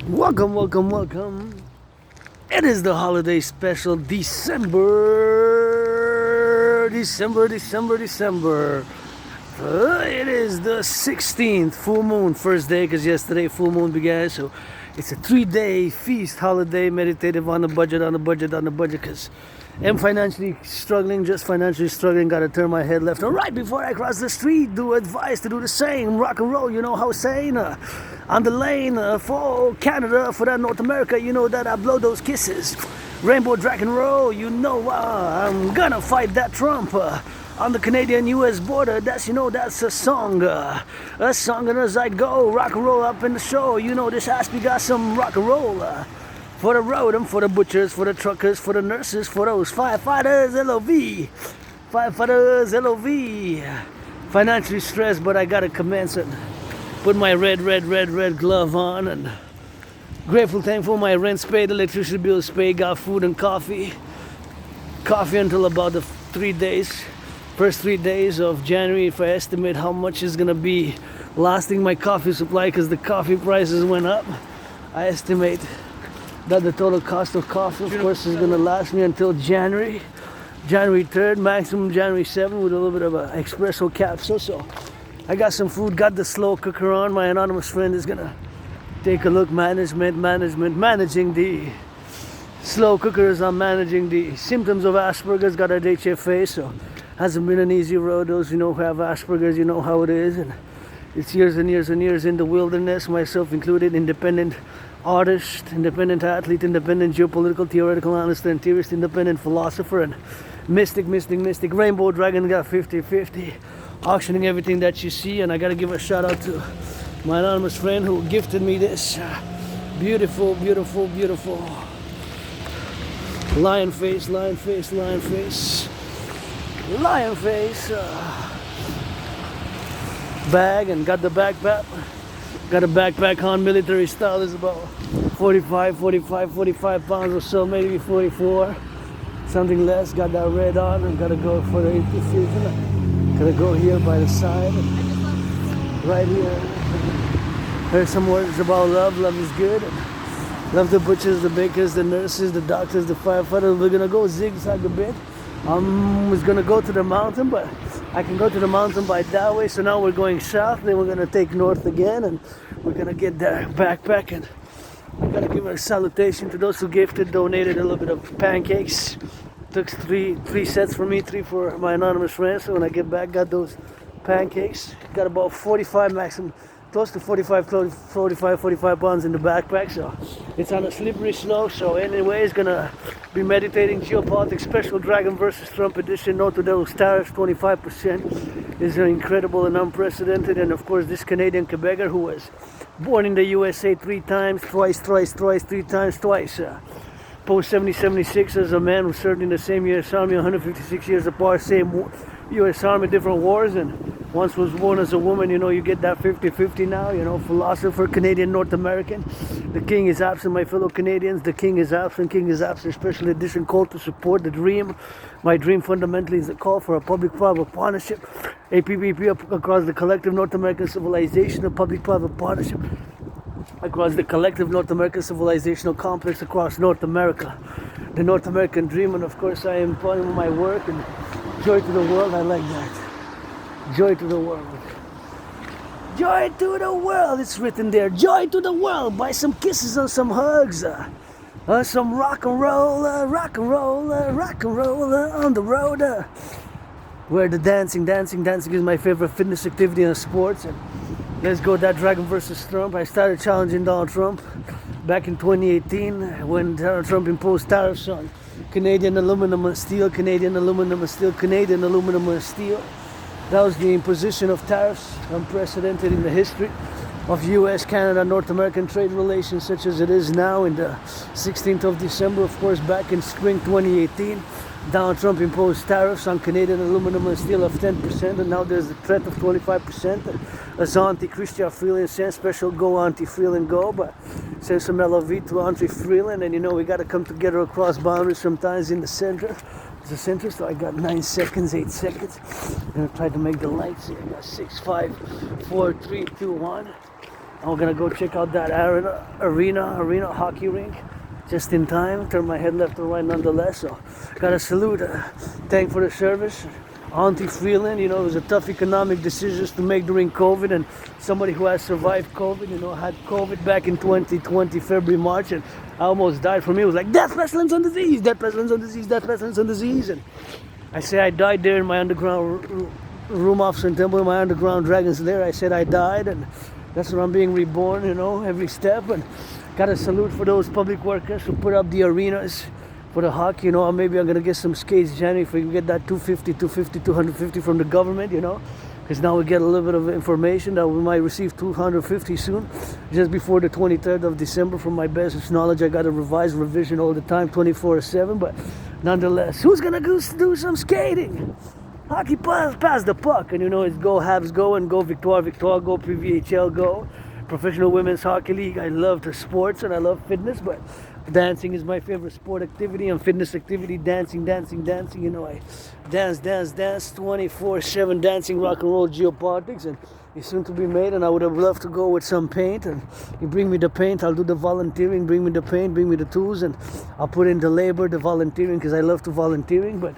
Welcome, welcome, welcome. It is the holiday special December. It is the 16th full moon, first day, because yesterday full moon began. So it's a 3-day feast holiday, meditative on the budget, because I'm financially struggling, gotta turn my head left and right before I cross the street. Do advise to do the same. Rock and roll, you know how saying. On the lane for Canada, for that North America, you know that I blow those kisses. Rainbow Dragon Roll, you know I'm gonna fight that Trump. On the Canadian-US border, that's a song. And as I go, rock and roll up in the show. You know this has got some rock and roll. For the road, and for the butchers, for the truckers, for the nurses, for those firefighters, LOV. Financially stressed, but I gotta commence it. Put my red glove on, and grateful, thankful, my rent's paid, electricity bill's paid, got food and coffee. Coffee until about the first 3 days of January, if I estimate how much is gonna be lasting my coffee supply, because the coffee prices went up. I estimate that the total cost of coffee, of course, is gonna last me until January 3rd, maximum January 7th, with a little bit of an espresso capsule. So I got some food, got the slow cooker on. My anonymous friend is gonna take a look. Managing the slow cookers. I'm managing the symptoms of Asperger's. Got a HFA, so hasn't been an easy road. Those who know who have Asperger's, you know how it is. And it's years and years and years in the wilderness, myself included. Independent artist, independent athlete, independent geopolitical, theoretical analyst, and theorist, independent philosopher, and mystic. Rainbow Dragon got 50-50. Auctioning everything that you see, and I gotta give a shout out to my anonymous friend who gifted me this beautiful lion face bag, and got the backpack. Got a backpack on military style. Is about 45 pounds or so, maybe 44, something less. Got that red on, and gotta go for the 80th season. Gonna go here by the side, right here. Heard some words about love. Love is good. Love the butchers, the bakers, the nurses, the doctors, the firefighters. We're gonna go zigzag a bit. I was gonna go to the mountain, but I can go to the mountain by that way. So now we're going south, then we're gonna take north again, and we're gonna get that backpack. And I gotta give a salutation to those who donated a little bit of pancakes. Took three sets for me, 3 for my anonymous friends. So when I get back, got those pancakes. Got about 45 maximum, close to 45 pounds in the backpack. So it's on a slippery slope. So anyway, it's gonna be meditating geopolitics, special Dragon versus Trump edition. Note to those tariffs, 25% is incredible and unprecedented. And of course, this Canadian Quebecer who was born in the USA 3 times, twice. Post 76 as a man who served in the same U.S. Army, 156 years apart, same U.S. Army, different wars, and once was born as a woman. You get that 50-50 now, philosopher, Canadian, North American. The king is absent, my fellow Canadians. The king is absent, special edition, call to support the dream. My dream fundamentally is a call for a public-private partnership, a PPP across the collective North American civilization, a public-private partnership across the collective North American civilizational complex across North America. The North American dream, and of course I am employing my work, and joy to the world, I like that. Joy to the world. Joy to the world, it's written there. Joy to the world, by some kisses and some hugs. Some rock and roll on the road. Where the dancing is my favorite fitness activity and sports. And let's go that Dragon versus Trump. I started challenging Donald Trump back in 2018 when Donald Trump imposed tariffs on Canadian aluminum and steel. That was the imposition of tariffs, unprecedented in the history of U.S., Canada, North American trade relations such as it is now. In the 16th of December, of course, back in spring 2018, Donald Trump imposed tariffs on Canadian aluminum and steel of 10%, and now there's a threat of 25%. As anti-Christian Freeland says, special go anti-Freeland go, but send some LOV to anti-Freeland, and we got to come together across boundaries sometimes in the center. So I got 9 seconds, 8 seconds. I'm gonna try to make the lights here. I got 6, 5, 4, 3, 2, 1. I'm gonna go check out that arena hockey rink just in time. Turn my head left and right nonetheless. So gotta salute, thank for the service. Auntie Freeland, it was a tough economic decisions to make during COVID, and somebody who has survived COVID, had COVID back in 2020, February, March, and I almost died from it. It was like death, pestilence, and disease, death, pestilence, and disease, death, pestilence, and disease. And I say I died there in my underground room off St. Temple, in my underground dragon's lair. I said I died, and that's when I'm being reborn, every step. And gotta salute for those public workers who put up the arenas for the hockey. Maybe I'm gonna get some skates, January, if we can get that 250 from the government, because now we get a little bit of information that we might receive 250 soon, just before the 23rd of December. From my best knowledge, I got a revision all the time, 24/7. But nonetheless, who's gonna go do some skating? Hockey pass the puck, and it's go Habs go, and go Victoire, go Privee, go Professional Women's Hockey League. I love the sports and I love fitness, but dancing is my favorite sport activity and fitness activity. Dancing. I dance 24/7, dancing, rock and roll, geopolitics, and it's soon to be made. And I would have loved to go with some paint, and you bring me the paint, I'll do the volunteering. Bring me the paint, bring me the tools, and I'll put in the labor, the volunteering, because I love to volunteering, but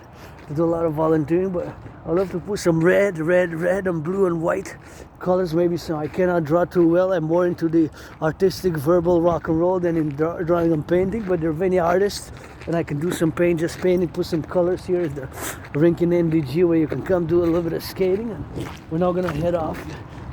to do a lot of volunteering. But I love to put some red and blue and white colors. Maybe so I cannot draw too well. I'm more into the artistic, verbal rock and roll than in drawing and painting. But there are many artists, and I can do some paint, just painting, put some colors. Here is the rink in NDG where you can come do a little bit of skating. And we're now gonna head off,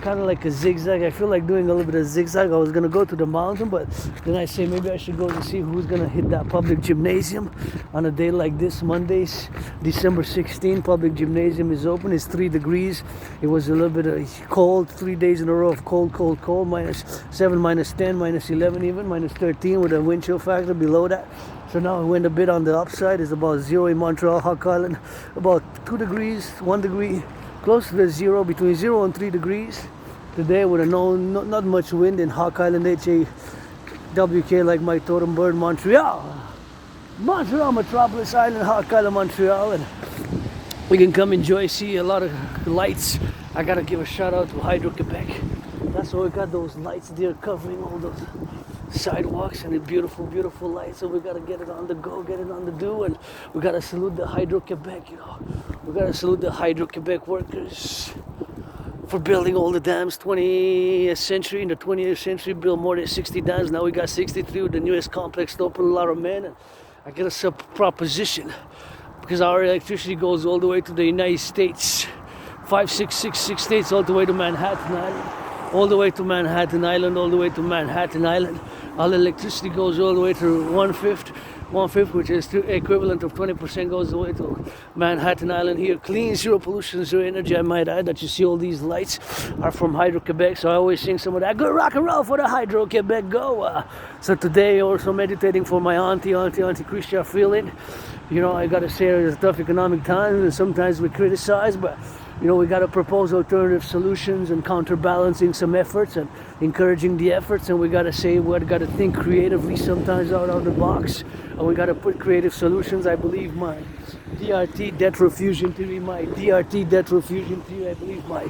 kind of like a zigzag. I feel like doing a little bit of zigzag. I was gonna go to the mountain, but then I say maybe I should go to see who's gonna hit that public gymnasium on a day like this. Mondays, December 16th, public gymnasium is open. It's 3 degrees. It was a little bit cold, 3 days in a row of cold, -7, -10, -11 even, -13 with a wind chill factor below that. So now I went a bit on the upside. It's about 0 in Montreal, Hawk Island, about 2 degrees, 1 degree, close to the 0, between 0 and 3 degrees. Today with not much wind in Hawk Island, HAWK, like my totem bird, Montreal, Metropolis Island, Hawk Island, Montreal. And we can come enjoy, see a lot of lights. I gotta give a shout out to Hydro-Quebec. That's why we got those lights there covering all those sidewalks, and the beautiful lights. So we gotta get it on the go, get it on the do, and we gotta salute the Hydro-Quebec. We gotta salute the Hydro-Quebec workers for building all the dams. 20th century, in the 20th century, built more than 60 dams. Now we got 63 with the newest complex to open, a lot of men. And I get a proposition, because our electricity goes all the way to the United States, 6 states, all the way to Manhattan Island. All the way to Manhattan Island, All electricity goes all the way to one fifth, which is the equivalent of 20%, goes the way to Manhattan Island here. Clean, zero pollution, zero energy. I might add that you see all these lights are from Hydro-Quebec. So I always sing some of that good rock and roll for the Hydro-Quebec go. So today also meditating for my auntie Christian Freeland. I gotta say it's a tough economic time, and sometimes we criticize, but we got to propose alternative solutions and counterbalancing some efforts and encouraging the efforts. And we got to say we got to think creatively sometimes out of the box. And we got to put creative solutions. I believe my DRT debt refusion theory, I believe my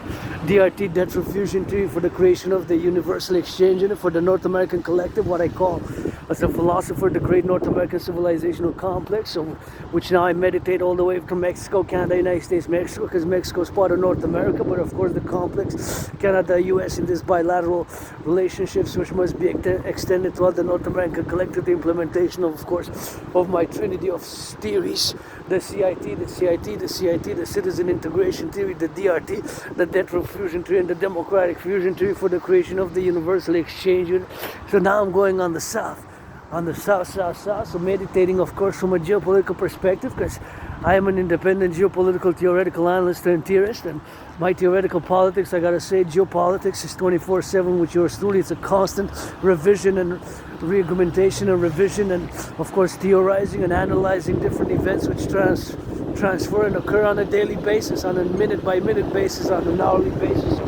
DRT debt refusion theory for the creation of the universal exchange unit for the North American Collectif, what I call as a philosopher the great North American civilizational complex, so which now I meditate all the way from Mexico, Canada, United States, Mexico, because Mexico is part of North America, but of course the complex, Canada, US, in this bilateral relationships which must be extended throughout the North American Collective, the implementation of course of my trinity of theories, the CIT, the citizen integration theory, the DRT, the debt fusion theory, and the democratic fusion theory for the creation of the universal exchange unit. So now I'm going on the south, so meditating of course from a geopolitical perspective, because I am an independent geopolitical theoretical analyst and theorist, and my theoretical politics, I gotta say, geopolitics is 24/7 with yours truly. It's a constant revision and re-argumentation and revision, and of course theorizing and analyzing different events which transfer and occur on a daily basis, on a minute by minute basis, on an hourly basis.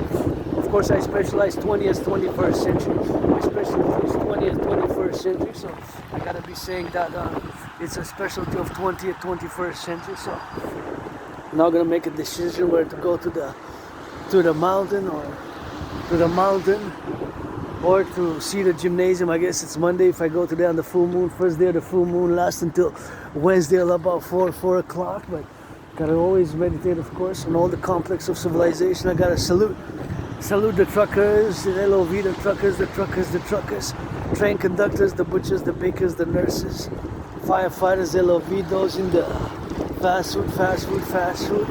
Of course I specialize 20th, 21st century. My specialty is 20th, 21st century, so I gotta be saying that it's a specialty of 20th, 21st century. So I'm now gonna make a decision whether to go to the mountain or to the mountain or to see the gymnasium. I guess it's Monday if I go today on the full moon. First day of the full moon lasts until Wednesday at about 4 o'clock. But gotta always meditate, of course, on all the complex of civilization. I gotta salute the truckers, the LOV, the truckers, train conductors, the butchers, the bakers, the nurses, firefighters, LOV, those in the fast food.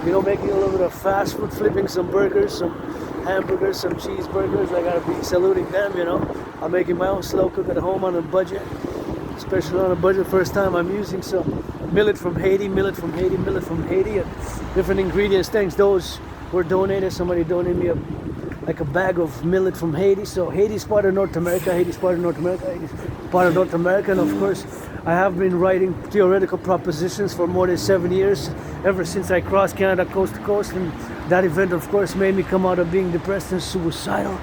You know, making a little bit of fast food, flipping some burgers, some hamburgers, some cheeseburgers. I gotta be saluting them, you know. I'm making my own slow cook at home on a budget, especially on a budget. First time I'm using some millet from Haiti, and different ingredients. Thanks, those were donated. Somebody donated me a bag of millet from Haiti. So Haiti's part of North America, and of course I have been writing theoretical propositions for more than 7 years, ever since I crossed Canada coast to coast, and that event of course made me come out of being depressed and suicidal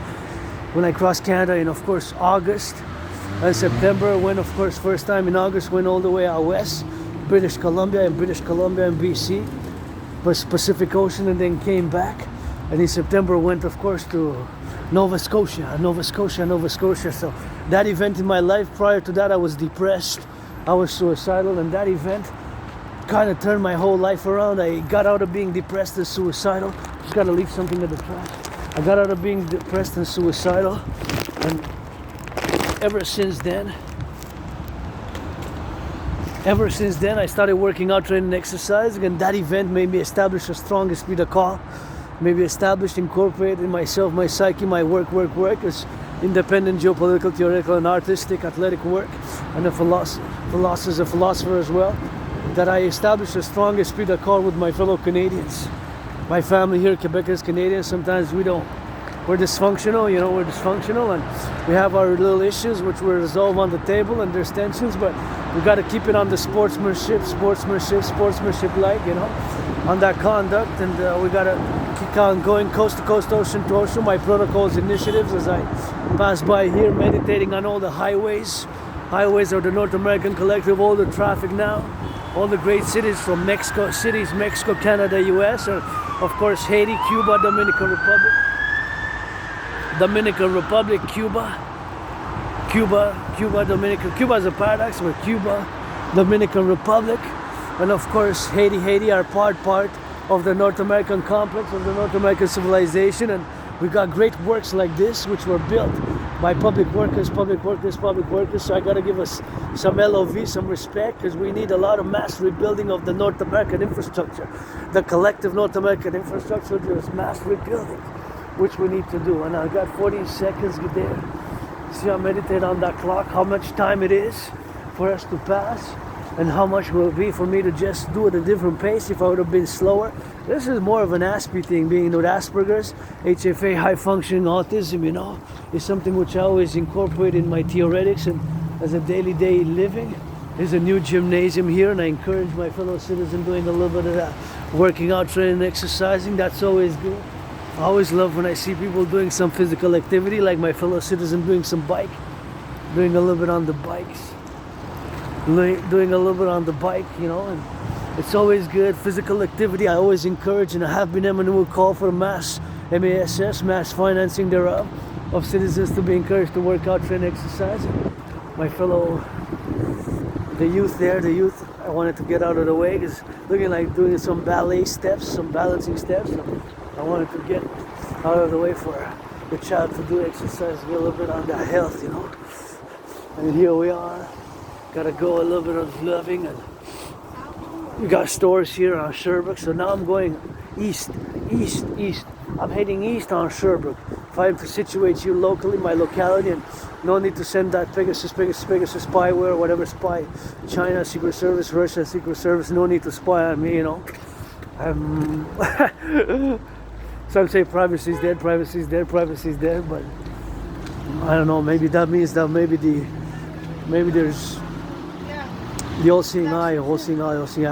when I crossed Canada in, of course, August and September. When, of course, first time in August, went all the way out west, British Columbia and BC, Pacific Ocean, and then came back. And in September went, of course, to Nova Scotia. So that event in my life, prior to that I was depressed, I was suicidal, and that event kind of turned my whole life around. I got out of being depressed and suicidal. Just gotta leave something at the trash. I got out of being depressed and suicidal, and ever since then I started working out, training, exercising, and that event made me establish a strong esprit de corps, maybe incorporate in myself, my psyche, my work as independent, geopolitical, theoretical, and artistic, athletic work, and a philosopher as well, that I established a strong esprit de corps with my fellow Canadians. My family here, Quebecers, Canadians, sometimes we're dysfunctional, and we have our little issues which we resolve on the table, and there's tensions, but we got to keep it on the sportsmanship like, on that conduct, and we got to keep on going coast to coast, ocean to ocean. My protocols, initiatives, as I pass by here, meditating on all the highways of the North American Collective, all the traffic now, all the great cities from Mexico, Canada, US, and of course Haiti, Cuba, Dominican Republic, Cuba, Cuba is a paradox, but Cuba, Dominican Republic, and of course Haiti are part of the North American complex, of the North American civilization. And we got great works like this which were built by public workers. So I gotta give us some LOV, some respect, because we need a lot of mass rebuilding of the North American infrastructure. The collective North American infrastructure, there's mass rebuilding, which we need to do. And I got 40 seconds there. See, I meditate on that clock, how much time it is for us to pass, and how much will it be for me to just do it at a different pace if I would have been slower. This is more of an Aspie thing, being with Asperger's, HFA, high functioning autism, is something which I always incorporate in my theoretics and as a daily living. There's a new gymnasium here, and I encourage my fellow citizens doing a little bit of that, working out, training, exercising. That's always good. I always love when I see people doing some physical activity, like my fellow citizen doing a little bit on the bikes, and it's always good. Physical activity, I always encourage, and I have been Renewal call for mass mass financing thereof, of citizens to be encouraged to work out, train, exercise. My fellow, the youth, I wanted to get out of the way, because looking like doing some ballet steps, some balancing steps. I wanted to get out of the way for the child to do exercise, get a little bit on the health, And here we are. Gotta go a little bit of loving, and we got stores here on Sherbrooke. So now I'm going east. I'm heading east on Sherbrooke. If I am to situate you locally, my locality, and no need to send that Pegasus spyware, whatever spy, China Secret Service, Russia Secret Service, no need to spy on me, Some say privacy is dead, but I don't know, maybe that means that maybe there's the all-seeing eye. I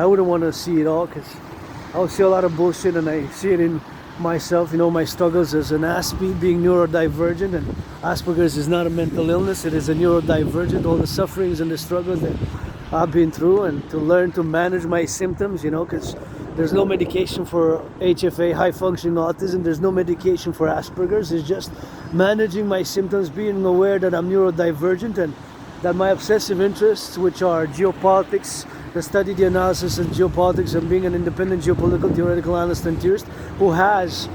wouldn't want to see it all, because I would see a lot of bullshit, and I see it in myself, my struggles as an Aspie, being neurodivergent, and Asperger's is not a mental illness, it is a neurodivergent, all the sufferings and the struggles that I've been through, and to learn to manage my symptoms, because There's no medication for HFA, high functioning autism. There's no medication for Asperger's. It's just managing my symptoms, being aware that I'm neurodivergent, and that my obsessive interests, which are geopolitics, the study, the analysis of geopolitics, and being an independent geopolitical theoretical analyst and theorist who has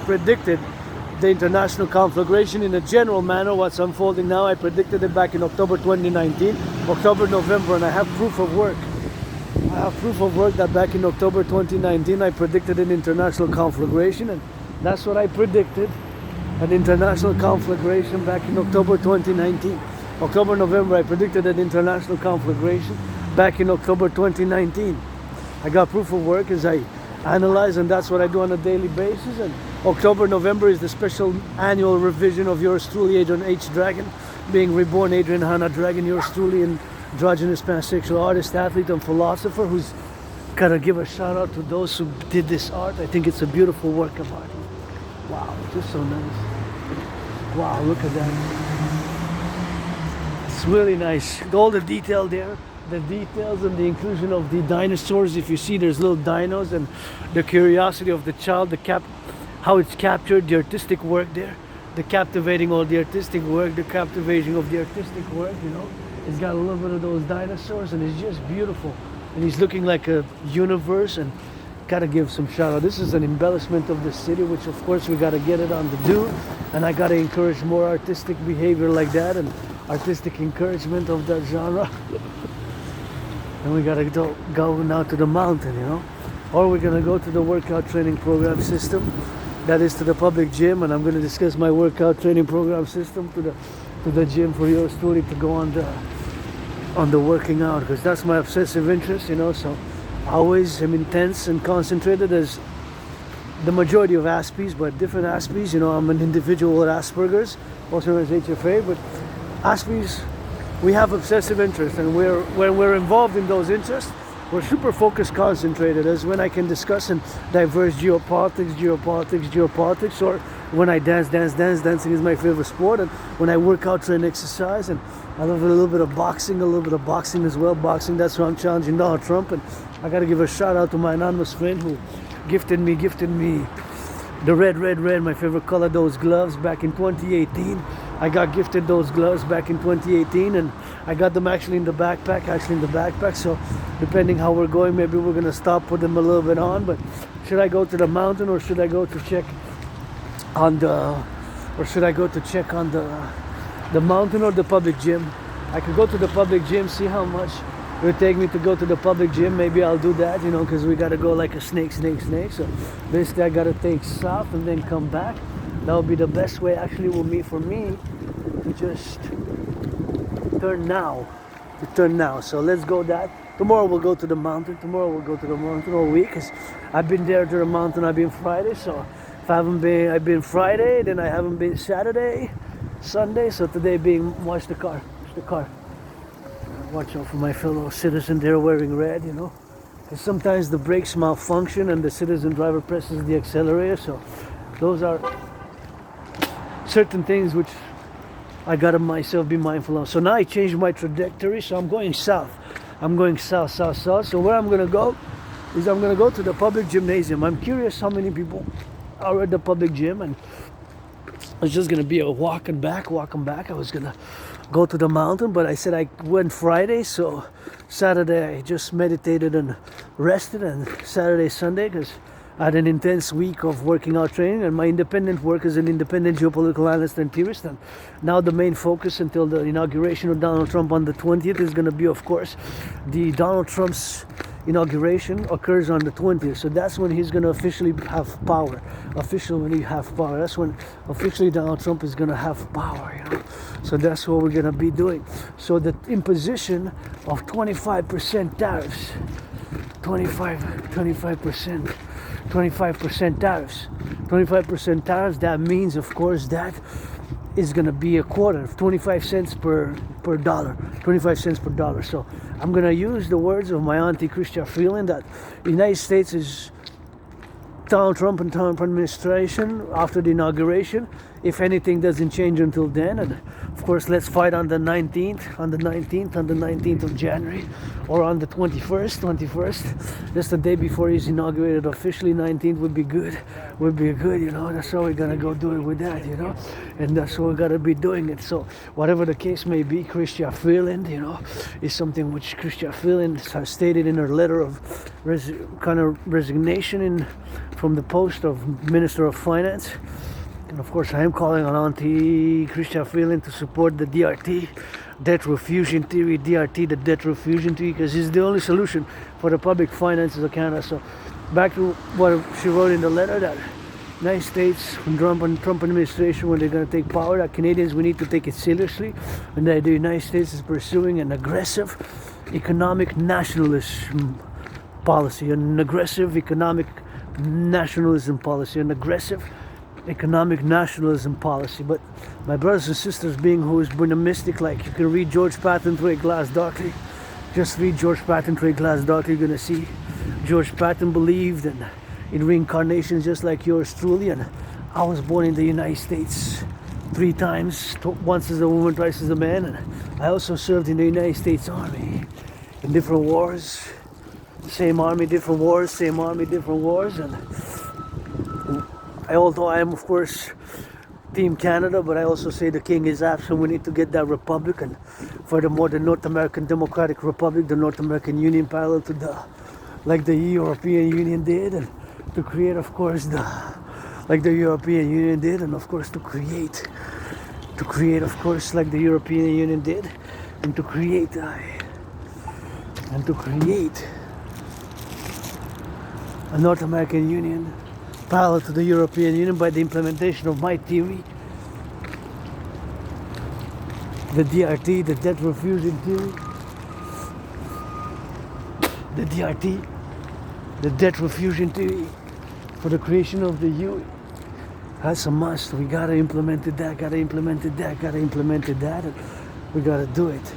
predicted the international conflagration in a general manner, what's unfolding now. I predicted it back in October 2019, October, November, and I have proof of work. I have proof of work that back in October 2019 I predicted an international conflagration, and that's what I predicted, an international conflagration back in October 2019. October, November, I predicted an international conflagration back in October 2019. I got proof of work as I analyze, and that's what I do on a daily basis. And October, November is the special annual revision of yours truly, Adrian H. Dragon, being reborn Adrian Hannah Dragon, yours truly, and androgynous pansexual artist, athlete, and philosopher, who's gotta give a shout out to those who did this art. I think it's a beautiful work of art. Wow, just so nice. Wow, look at that. It's really nice. All the detail there, the details and the inclusion of the dinosaurs. If you see, there's little dinos, and the curiosity of the child, how it's captured, the artistic work there, the captivating all the artistic work, the captivating of the artistic work, you know. It's got a little bit of those dinosaurs, and it's just beautiful. And he's looking like a universe, and gotta give some shout out. This is an embellishment of the city, which of course we gotta get it on the do, and I gotta encourage more artistic behavior like that and artistic encouragement of that genre. And we gotta go now to the mountain, you know, or we're gonna go to the workout training program system, that is to the public gym, and I'm gonna discuss my workout training program system to the gym for yours truly to go on the working out, because that's my obsessive interest, you know. So I always am intense and concentrated as the majority of Aspies, but different Aspies, you know. I'm an individual with Asperger's, also known as HFA, but Aspies, we have obsessive interests, and when we're involved in those interests, we're super focused, concentrated, as when I can discuss and diverse geopolitics, or when I dancing is my favorite sport, and when I work out, train, exercise, and I love a little bit of boxing as well. Boxing, that's why I'm challenging Donald Trump, and I gotta give a shout out to my anonymous friend who gifted me the red, my favorite color, those gloves back in 2018. I got gifted those gloves back in 2018, and I got them actually in the backpack. So depending how we're going, maybe we're gonna stop, put them a little bit on. But should I go to the mountain, or should I go to check on the mountain or the public gym? I could go to the public gym, see how much it would take me to go to the public gym. Maybe I'll do that, you know, because we gotta go like a snake. So basically I gotta take south and then come back. That would be the best way actually for me to just turn now. So let's go that. Tomorrow we'll go to the mountain. All week, because I've been there to the mountain. I've been Friday, so if I've been Friday, then I haven't been Saturday, Sunday. So today being, watch the car. Watch out for my fellow citizen there wearing red, you know, because sometimes the brakes malfunction and the citizen driver presses the accelerator. So those are certain things which I gotta myself be mindful of. So now I changed my trajectory, so I'm going south. So where I'm gonna go is I'm gonna go to the public gymnasium. I'm curious how many people are at the public gym, and it's just gonna be a walking back. I was gonna go to the mountain, but I said I went Friday, so Saturday I just meditated and rested, and Saturday, Sunday, because I had an intense week of working out training, and my independent work as an independent geopolitical analyst and theorist. And now the main focus until the inauguration of Donald Trump on the 20th is going to be, of course, the Donald Trump's inauguration occurs on the 20th. So that's when he's going to officially have power. That's when officially Donald Trump is going to have power, you know. So that's what we're going to be doing. So the imposition of 25% tariffs, 25% tariffs. 25% tariffs, that means, of course, that is going to be a quarter of 25 cents per dollar. 25 cents per dollar. So I'm going to use the words of my auntie Chrystia Freeland that the United States is Donald Trump and Trump administration after the inauguration if anything doesn't change until then. And of course, let's fight on the 19th, on the 19th of January, or on the 21st, just the day before he's inaugurated officially. 19th would be good, you know. That's how we're gonna go do it with that, you know, and that's what we gotta be doing it. So whatever the case may be, Chrystia Freeland, you know, is something which Chrystia Freeland has stated in her letter of resignation from the post of Minister of Finance. And of course, I am calling on Auntie Chrystia Freeland to support the DRT, debt refusion theory, DRT, the debt refusion theory, because it's the only solution for the public finances of Canada. So back to what she wrote in the letter, that United States, when Trump administration, when they're going to take power, that Canadians, we need to take it seriously, and that the United States is pursuing an aggressive economic nationalism policy, an aggressive economic nationalism policy, an aggressive economic nationalism policy. But my brothers and sisters, being who has been a mystic, like you can read George Patton through a glass darkly. Just read George Patton through a glass darkly. You're gonna see George Patton believed in reincarnation just like yours truly. And I was born in the United States 3 times, once as a woman, twice as a man. And I also served in the United States Army in different wars. Same army, different wars, same army, different wars. And although I am, of course, Team Canada, but I also say the king is absent. We need to get that republic, and furthermore, the North American Democratic Republic, the North American Union, parallel to like the European Union did, and to create, of course, like the European Union did, and of course to create, of course, like the European Union did, and to create a North American Union parallel to the European Union by the implementation of my theory, the DRT, the debt refusion theory, the DRT, the debt refusion theory, for the creation of the U. That's a must. We gotta implement that, and we gotta do it.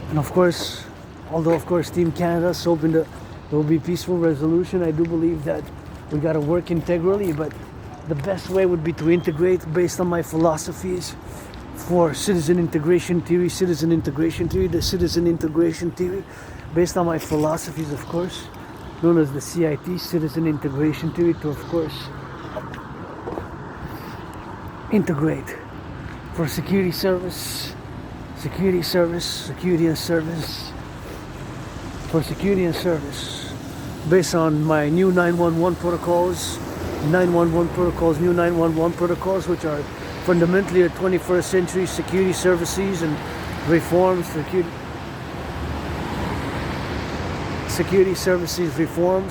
And of course, although of course Team Canada's hoping that there will be peaceful resolution, I do believe that we got to work integrally, but the best way would be to integrate based on my philosophies for citizen integration theory, the citizen integration theory, based on my philosophies, of course, known as the CIT, citizen integration theory, to, of course, integrate for security and service, based on my new 911 protocols, which are fundamentally a 21st century security services and reforms, security services reform,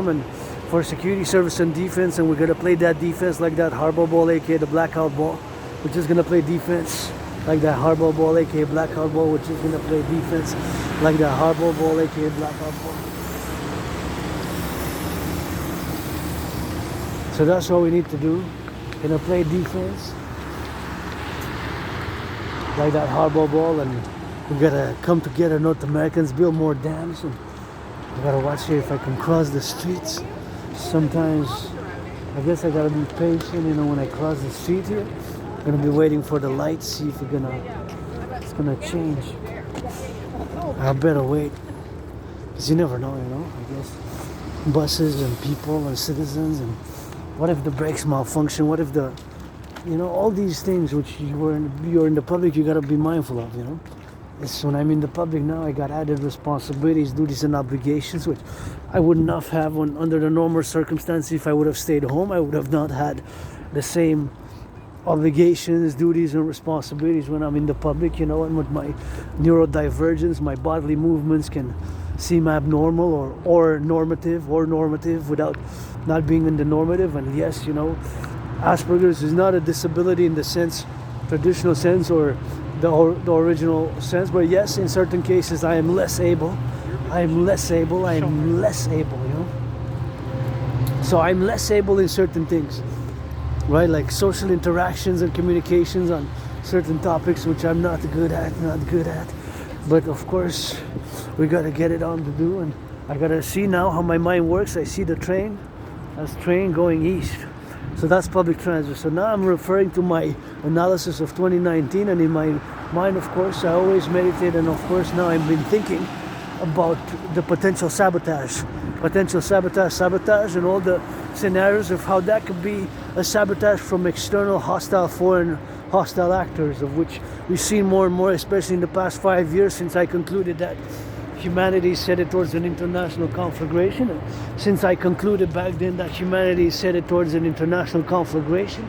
and for security service and defense. And we're going to play that defense like that hardball ball, aka the blackout ball. We're just going to play defense like that hardball ball, aka blackout ball, which is going to play defense like that hardball ball, aka blackout ball. So that's what we need to do. Gonna play defense like that hardball ball, and we gotta come together, North Americans, build more dams, and I gotta watch here if I can cross the streets. Sometimes I guess I gotta be patient, you know, when I cross the street here. I'm gonna be waiting for the lights, see if it's gonna change. I better wait, because you never know, you know, I guess. Buses and people and citizens, and what if the brakes malfunction? What if all these things which you're in the public, you gotta be mindful of, you know. It's when I'm in the public now, I got added responsibilities, duties, and obligations, which I would not have under the normal circumstances. If I would have stayed home, I would have not had the same obligations, duties, and responsibilities when I'm in the public, you know. And with my neurodivergence, my bodily movements can seem abnormal or normative without not being in the normative. And yes, you know, Asperger's is not a disability in the traditional sense, or the original sense, but yes, in certain cases I am less able, you know. So I'm less able in certain things, right? Like social interactions and communications on certain topics, which I'm not good at. But of course, we gotta get it on to do, and I gotta see now how my mind works. I see the train. That's train going east. So that's public transit. So now I'm referring to my analysis of 2019, and in my mind, of course, I always meditate, and of course now I've been thinking about the potential sabotage, and all the scenarios of how that could be a sabotage from external hostile, foreign hostile actors, of which we've seen more and more, especially in the past 5 years since I concluded that humanity is headed towards an international conflagration. And since I concluded back then that humanity is headed towards an international conflagration,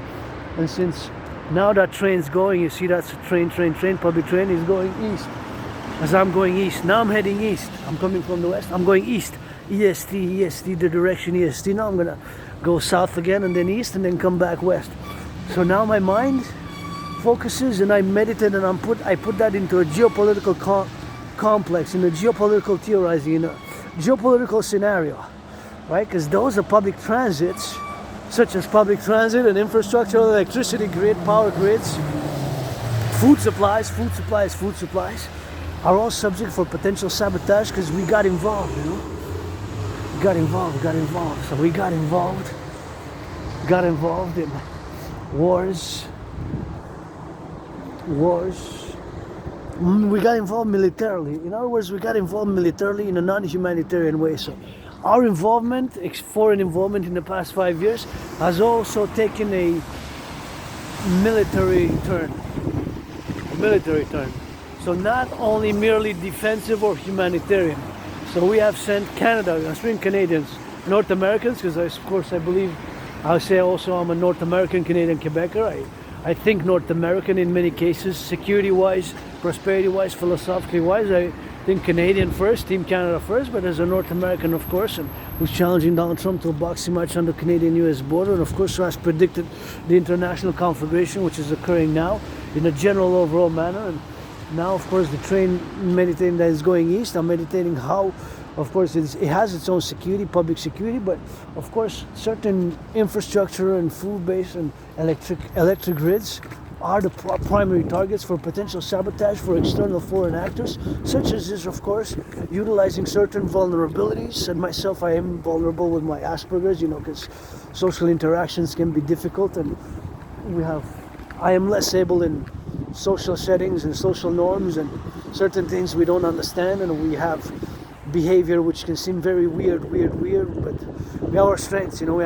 and since now that train's going, you see that's a train, public train is going east. As I'm going east, now I'm heading east. I'm coming from the west, I'm going east. EST, the direction EST. Now I'm gonna go south again and then east and then come back west. So now my mind focuses and I meditate and I put that into a geopolitical complex, in a geopolitical theorizing, in a geopolitical scenario, right? Because those are public transits, such as public transit and infrastructure, electricity grid, power grids, food supplies, are all subject for potential sabotage because we got involved, you know? Got involved. So we got involved in wars. We got involved militarily. In other words, we got involved militarily in a non-humanitarian way. So our involvement, foreign involvement in the past 5 years, has also taken a military turn. So not only merely defensive or humanitarian. So we have sent Canada, Australian Canadians, North Americans, because of course I believe, I'll say also I'm a North American, Canadian, Quebecer. I think North American in many cases, security-wise, prosperity-wise, philosophically-wise. I think Canadian first, Team Canada first, but as a North American, of course, and who's challenging Donald Trump to a boxing match on the Canadian-US border, and of course, who has predicted the international conflagration, which is occurring now in a general overall manner. And now, of course, the train meditating that is going east, I'm meditating how, of course, it has its own security, public security, but of course, certain infrastructure and food-based and electric grids are the primary targets for potential sabotage for external foreign actors, such as this, of course, utilizing certain vulnerabilities. And myself, I am vulnerable with my Asperger's, you know, because social interactions can be difficult, and I am less able in social settings and social norms, and certain things we don't understand, and we have behavior which can seem very weird, but we have our strengths, you know,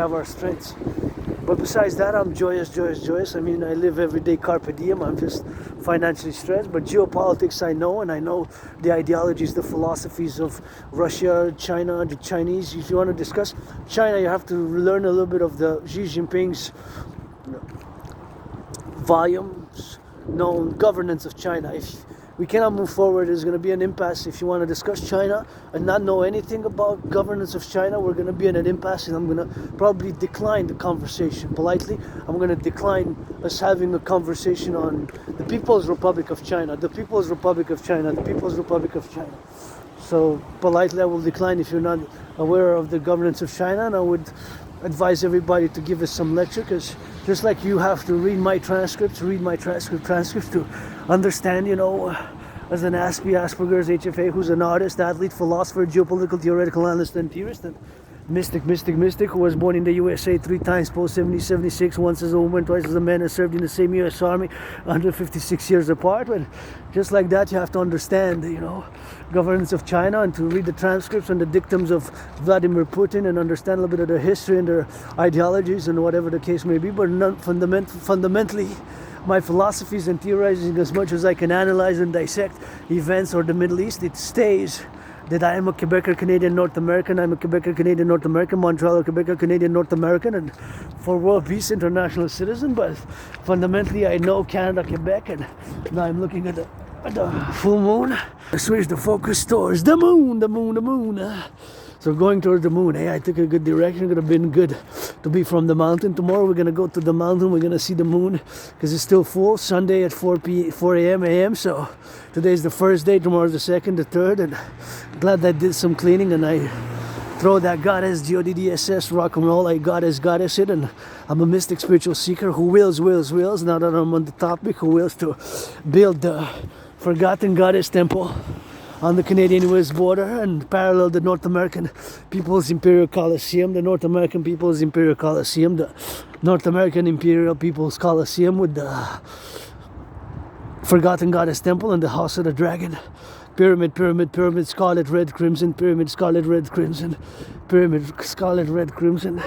But besides that, I'm joyous. I mean, I live every day carpe diem. I'm just financially stressed. But geopolitics, I know, and I know the ideologies, the philosophies of Russia, China, the Chinese. If you want to discuss China, you have to learn a little bit of the Xi Jinping's volumes known governance of China. If we cannot move forward, there's going to be an impasse. If you want to discuss China and not know anything about governance of China, we're going to be in an impasse, and I'm going to probably decline the conversation politely. I'm going to decline us having a conversation on the People's Republic of China. So politely I will decline if you're not aware of the governance of China, and I would advise everybody to give us some lecture, because just like you have to read my transcripts to understand, you know, as an Asperger's HFA, who's an artist, athlete, philosopher, geopolitical theoretical analyst, and theorist, and mystic, who was born in the USA 3 times post 76, once as a woman, twice as a man, and served in the same US Army, 156 years apart. But just like that, you have to understand, you know, governance of China, and to read the transcripts and the dictums of Vladimir Putin, and understand a little bit of their history and their ideologies and whatever the case may be. But fundamentally, my philosophies and theorizing, as much as I can analyze and dissect events or the Middle East, it stays that I am a Quebecer, Canadian, North American. I'm a Quebecer, Canadian, North American, Montreal, Quebecer, Canadian, North American, and for world peace, international citizen. But fundamentally, I know Canada, Quebec, and now I'm looking at the full moon. I switch the focus towards the moon. So going towards the moon, hey, I took a good direction. It would have been good to be from the mountain. Tomorrow we're going to go to the mountain. We're going to see the moon because it's still full. Sunday at 4 a.m. So today's the first day. Tomorrow's the second, the third. And glad that I did some cleaning, and I throw that goddess, GODDSS, rock and roll. I goddess it. And I'm a mystic spiritual seeker who wills. Now that I'm on the topic, who wills to build the forgotten goddess temple on the Canadian-US border and parallel the North American People's Imperial Coliseum, the North American People's Imperial Coliseum, the North American Imperial People's Coliseum with the Forgotten Goddess Temple and the House of the Dragon. Pyramid, pyramid, pyramid, scarlet, red, crimson, pyramid, scarlet, red, crimson, pyramid, scarlet, red, crimson,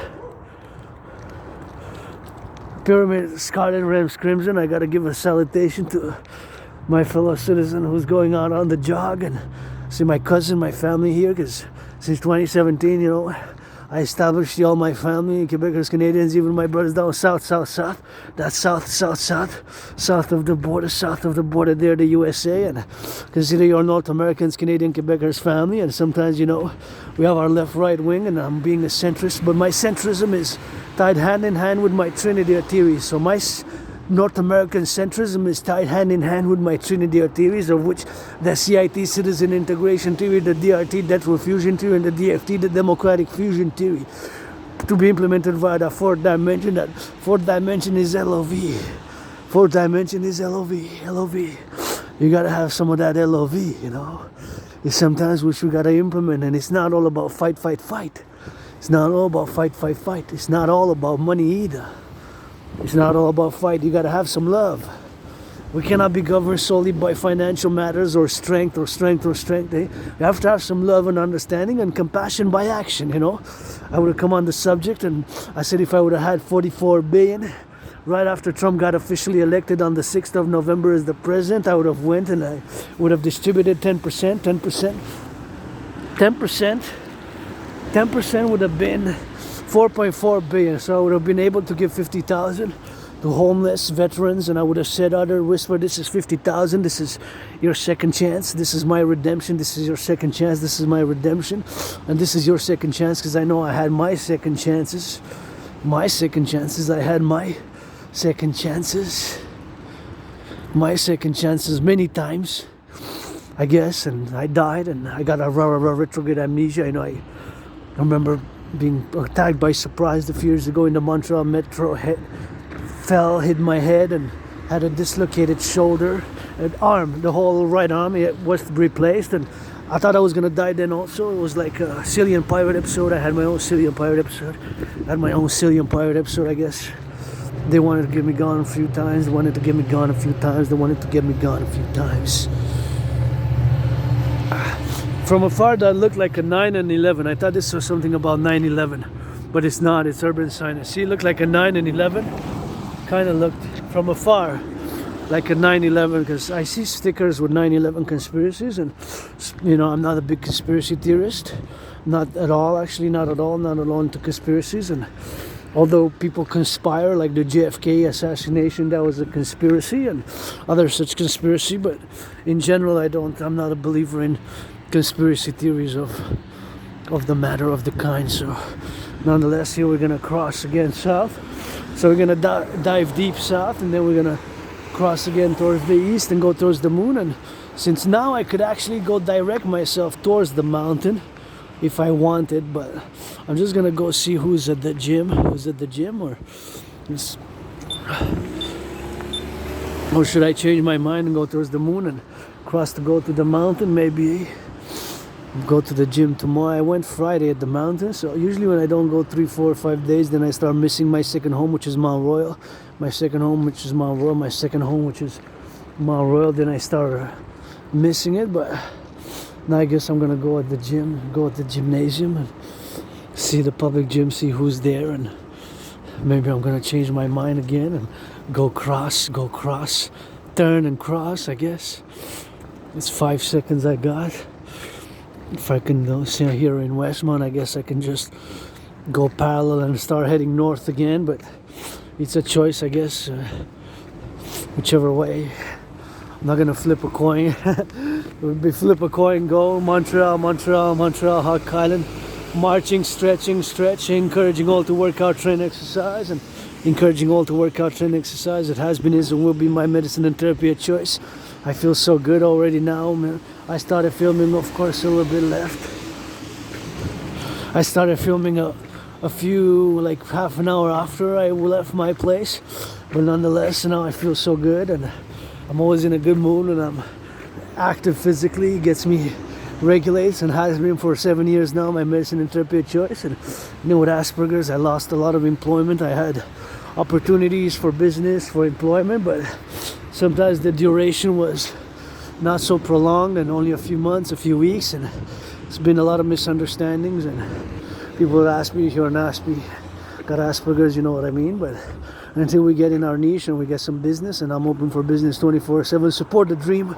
pyramid, scarlet, red, crimson. I gotta give a salutation to my fellow citizen who's going out on the jog and see my cousin, my family here, because since 2017, you know, I established all my family, Quebecers, Canadians, even my brothers down south. That's south of the border there, the USA. And consider your North Americans, Canadian, Quebecers family. And sometimes, you know, we have our left, right wing, and I'm being a centrist. But my centrism is tied hand in hand with my Trinity theories. So my North American centrism is tied hand in hand with my Trinity theories, of which the CIT citizen integration theory, the DRT debt fusion theory, and the DFT the democratic fusion theory, to be implemented via the fourth dimension. That fourth dimension is LOV. Fourth dimension is LOV. You gotta have some of that LOV, you know. It's sometimes which we gotta implement, and it's not all about fight. It's not all about fight. It's not all about money either. It's not all about fight. You gotta have some love. We cannot be governed solely by financial matters or strength. You have to have some love and understanding and compassion by action, you know. I would have come on the subject and I said if I would have had 44 billion right after Trump got officially elected on the 6th of November as the president, I would have went and I would have distributed 10% would have been 4.4 billion. So I would have been able to give 50,000 to homeless veterans, and I would have said whisper, this is 50,000, this is your second chance, this is my redemption, this is your second chance, this is my redemption, and this is your second chance, because I know I had my second chances, I had my second chances many times, I guess, and I died, and I got a retrograde amnesia. You know, I remember being attacked by surprise a few years ago in the Montreal metro, hit my head and had a dislocated shoulder and arm, the whole right arm. It was replaced, and I thought I was gonna die then also. It was like a Cillian Pirate episode. I had my own Cillian Pirate episode, I guess. They wanted to get me gone a few times. From afar, that looked like a 9 and 11. I thought this was something about 9/11, but it's not. It's urban science. See, it looked like a 9 and 11. Kind of looked from afar like a 9/11, because I see stickers with 9/11 conspiracies, and you know, I'm not a big conspiracy theorist. Not at all into conspiracies. And although people conspire, like the JFK assassination, that was a conspiracy, and other such conspiracy, but in general, I'm not a believer in conspiracy theories of the matter of the kind. So nonetheless, here we're gonna cross again south. So we're gonna dive deep south, and then we're gonna cross again towards the east and go towards the moon. And since now I could actually go direct myself towards the mountain if I wanted, but I'm just gonna go see who's at the gym, or should I change my mind and go towards the moon and go to the mountain? Maybe go to the gym tomorrow. I went Friday at the mountain, so usually when I don't go 3, 4, 5 days, then I start missing my second home, which is Mount Royal, then I start missing it. But now I guess I'm gonna go at the gymnasium and see the public gym, see who's there, and maybe I'm gonna change my mind again and go cross, turn and cross, I guess. It's 5 seconds I got. If I can go here in Westmount, I guess I can just go parallel and start heading north again, but it's a choice, I guess, whichever way. I'm not gonna flip a coin. It would be flip a coin, go Montreal, Hawk Island, marching, stretching, encouraging all to work out, train, exercise, It has been, is, and will be my medicine and therapy of choice. I feel so good already now, man. I started filming, of course, a little bit left. I started filming a few, like half an hour after I left my place. But nonetheless, now I feel so good, and I'm always in a good mood, and active physically, gets me regulates and has been for 7 years now, my medicine and therapy of choice. And with Asperger's, I lost a lot of employment. I had opportunities for business, for employment, but sometimes the duration was not so prolonged and only a few months, a few weeks, and it's been a lot of misunderstandings, and people would ask me, if you're an got Asperger's, you know what I mean. But until we get in our niche and we get some business, and I'm open for business 24/7, support the dream,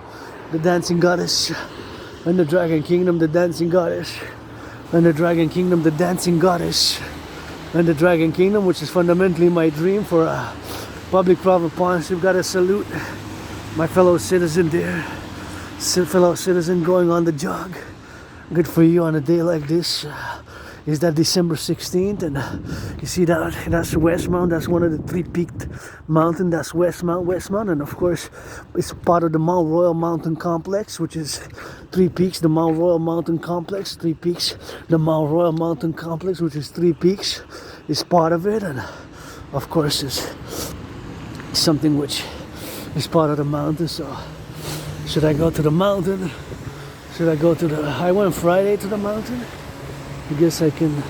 the dancing goddess, and the dragon kingdom, the dancing goddess, and the dragon kingdom, the dancing goddess, and the dragon kingdom, which is fundamentally my dream for a public-private partnership. Gotta salute my fellow citizen there, fellow citizen going on the jog. Good for you on a day like this. Is that December 16th, and you see that's West Mount. That's one of the 3 peaked mountain. That's West Mount, and of course it's part of the Mount Royal Mountain Complex, which is 3 peaks. The Mount Royal Mountain Complex, 3 peaks. The Mount Royal Mountain Complex, which is 3 peaks, is part of it, and of course it's something which is part of the mountain. So should I go to the mountain? Should I go to the? I went Friday to the mountain. I guess I can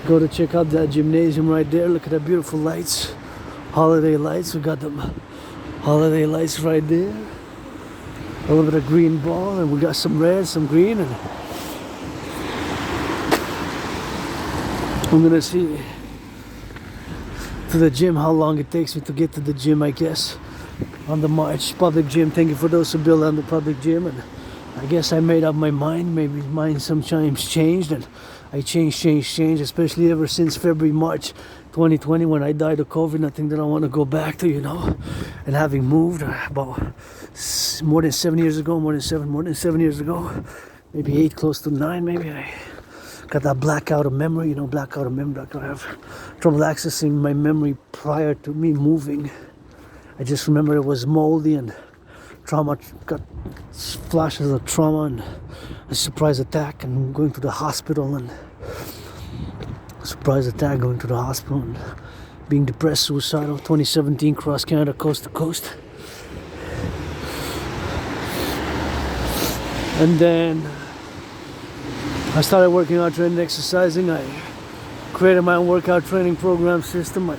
go to check out that gymnasium right there. Look at the beautiful lights, holiday lights. We got them holiday lights right there. A little bit of green ball, and we got some red, some green, and I'm gonna see to the gym how long it takes me to get to the gym, I guess, on the march. Public gym. Thank you for those who build on the public gym. And I guess I made up my mind. Maybe mine sometimes changed, and I changed, especially ever since February, March 2020 when I died of COVID. Nothing that I want to go back to, and having moved about more than 7 years ago, more than 7 years ago, maybe 8, close to 9, maybe I got that blackout of memory, blackout of memory. I have trouble accessing my memory prior to me moving. I just remember it was moldy and trauma, got flashes of trauma and a surprise attack, and going to the hospital, and and being depressed, suicidal. 2017, cross Canada, coast to coast. And then I started working out, training, exercising. I created my own workout training program system.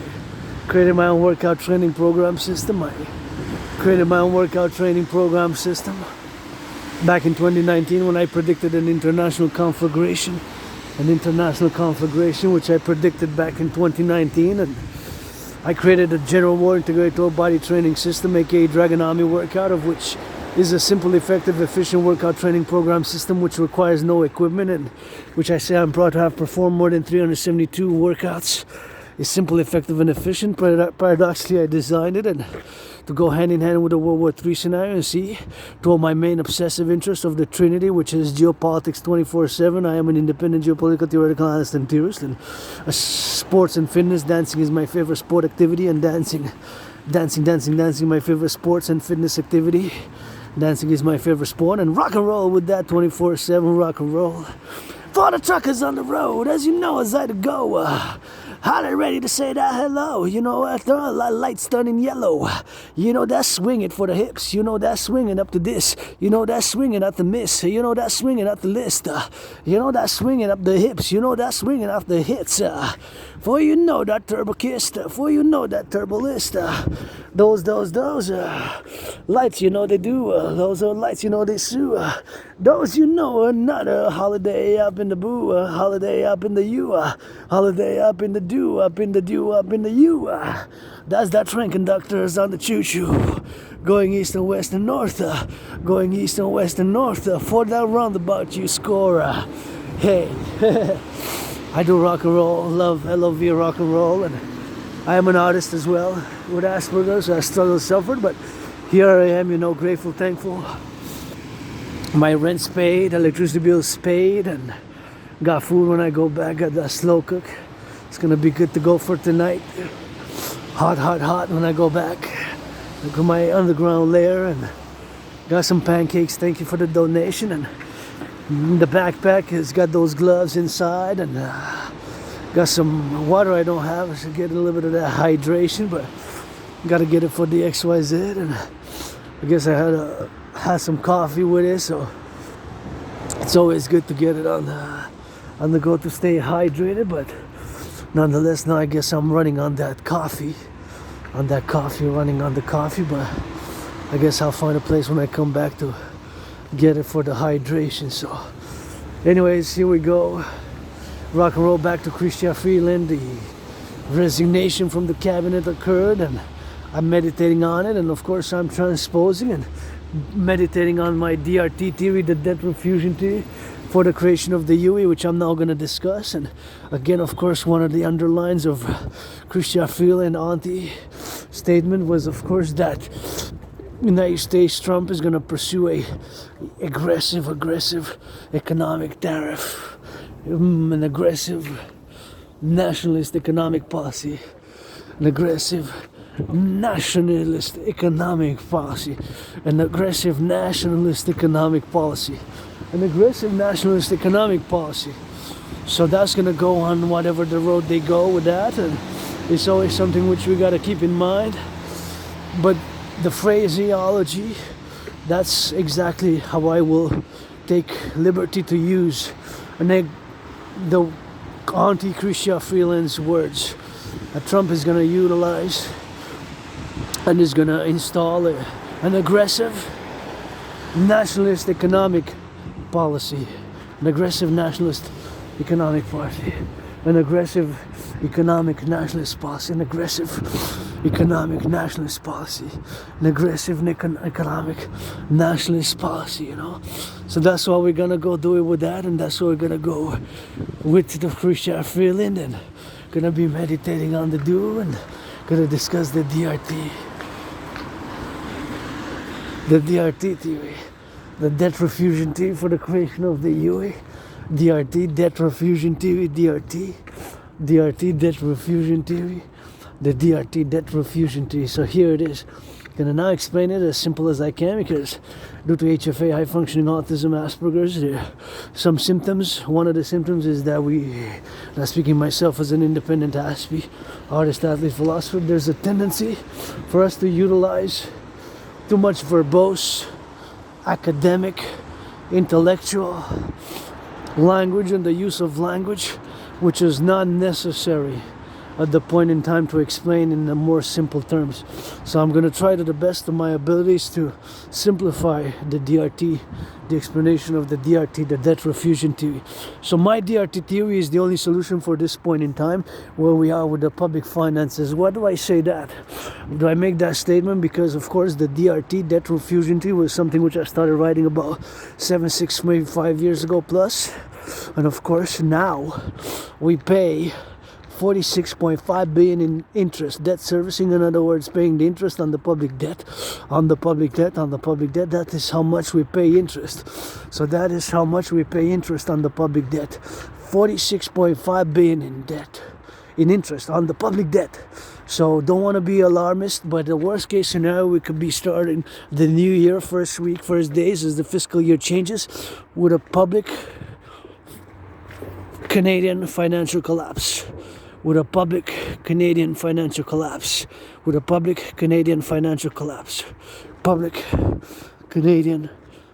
Created my own workout training program system back in 2019 when I predicted an international conflagration, which I predicted back in 2019, and I created a general war integrated whole body training system, aka Dragon Army workout, of which is a simple, effective, efficient workout training program system which requires no equipment, and which I say I'm proud to have performed more than 372 workouts. It's simple, effective, and efficient. Paradoxically, I designed it and to go hand in hand with the World War III scenario, and see, to my main obsessive interest of the Trinity, which is geopolitics 24/7. I am an independent geopolitical theoretical analyst and theorist, and sports and fitness. Dancing is my favorite sport activity, and dancing, my favorite sports and fitness activity. Dancing is my favorite sport, and rock and roll with that 24/7 rock and roll. For the truckers on the road, as you know, as I go. Are they ready to say that hello? After a lights turning yellow. That's swinging for the hips. That's swinging up to this. That's swinging at the miss. That's swinging at the list. That's swinging up the hips. That's swinging up the hits. For that turbo kissed. For that turbo list. Those lights, they do. Those are lights, they sue. Those, another holiday up in the boo. Holiday up in the U. Holiday up in the do. Up in the do. Up in the U. That's that train conductors on the choo-choo. Going east and west and north. Going east and west and north. For that roundabout you score. Hey. I do rock and roll, love LOV rock and roll, and I am an artist as well with Asperger's. I struggle, suffered, but here I am, grateful, thankful. My rent's paid, electricity bill's paid, and got food when I go back. Got that slow cook. It's gonna be good to go for tonight. Hot when I go back. I got my underground lair and got some pancakes. Thank you for the donation. And the backpack has got those gloves inside, and got some water I don't have. I should get a little bit of that hydration, but gotta get it for the XYZ. And I guess I has some coffee with it, so it's always good to get it on the go to stay hydrated. But nonetheless, now I guess I'm running on that coffee, running on the coffee. But I guess I'll find a place when I come back to get it for the hydration. So anyways, here we go. Rock and roll back to Chrystia Freeland. The resignation from the cabinet occurred, and I'm meditating on it, and of course I'm transposing and meditating on my DRT theory, the debt refusion theory, for the creation of the UE, which I'm now going to discuss. And again, of course, one of the underlines of Chrystia Freeland auntie statement was, of course, that United States Trump is going to pursue a aggressive economic tariff, an aggressive nationalist economic policy, an aggressive nationalist economic policy, an aggressive nationalist economic policy, an aggressive nationalist economic policy. So that's going to go on whatever the road they go with that, and it's always something which we got to keep in mind. But the phraseology, that's exactly how I will take liberty to use the Auntie Chrystia Freeland's words that Trump is going to utilize and is going to install an aggressive nationalist economic policy, an aggressive nationalist economic policy, an aggressive economic nationalist policy, an aggressive economic nationalist policy, an aggressive economic nationalist policy, you know. So that's why we're gonna go do it with that, and that's why we're gonna go with the Chrystia Freeland, and gonna be meditating on the do, and gonna discuss the DRT theory, the debt refusion theory for the creation of the UE, DRT, debt refusion theory, DRT, debt refusion theory, the DRT, debt refusion theory. So here it is. I'm gonna now explain it as simple as I can, because due to HFA, high functioning autism, Asperger's, there are some symptoms. One of the symptoms is that now speaking myself as an independent ASPE, artist, athlete, philosopher, there's a tendency for us to utilize too much verbose, academic, intellectual language, and the use of language which is not necessary at the point in time to explain in the more simple terms. So I'm going to try to the best of my abilities to simplify the DRT, the explanation of the DRT, the debt refusion theory. So my DRT theory is the only solution for this point in time where we are with the public finances. Why do I say that? Do I make that statement? Because of course the DRT, debt refusion theory, was something which I started writing about 6, maybe 5 years ago plus. And of course now we pay 46.5 billion in interest, debt servicing, in other words, paying the interest on the public debt, that is how much we pay interest. So that is how much we pay interest on the public debt. 46.5 billion in debt, in interest on the public debt. So don't want to be alarmist, but the worst case scenario, we could be starting the new year, first days as the fiscal year changes, with a public Canadian financial collapse. With a public Canadian financial collapse. With a public Canadian financial collapse. Public Canadian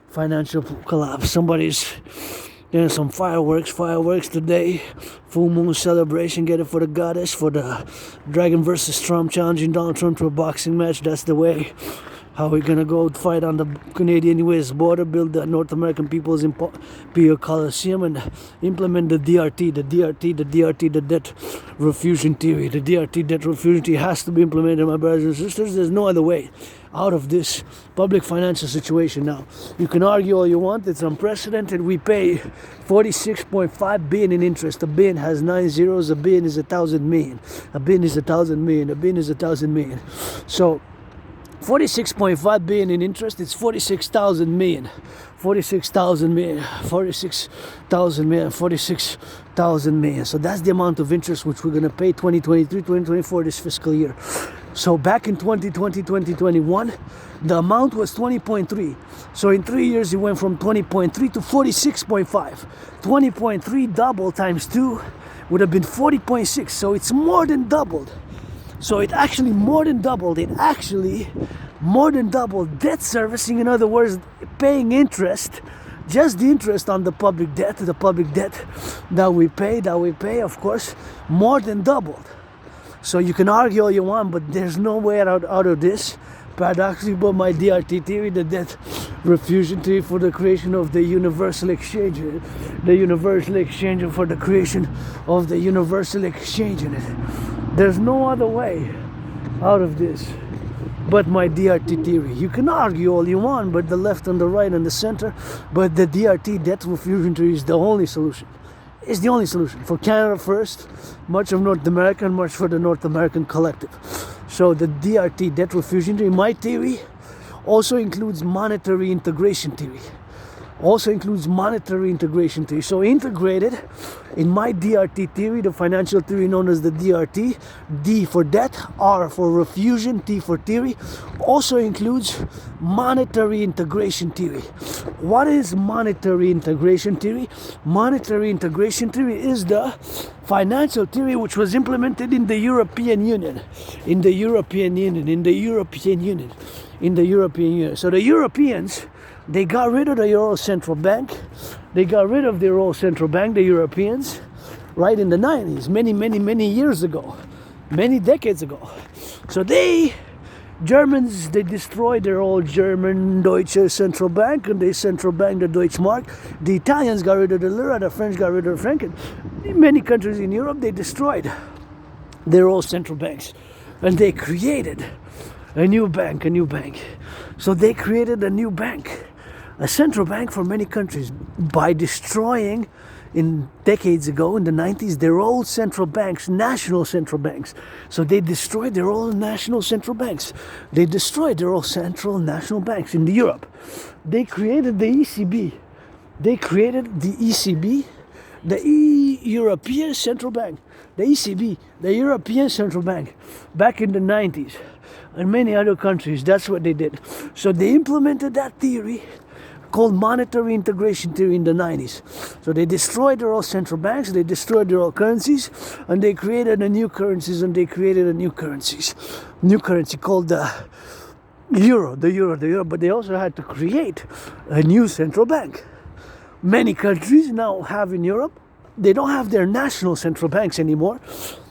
financial collapse. Somebody's doing some fireworks today. Full moon celebration, get it for the goddess, for the Dragon versus Trump, challenging Donald Trump to a boxing match. That's the way. How we're gonna go fight on the Canadian-US border, build the North American People's Imperial Coliseum, and implement the DRT, the debt refusion theory. The DRT, debt refusion theory, has to be implemented, my brothers and sisters. There's no other way out of this public financial situation now. You can argue all you want, it's unprecedented. We pay 46.5 billion in interest. A billion has 9 zeros, a billion is 1,000 million. A billion is 1,000 million, a billion is 1,000 million. So 46.5 billion in interest, it's 46,000 million. 46,000 million, 46,000 million, 46,000 million. So that's the amount of interest which we're going to pay 2023, 2024, this fiscal year. So back in 2020, 2021, the amount was 20.3. So in 3 years, it went from 20.3 to 46.5. 20.3 double times 2 would have been 40.6. So it's more than doubled. So it actually more than doubled. It actually more than double. Debt servicing, in other words, paying interest, just the interest on the public debt that we pay, of course, more than doubled. So you can argue all you want, but there's no way out of this. Paradoxically, but my DRT theory, the debt refusion theory for the creation of the universal exchange, for the creation of the universal exchange in it. There's no other way out of this but my DRT theory. You can argue all you want, but the left and the right and the center, but the DRT, debt refusion theory, is the only solution. It's the only solution for Canada first, much of North America, and much for the North American collective. So the DRT, debt refusion theory, my theory, also includes monetary integration theory. So integrated in my DRT theory, the financial theory known as the DRT, D for debt, R for refusion, T for theory, also includes monetary integration theory. What is monetary integration theory? Monetary integration theory is the financial theory which was implemented in the European Union. So the Europeans, they got rid of the Euro Central Bank. The Europeans, right in the 90s, many years ago, many decades ago. So Germans, they destroyed their old German Deutsche Central Bank, and they central banked the Deutschmark. The Italians got rid of the lira, the French got rid of the franc. In many countries in Europe, they destroyed their old central banks, and they created a new bank. So they created a new bank, a central bank for many countries, by destroying, in decades ago, in the 90s, their old central banks, national central banks. So they destroyed their old national central banks. They destroyed their old central national banks in Europe. They created the ECB. The European Central Bank. The ECB, the European Central Bank, back in the 90s. And many other countries, that's what they did. So they implemented that theory called monetary integration theory in the 90s. So they destroyed their old central banks, they destroyed their old currencies, and they created a new currency called the euro, but they also had to create a new central bank. Many countries now have in Europe, they don't have their national central banks anymore.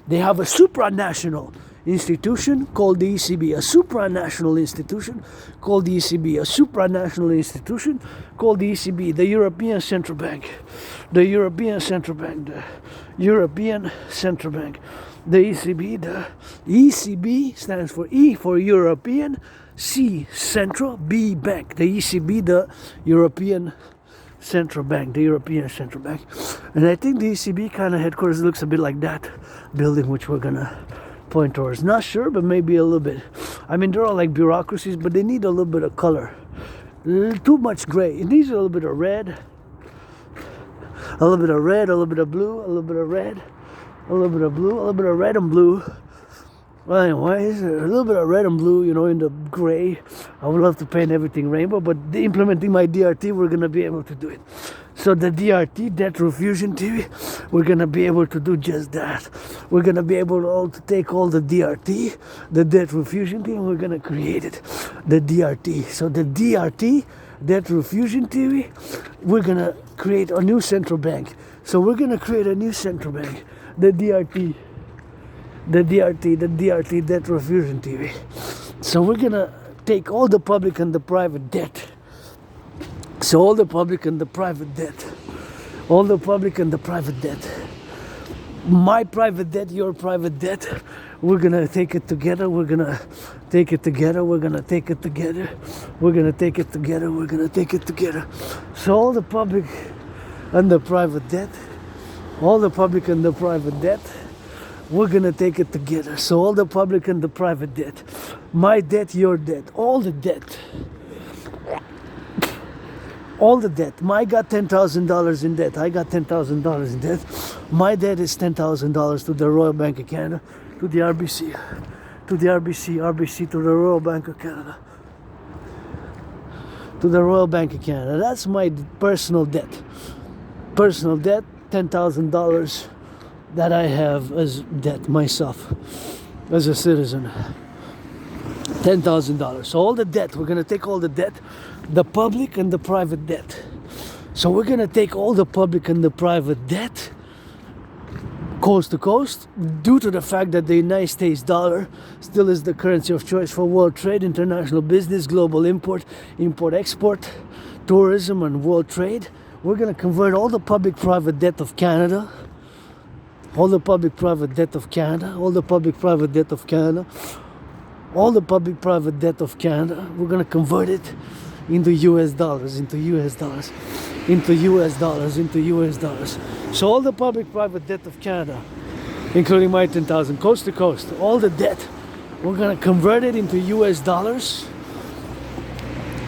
They have a supranational institution called the ECB, a supranational institution called the ECB, the European Central Bank, the ECB. The ECB stands for E for European, C Central, B Bank. The ECB, the European Central Bank. And I think the ECB kind of headquarters looks a bit like that building which we're gonna point towards. Not sure, but maybe a little bit. I mean, they're all like bureaucracies, but they need a little bit of color. Too much gray. It needs a little bit of red, a little bit of blue, a little bit of red, a little bit of blue, a little bit of red and blue. Well, anyways, a little bit of red and blue, in the gray. I would love to paint everything rainbow, but implementing my DRT, we're going to be able to do it. So the DRT, debt refusion theory, we're going to be able to do just that. We're going to be able to take all the DRT, the debt refusion theory, and we're going to create it, the DRT. So the DRT, debt refusion theory, we're going to create a new central bank. So we're going to create a new central bank, the DRT, debt refusion theory. So we're going to take all the public and the private debt. My private debt, your private debt. We're going to take it together. We're going to take it together. So all the public and the private debt. We're going to take it together. So all the public and the private debt. My debt, your debt. All the debt. I got $10,000 in debt. I got $10,000 in debt. My debt is $10,000 to the Royal Bank of Canada, to the RBC, to the Royal Bank of Canada. That's my personal debt. $10,000 that I have as debt myself, as a citizen. $10,000. So all the debt, we're gonna take all the debt, the public and the private debt. So we're gonna take all the public and the private debt coast to coast, due to the fact that the United States dollar still is the currency of choice for world trade, international business, global import, export, tourism and world trade. We're gonna convert all the public private debt of Canada, all the public private debt of Canada, all the public private debt of Canada, all the public private debt of Canada. We're gonna convert it into US dollars, into US dollars, into US dollars, into US dollars. So all the public private debt of Canada, including my 10,000, coast to coast, all the debt, we're gonna convert it into US dollars.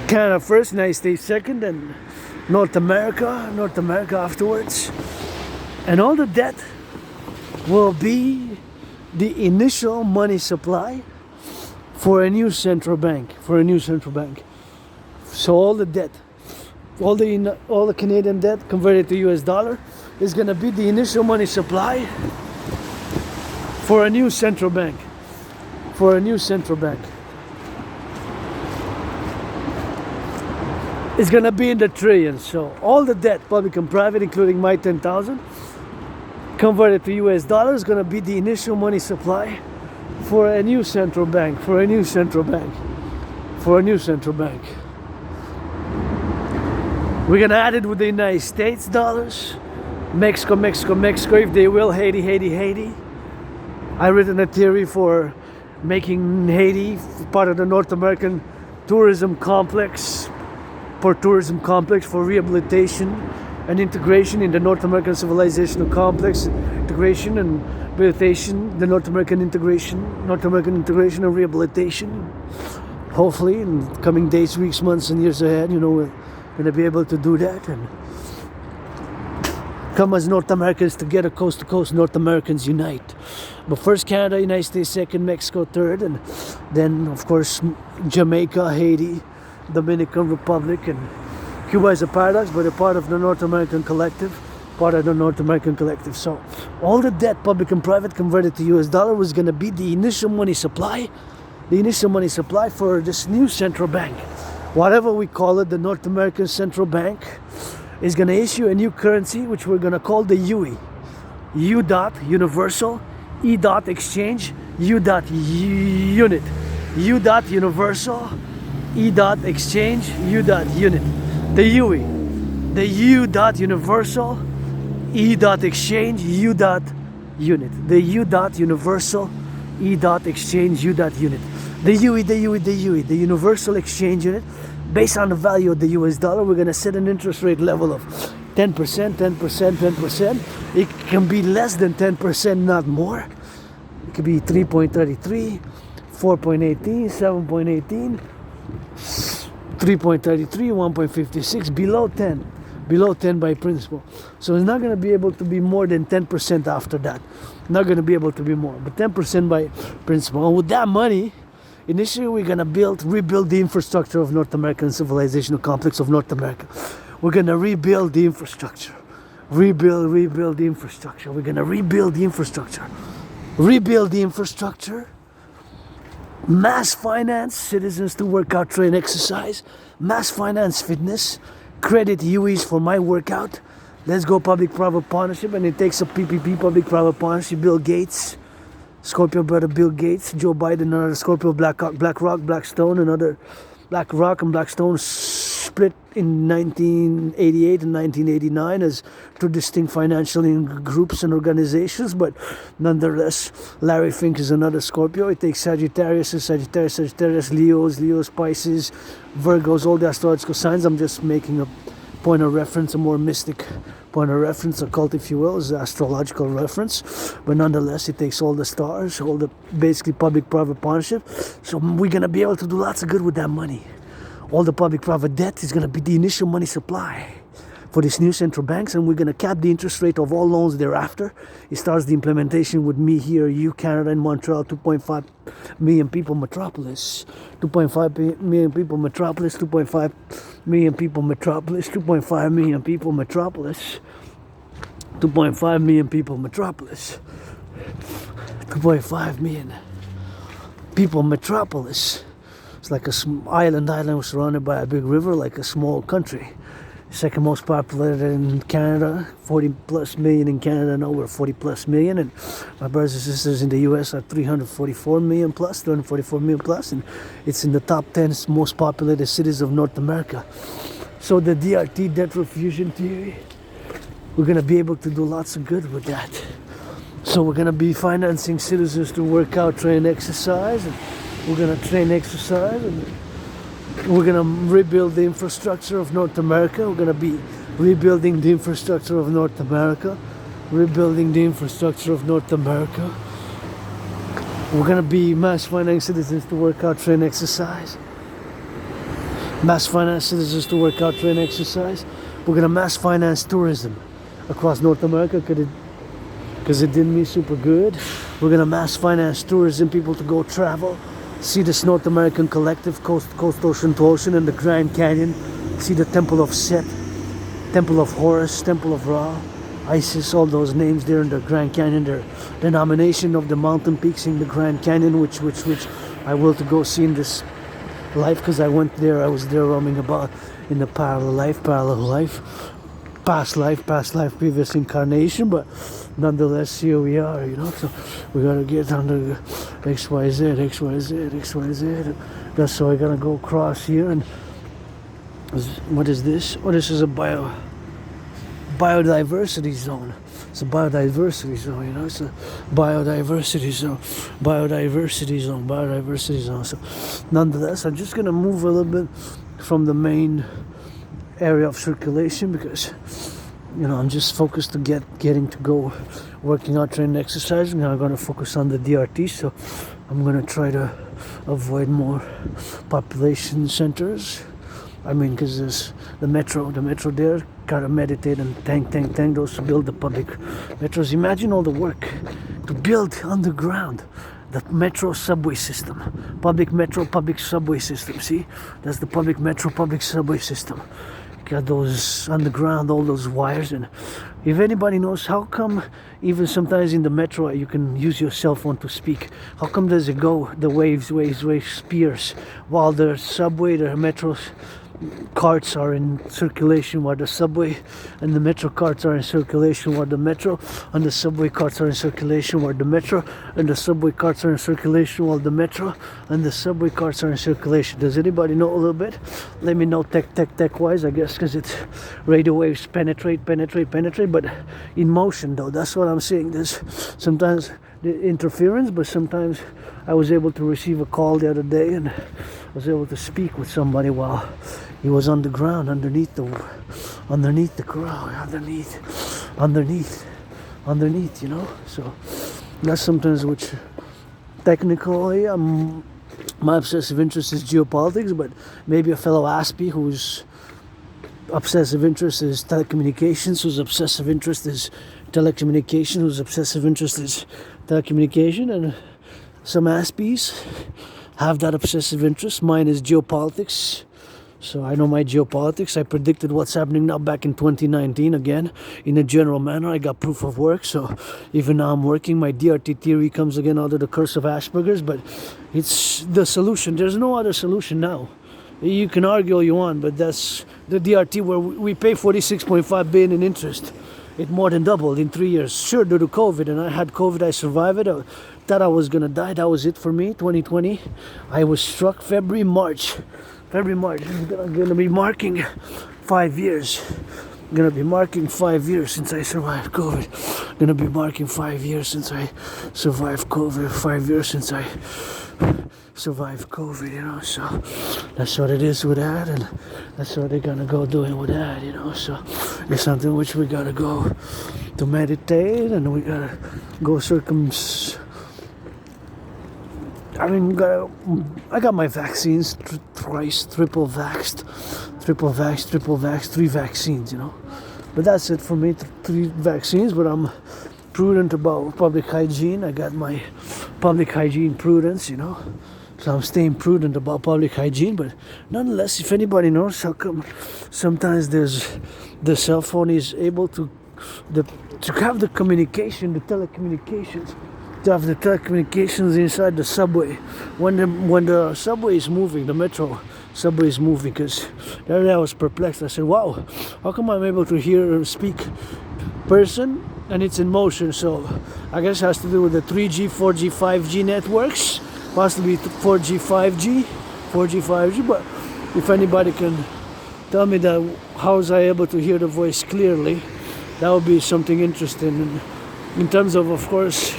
Canada first, United States second, and North America afterwards. And all the debt will be the initial money supply for a new central bank, So all the debt, all the Canadian debt converted to US dollar is going to be the initial money supply for a new central bank, It's going to be in the trillions. So all the debt, public and private, including my 10,000, converted to US dollars, is going to be the initial money supply for a new central bank, We're gonna add it with the United States dollars, Mexico, if they will, Haiti. I've written a theory for making Haiti part of the North American tourism complex, for rehabilitation and integration in the North American civilizational complex, integration and rehabilitation, the North American integration and rehabilitation. Hopefully in coming days, weeks, months and years ahead, we're going to be able to do that and come as North Americans together, coast to coast. North Americans unite. But first Canada, United States second, Mexico third, and then of course Jamaica, Haiti, Dominican Republic, and Cuba is a paradox, but a part of the North American collective. So all the debt, public and private, converted to US dollar was going to be the initial money supply for this new central bank. Whatever we call it, the North American Central Bank is going to issue a new currency, which we're going to call the UE. U dot universal, E dot exchange, U dot unit. U dot universal, E dot exchange, U dot unit. The UE. The U dot universal, E dot exchange, U dot unit. The U dot universal, E dot exchange, U dot unit. The UE, the universal exchange unit, based on the value of the US dollar, we're going to set an interest rate level of 10%. It can be less than 10%, not more. It could be 3.33, 4.18, 7.18, 3.33, 1.56, below 10 by principle. So it's not going to be able to be more than 10% after that. Not going to be able to be more, but 10% by principle. And with that money, initially we're going to rebuild the infrastructure of North American civilizational complex of North America. We're going to rebuild the infrastructure. Rebuild the infrastructure. We're going to rebuild the infrastructure. Mass finance citizens to work out, train, exercise. Mass finance fitness. Credit UEs for my workout. Let's go public-private partnership. And it takes a PPP, public-private partnership. Bill Gates, Scorpio brother Bill Gates, Joe Biden, another Scorpio, BlackRock, Blackstone, another BlackRock and Blackstone split in 1988 and 1989 as two distinct financial groups and organizations, but nonetheless, Larry Fink is another Scorpio. It takes Sagittarius, Leos, Pisces, Virgos, all the astrological signs. I'm just making a point of reference, a more mystic point of reference, occult if you will, is astrological reference, but nonetheless it takes all the stars, all the basically public-private partnership. So we're going to be able to do lots of good with that money. All the public-private debt is going to be the initial money supply for these new central banks, and we're going to cap the interest rate of all loans thereafter. It starts the implementation with me here, you, Canada, and Montreal, 2.5 million people metropolis, 2.5 million people metropolis, 2.5 million people metropolis, 2.5 million people metropolis, 2.5 million people metropolis, 2.5 million people metropolis. It's like a island surrounded by a big river, like a small country. Second most populated in Canada, 40 plus million in Canada now, we're 40 plus million, and my brothers and sisters in the US are 344 million plus, and it's in the top 10 most populated cities of North America. So the DRT, debt refusion theory, we're gonna be able to do lots of good with that. So we're gonna be financing citizens to work out, train, exercise, and we're gonna train, exercise, and we're gonna rebuild the infrastructure of North America. We're gonna be rebuilding the infrastructure of North America. Rebuilding the infrastructure of North America. We're gonna be mass financing citizens to work out, train, exercise. Mass finance citizens to work out, train, exercise. We're gonna mass finance tourism across North America because it did me super good. We're gonna mass finance tourism, people to go travel. See this North American collective, coast ocean to ocean, and the Grand Canyon. See the Temple of Set, Temple of Horus, Temple of Ra, Isis, all those names there in the Grand Canyon. They're denomination of the mountain peaks in the Grand Canyon, which I will to go see in this life, because I went there. I was there roaming about in the parallel life, past life, previous incarnation, but nonetheless, here we are, so we gotta get under XYZ. That's so I gotta go across here, and what is this? Oh, this is a biodiversity zone. It's a biodiversity zone, it's a biodiversity zone. So nonetheless, I'm just gonna move a little bit from the main area of circulation, because I'm just focused to getting to go working out, training, exercising. Now I'm going to focus on the DRT, so I'm going to try to avoid more population centers. I mean, because there's the metro there, gotta meditate and thank those who build the public metros. Imagine all the work to build underground the metro subway system, public metro, public subway system. See, that's the public metro, public subway system. Got those underground, all those wires. And if anybody knows how come even sometimes in the metro you can use your cell phone to speak, how come does it go the waves spears, while the subway, the metro carts are in circulation, while the subway and the metro carts are in circulation, while the metro and the subway carts are in circulation, while the metro and the subway carts are in circulation, while the metro and the subway carts are in circulation. Does anybody know a little bit? Let me know tech wise, I guess, because it's radio waves penetrate, but in motion though. That's what I'm saying. There's sometimes the interference, but sometimes I was able to receive a call the other day, and I was able to speak with somebody while he was on the ground, underneath the ground, underneath, So that's sometimes which technically my obsessive interest is geopolitics, but maybe a fellow Aspie whose obsessive interest is telecommunications, whose obsessive interest is telecommunication, whose obsessive interest is telecommunication, and some Aspies have that obsessive interest. Mine is geopolitics. So I know my geopolitics. I predicted what's happening now back in 2019 again in a general manner. I got proof of work. So even now I'm working. My DRT theory comes again out of the curse of Asperger's, but it's the solution. There's no other solution now. You can argue all you want, but that's the DRT where we pay 46.5 billion in interest. It more than doubled in 3 years. Sure, due to COVID, and I had COVID, I survived it. I thought I was gonna die. That was it for me, 2020. I was struck February, March. I'm gonna be marking 5 years. I'm gonna be marking 5 years since I survived COVID. I'm gonna be marking 5 years since I survived COVID. 5 years since I survived COVID, So that's what it is with that, and that's what they're gonna go doing with that, So it's something which we gotta go to meditate, and we gotta go I got my vaccines twice, triple vaxxed, 3 vaccines, But that's it for me, 3 vaccines, but I'm prudent about public hygiene. I got my public hygiene prudence, So I'm staying prudent about public hygiene, but nonetheless, if anybody knows how come sometimes the cell phone is able to have the communication, the telecommunications to have the telecommunications inside the subway. When the subway is moving, the metro subway is moving, because there I was perplexed. I said, wow, how come I'm able to hear or speak person and it's in motion? So I guess it has to do with the 3G, 4G, 5G networks, possibly 4G, 5G, but if anybody can tell me that, how was I able to hear the voice clearly, that would be something interesting. And in terms of course,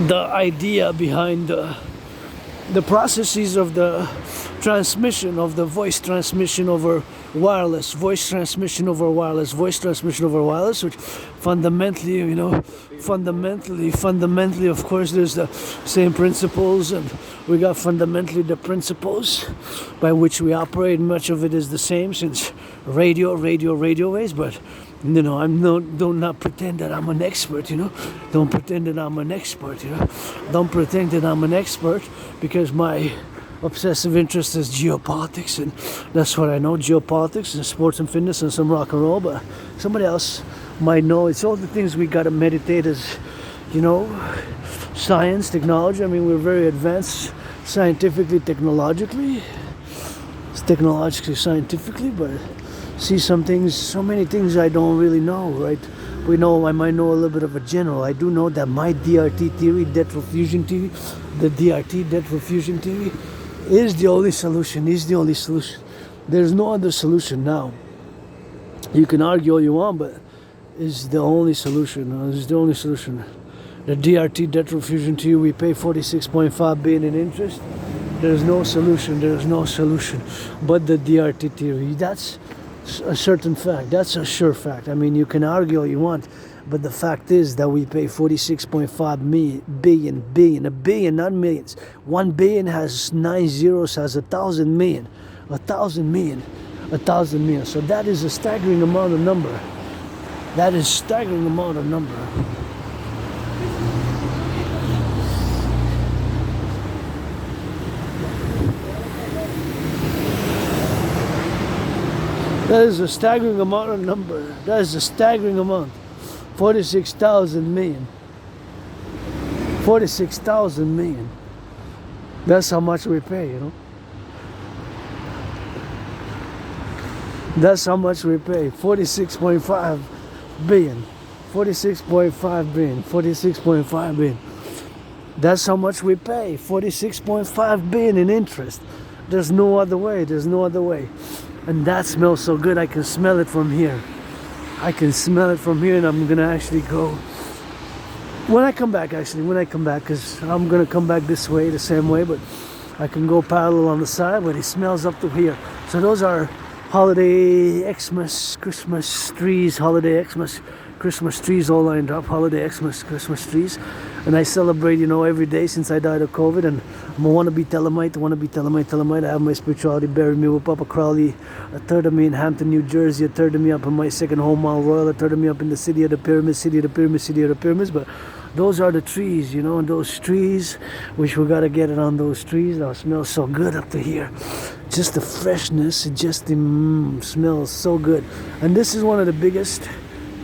the idea behind the processes of the transmission of the voice transmission over wireless, voice transmission over wireless, which fundamentally, fundamentally, of course, there's the same principles, and we got fundamentally the principles by which we operate. Much of it is the same, since radio waves, but do not pretend that I'm an expert, Don't pretend that I'm an expert, Don't pretend that I'm an expert, because my obsessive interest is geopolitics, and that's what I know, geopolitics and sports and fitness and some rock and roll, but somebody else might know. It's all the things we gotta meditate as, science, technology. I mean, we're very advanced scientifically, technologically, scientifically, but see some things, so many things I don't really know, right? I might know a little bit of a general. I do know that my DRT theory, death fusion theory, the DRT, death fusion theory, is the only solution. There's no other solution now. You can argue all you want, but it's the only solution. The DRT, debt fusion theory, we pay 46.5 billion in interest. There's no solution. But the DRT theory, that's a certain fact. That's a sure fact. I mean, you can argue all you want, but the fact is that we pay 46.5 billion, a billion, not millions. 1 billion has 9 zeros, has 1,000 million. So that is a staggering amount of number. That is a staggering amount of number. 46,000 million. 46,000 million. That's how much we pay, That's how much we pay. 46.5 billion. 46.5 billion. That's how much we pay. 46.5 billion in interest. There's no other way. And that smells so good. I can smell it from here. And I'm gonna actually go when I come back, because I'm gonna come back this way, the same way, but I can go parallel on the side, but it smells up to here. So those are holiday Xmas, Christmas trees, Christmas trees all lined up, holiday Xmas, Christmas trees. And I celebrate, every day since I died of COVID, and I'm a wannabe Telemite. I have my spirituality buried me with Papa Crowley, a third of me in Hampton, New Jersey, a third of me up in my second home, Mount Royal, a third of me up in the city of the pyramids, but those are the trees, and those trees, which we gotta get it on those trees. Now it smells so good up to here. Just the freshness, smells so good. And this is one of the biggest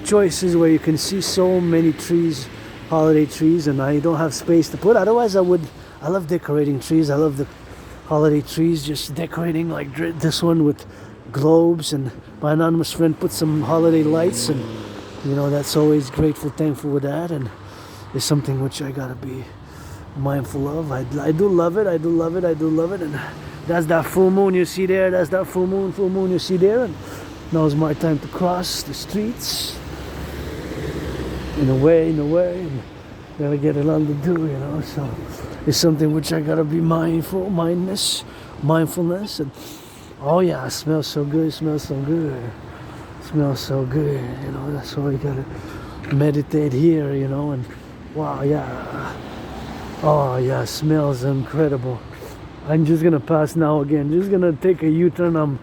choices where you can see so many trees, holiday trees, and I don't have space to put. Otherwise I love decorating trees. I love the holiday trees, just decorating like this one with globes, and my anonymous friend put some holiday lights, and that's always grateful, thankful with that, and it's something which I gotta be mindful of. I do love it, and that's that full moon you see there, and now is my time to cross the streets. In a way, and gotta get it on the do, so it's something which I gotta be mindfulness, and oh yeah, it smells so good, that's why you gotta meditate here, and wow, yeah, oh yeah, it smells incredible. I'm just gonna pass now again, just gonna take a U-turn.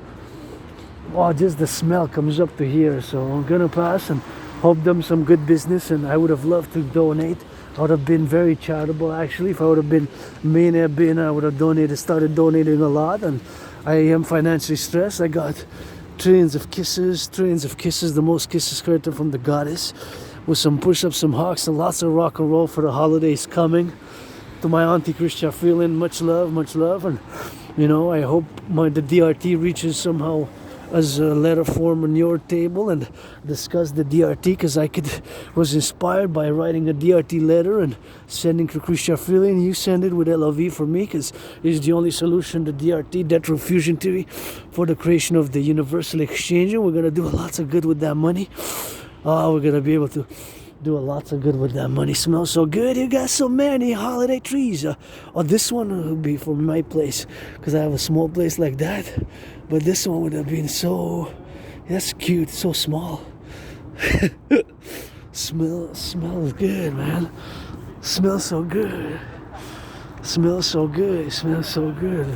Just the smell comes up to here, so I'm gonna pass and hope them some good business. And I would have loved to donate. I would have been very charitable, actually. If I would have been millionaire, I would have started donating a lot. And I am financially stressed. I got trillions of kisses, the most kisses created from the goddess. with some push-ups, some hugs, and lots of rock and roll for the holidays coming. To my auntie Christian feeling, much love, and I hope the DRT reaches somehow as a letter form on your table and discuss the DRT, because was inspired by writing a DRT letter and sending to Christian feeling. You send it with LOV for me, because it's the only solution, the DRT, debt fusion theory, for the creation of the universal exchange, and we're gonna do lots of good with that money. We're gonna be able to do lots of good with that money. Smells so good. You got so many holiday trees. This one would be for my place, because I have a small place like that. But this one would have been that's cute, so small. Smells good, man. Smells so good. Smells so good. Smells so good.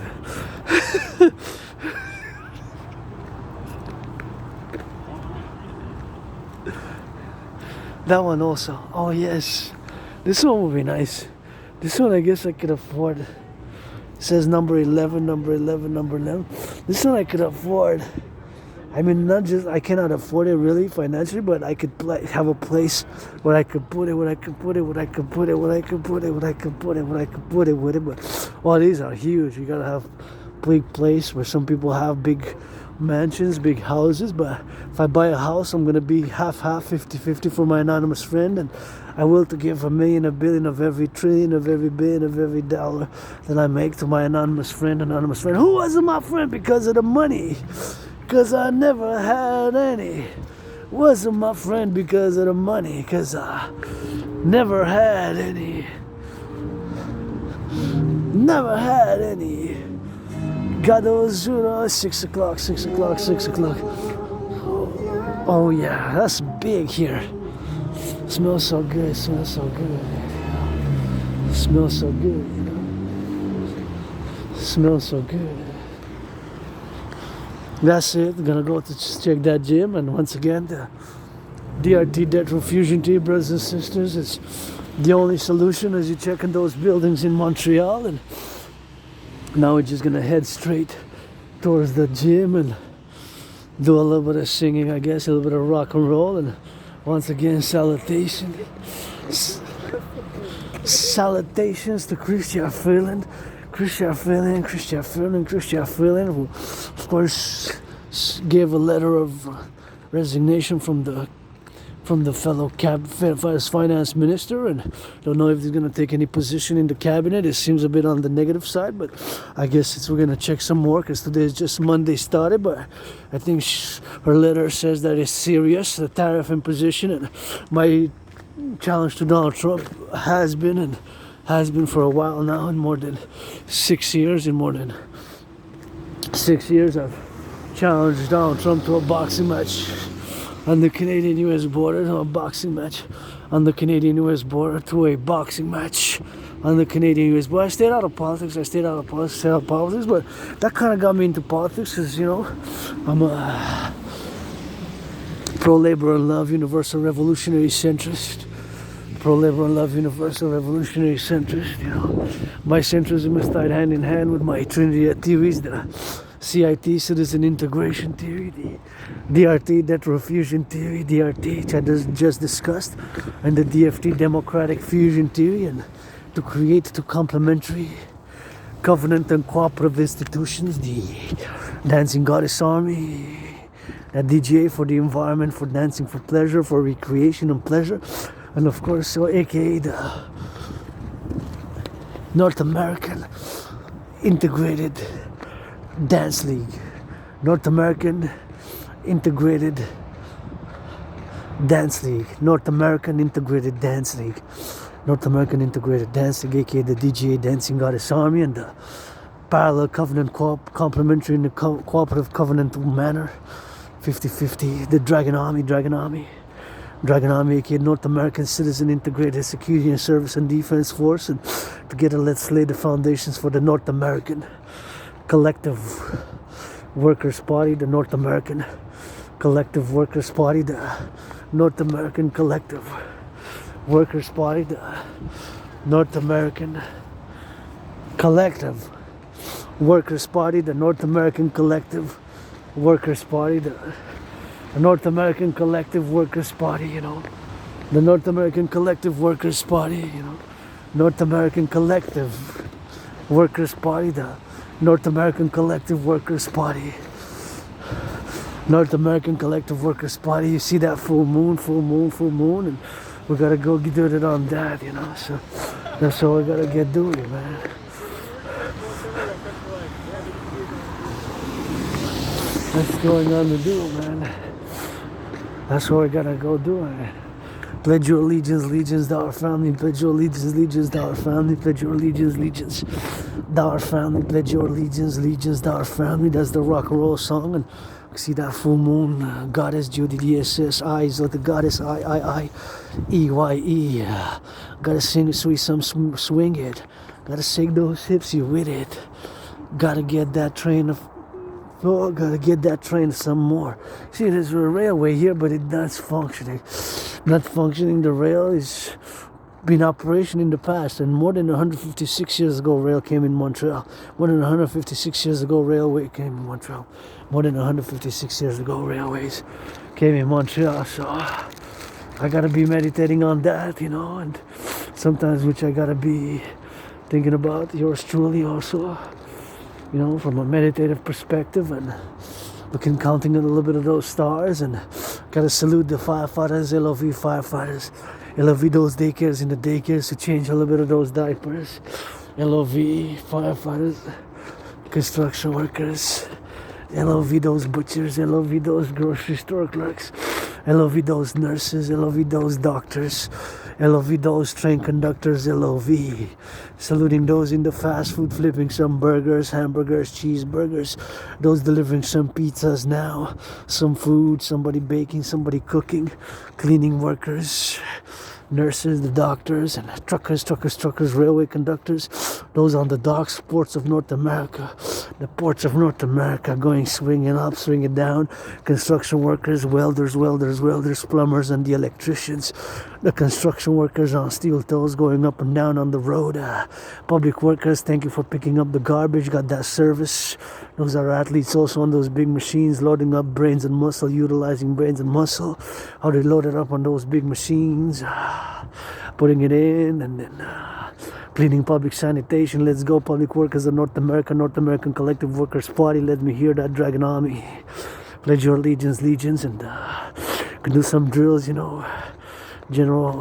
That one also. Oh yes, this one would be nice. This one I guess I could afford. It says number 11, number 11, number 11. This one I could afford. I mean, not just I cannot afford it really financially, but I could have a place where I could put it, where I could put it, where I could put it, where I could put it, where I could put it, where I could put it with it. But all these are huge. You gotta have a big place where some people have big mansions, big houses. But if I buy a house, I'm gonna be half 50-50 for my anonymous friend, and I will to give $1 million, $1 billion of every trillion, of every billion, of every dollar that I make to my anonymous friend who wasn't my friend because of the money, because I never had any. Wasn't my friend because of the money, because I never had any. Never had any. Got those, 6 o'clock. Oh yeah, that's big here. Smells so good. Smells so good. Smells so good. Smells so good. That's it. Gonna go to check that gym, and once again, the DRT debt fusion tea, brothers and sisters, it's the only solution as you check in those buildings in Montreal. And now we're just gonna head straight towards the gym and do a little bit of singing, I guess, a little bit of rock and roll, and once again, salutations to Christian Freeland, who, of course, gave a letter of resignation from the fellow finance minister, and don't know if he's going to take any position in the cabinet. It seems a bit on the negative side, but I guess we're going to check some more, because today is just Monday started. But I think her letter says that it's serious, the tariff imposition, and my challenge to Donald Trump has been for a while now, in more than 6 years. In more than 6 years, I've challenged Donald Trump to a boxing match on the Canadian-US border, to a boxing match on the Canadian-US border, to a boxing match on the Canadian-US border. I stayed out of politics, but that kind of got me into politics, because, I'm a pro-labor and love, universal revolutionary centrist. Pro-labor and love, universal revolutionary centrist, My centrism is tied hand in hand with my Trinity theories, the CIT, citizen integration theory, the DRT, debt fusion theory, DRT, which I just discussed, and the DFT, democratic fusion theory, and to create two complementary covenant and cooperative institutions, the Dancing Goddess Army, the DGA for the environment, for dancing for pleasure, for recreation and pleasure, and of course, aka the North American Integrated Dance League, North American Integrated Dance League, North American Integrated Dance League, North American Integrated Dance League, aka the DGA, Dancing Goddess Army, and the parallel covenant complementary in the cooperative covenant manner, 50-50, the Dragon Army, aka North American Citizen Integrated Security and Service and Defense Force, and together let's lay the foundations for the North American Collective Workers' Party, the North American Collective Workers' Party, the North American Collective Workers' Party, the North American Collective Workers' Party, the North American Collective Workers' Party, the North American Collective Workers' Party, the North American Collective Workers Party, North American Collective Workers Party, the North American Collective Workers Party, North American Collective Workers Party. You see that full moon, and we gotta go do it on that, so that's what we gotta get doing, man. That's going on to do, man. That's what we gotta go do, man. Pledge your allegiance to our family. Pledge your allegiance to our family. Pledge your allegiance to our family. Pledge your allegiance to our family. That's the rock and roll song. And see that full moon, goddess Judy eyes of the goddess I-E-Y-E. Gotta sing it, sweet, some swing it. Gotta shake those hips, you with it. Gotta get that train of. Oh, gotta get that train some more. See, there's a railway here, but it's not functioning. Not functioning. The rail is been operation in the past, and more than 156 years ago, rail came in Montreal. More than 156 years ago, railway came in Montreal. More than 156 years ago, railways came in Montreal. So I gotta be meditating on that, and sometimes which I gotta be thinking about yours truly also. From a meditative perspective, and counting a little bit of those stars, and gotta salute the firefighters, LOV firefighters, LOV those daycares in the daycares to change a little bit of those diapers, LOV firefighters, construction workers, LOV those butchers, LOV those grocery store clerks, LOV those nurses, LOV those doctors, LOV those train conductors, LOV. Saluting those in the fast food, flipping some burgers, hamburgers, cheeseburgers. Those delivering some pizzas now. Some food, somebody baking, somebody cooking. Cleaning workers, nurses, the doctors, and truckers, railway conductors. Those on the docks, ports of North America. The ports of North America going swinging up, swinging down. Construction workers, welders, plumbers, and the electricians. The construction workers on steel toes going up and down on the road. Public workers, thank you for picking up the garbage. Got that service. Those are athletes also on those big machines, loading up brains and muscle, utilizing brains and muscle. How they load it up on those big machines, putting it in, and then cleaning public sanitation. Let's go, public workers of North American Collective Workers Party. Let me hear that Dragon Army. Pledge your allegiance, and can do some drills, General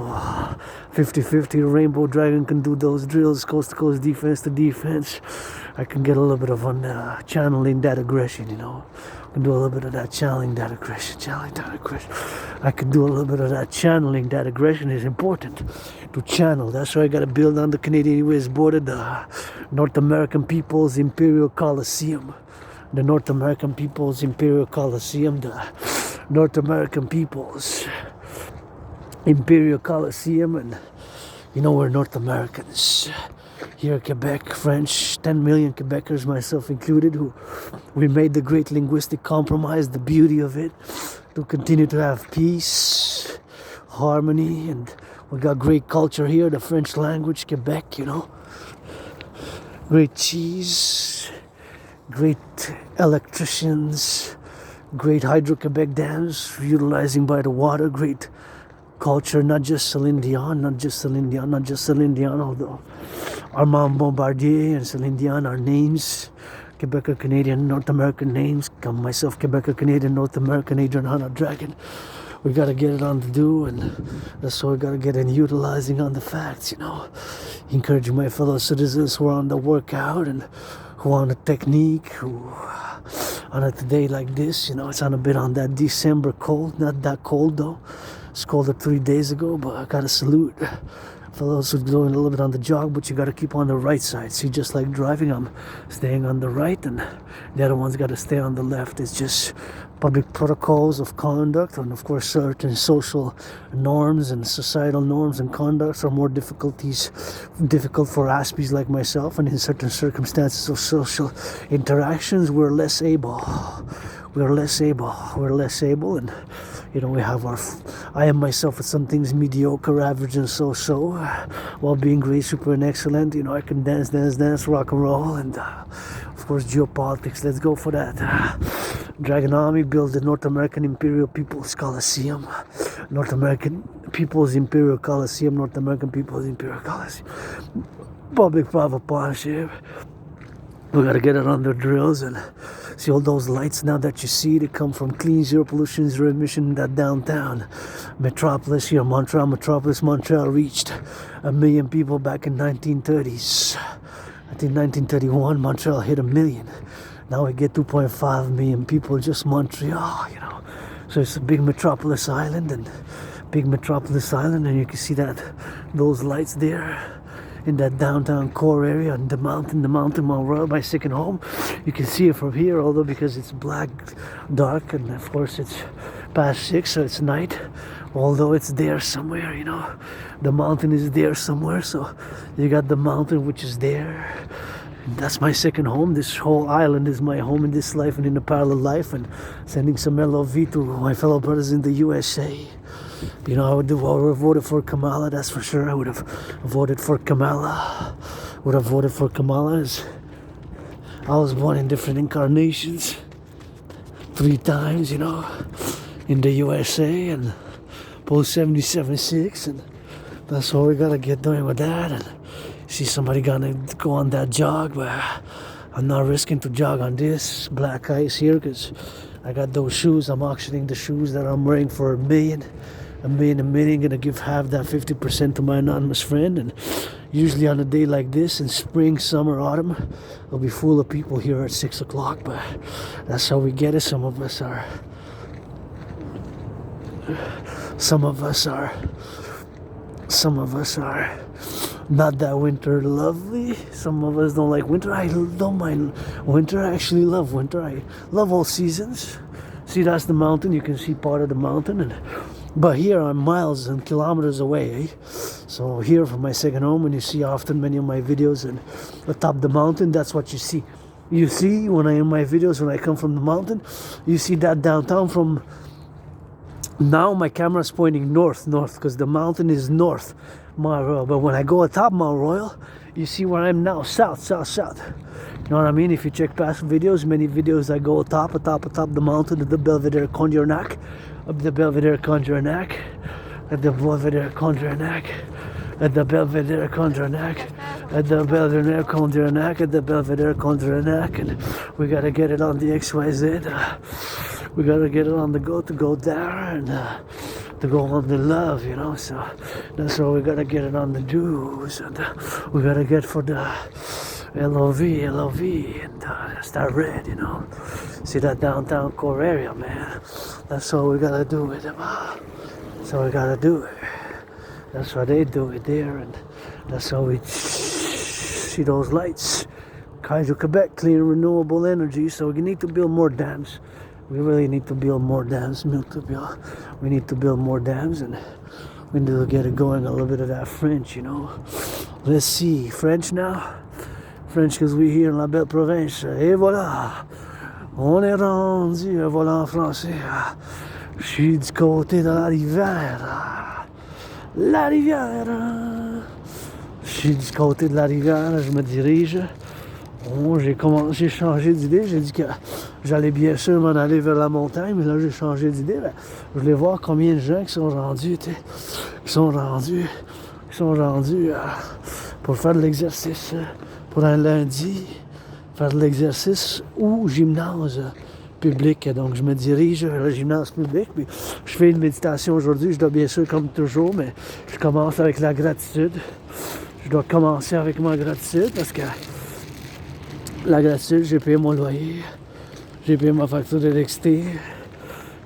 50-50 Rainbow Dragon can do those drills, coast to coast, defense to defense. I can get a little bit of channeling that aggression, I can do a little bit of that channeling that aggression. I can do a little bit of that channeling that aggression. Is important to channel. That's why I got to build on the Canadian-US border, the North American People's Imperial Coliseum. The North American People's Imperial Coliseum, the North American People's Imperial Coliseum, and we're North Americans. Here in Quebec, French, 10 million Quebecers, myself included, we made the great linguistic compromise, the beauty of it, to continue to have peace, harmony, and we got great culture here, the French language, Quebec, great cheese, great electricians, great Hydro-Quebec dams, utilizing by the water, great culture, not just Celine Dion, although Armand Bombardier and Celine Dion are names, Quebec Canadian, North American names. Come myself, Quebec Canadian, North American, Adrian Hanna Dragon. We gotta get it on to do, and that's what we gotta get in utilizing on the facts, encouraging my fellow citizens who are on the workout and who are on the technique, who on a day like this, it's on a bit on that December cold, not that cold though. It's colder 3 days ago, but I gotta salute fellows who are doing a little bit on the jog, but you gotta keep on the right side. See, just like driving, I'm staying on the right, and the other one's gotta stay on the left. It's just public protocols of conduct, and of course certain social norms and societal norms and conducts are more difficult for aspies like myself, and in certain circumstances of social interactions we're less able, and we have I am myself at some things mediocre, average, and so, while being great, super, and excellent. I can dance, rock and roll, and of course geopolitics. Let's go for that. Dragon Army built the North American Imperial People's Coliseum. North American People's Imperial Coliseum. North American People's Imperial Coliseum. Public-private partnership. We gotta get it under drills and see all those lights now that you see. They come from clean, zero pollution, zero emission, that downtown metropolis here, Montreal metropolis. Montreal reached 1 million people back in 1930s. I think 1931, Montreal hit 1 million. Now we get 2.5 million people, just Montreal, you know. So it's a big metropolis island, and you can see that those lights there in that downtown core area, and the mountain, Mount Royal, my second home. You can see it from here, although because it's black, dark, and of course it's past 6, so it's night. Although it's there somewhere, you know, the mountain is there somewhere. So you got the mountain, which is there. That's my second home. This whole island is my home in this life and in a parallel life. And sending some LOV to my fellow brothers in the USA. You know, I would have voted for Kamala, that's for sure. I would have voted for Kamala. As I was born in different incarnations 3 times, you know, in the USA and post 77.6, and that's what we gotta get doing with that. And see somebody gonna go on that jog, but I'm not risking to jog on this black ice here because I got those shoes. I'm auctioning the shoes that I'm wearing for $1 million. Gonna give half that 50% to my anonymous friend. And usually on a day like this in spring, summer, autumn, it'll be full of people here at 6 o'clock, but that's how we get it. Some of us are not that winter lovely. Some of us don't like winter. I don't mind winter. I actually love winter. I love all seasons. See, that's the mountain. You can see part of the mountain, but here I'm miles and kilometers away, eh? So here from my second home, when you see often many of my videos and atop the mountain, that's what you see. You see when I in my videos, when I come from the mountain, you see that downtown from. Now my camera's pointing north, because the mountain is north, Mount Royal. But when I go atop Mount Royal, you see where I'm now, south. You know what I mean? If you check past videos, many videos I go atop the mountain at the Belvedere Conjurnac, at the Belvedere Conjurnac, at the Belvedere Conjurnac, at the Belvedere Conjurnac, at the Belvedere Conjurnac, at the Belvedere Conjurnac, and we gotta get it on the XYZ. We gotta get it on the go to go there and to go on the love, you know. So that's why we gotta get it on the juice, and we gotta get for the LOV, and that's that red, you know. See that downtown core area, man. That's what we gotta do with them. So we gotta do it. That's why they do it there, and that's how we see those lights. Hydro Quebec, clean renewable energy. So we need to build more dams. We really need to build more dams. We need to build more dams, and we need to get it going. A little bit of that French, you know. Let's see, French now. French, because we're here in la belle province. Et voilà, on est rendu. Voilà en français. Je suis du côté de la rivière. La rivière. Je suis du côté de la rivière. Je me dirige. Bon, j'ai changé d'idée. J'ai dit que j'allais bien sûr m'en aller vers la montagne, mais là j'ai changé d'idée. Là. Je voulais voir combien de gens qui sont rendus pour faire de l'exercice pour un lundi, faire de l'exercice ou gymnase public. Donc je me dirige vers le gymnase public. Puis je fais une méditation aujourd'hui. Je dois bien sûr, comme toujours, mais je commence avec la gratitude. Je dois commencer avec ma gratitude parce que la gratitude, j'ai payé mon loyer, j'ai payé ma facture d'électricité,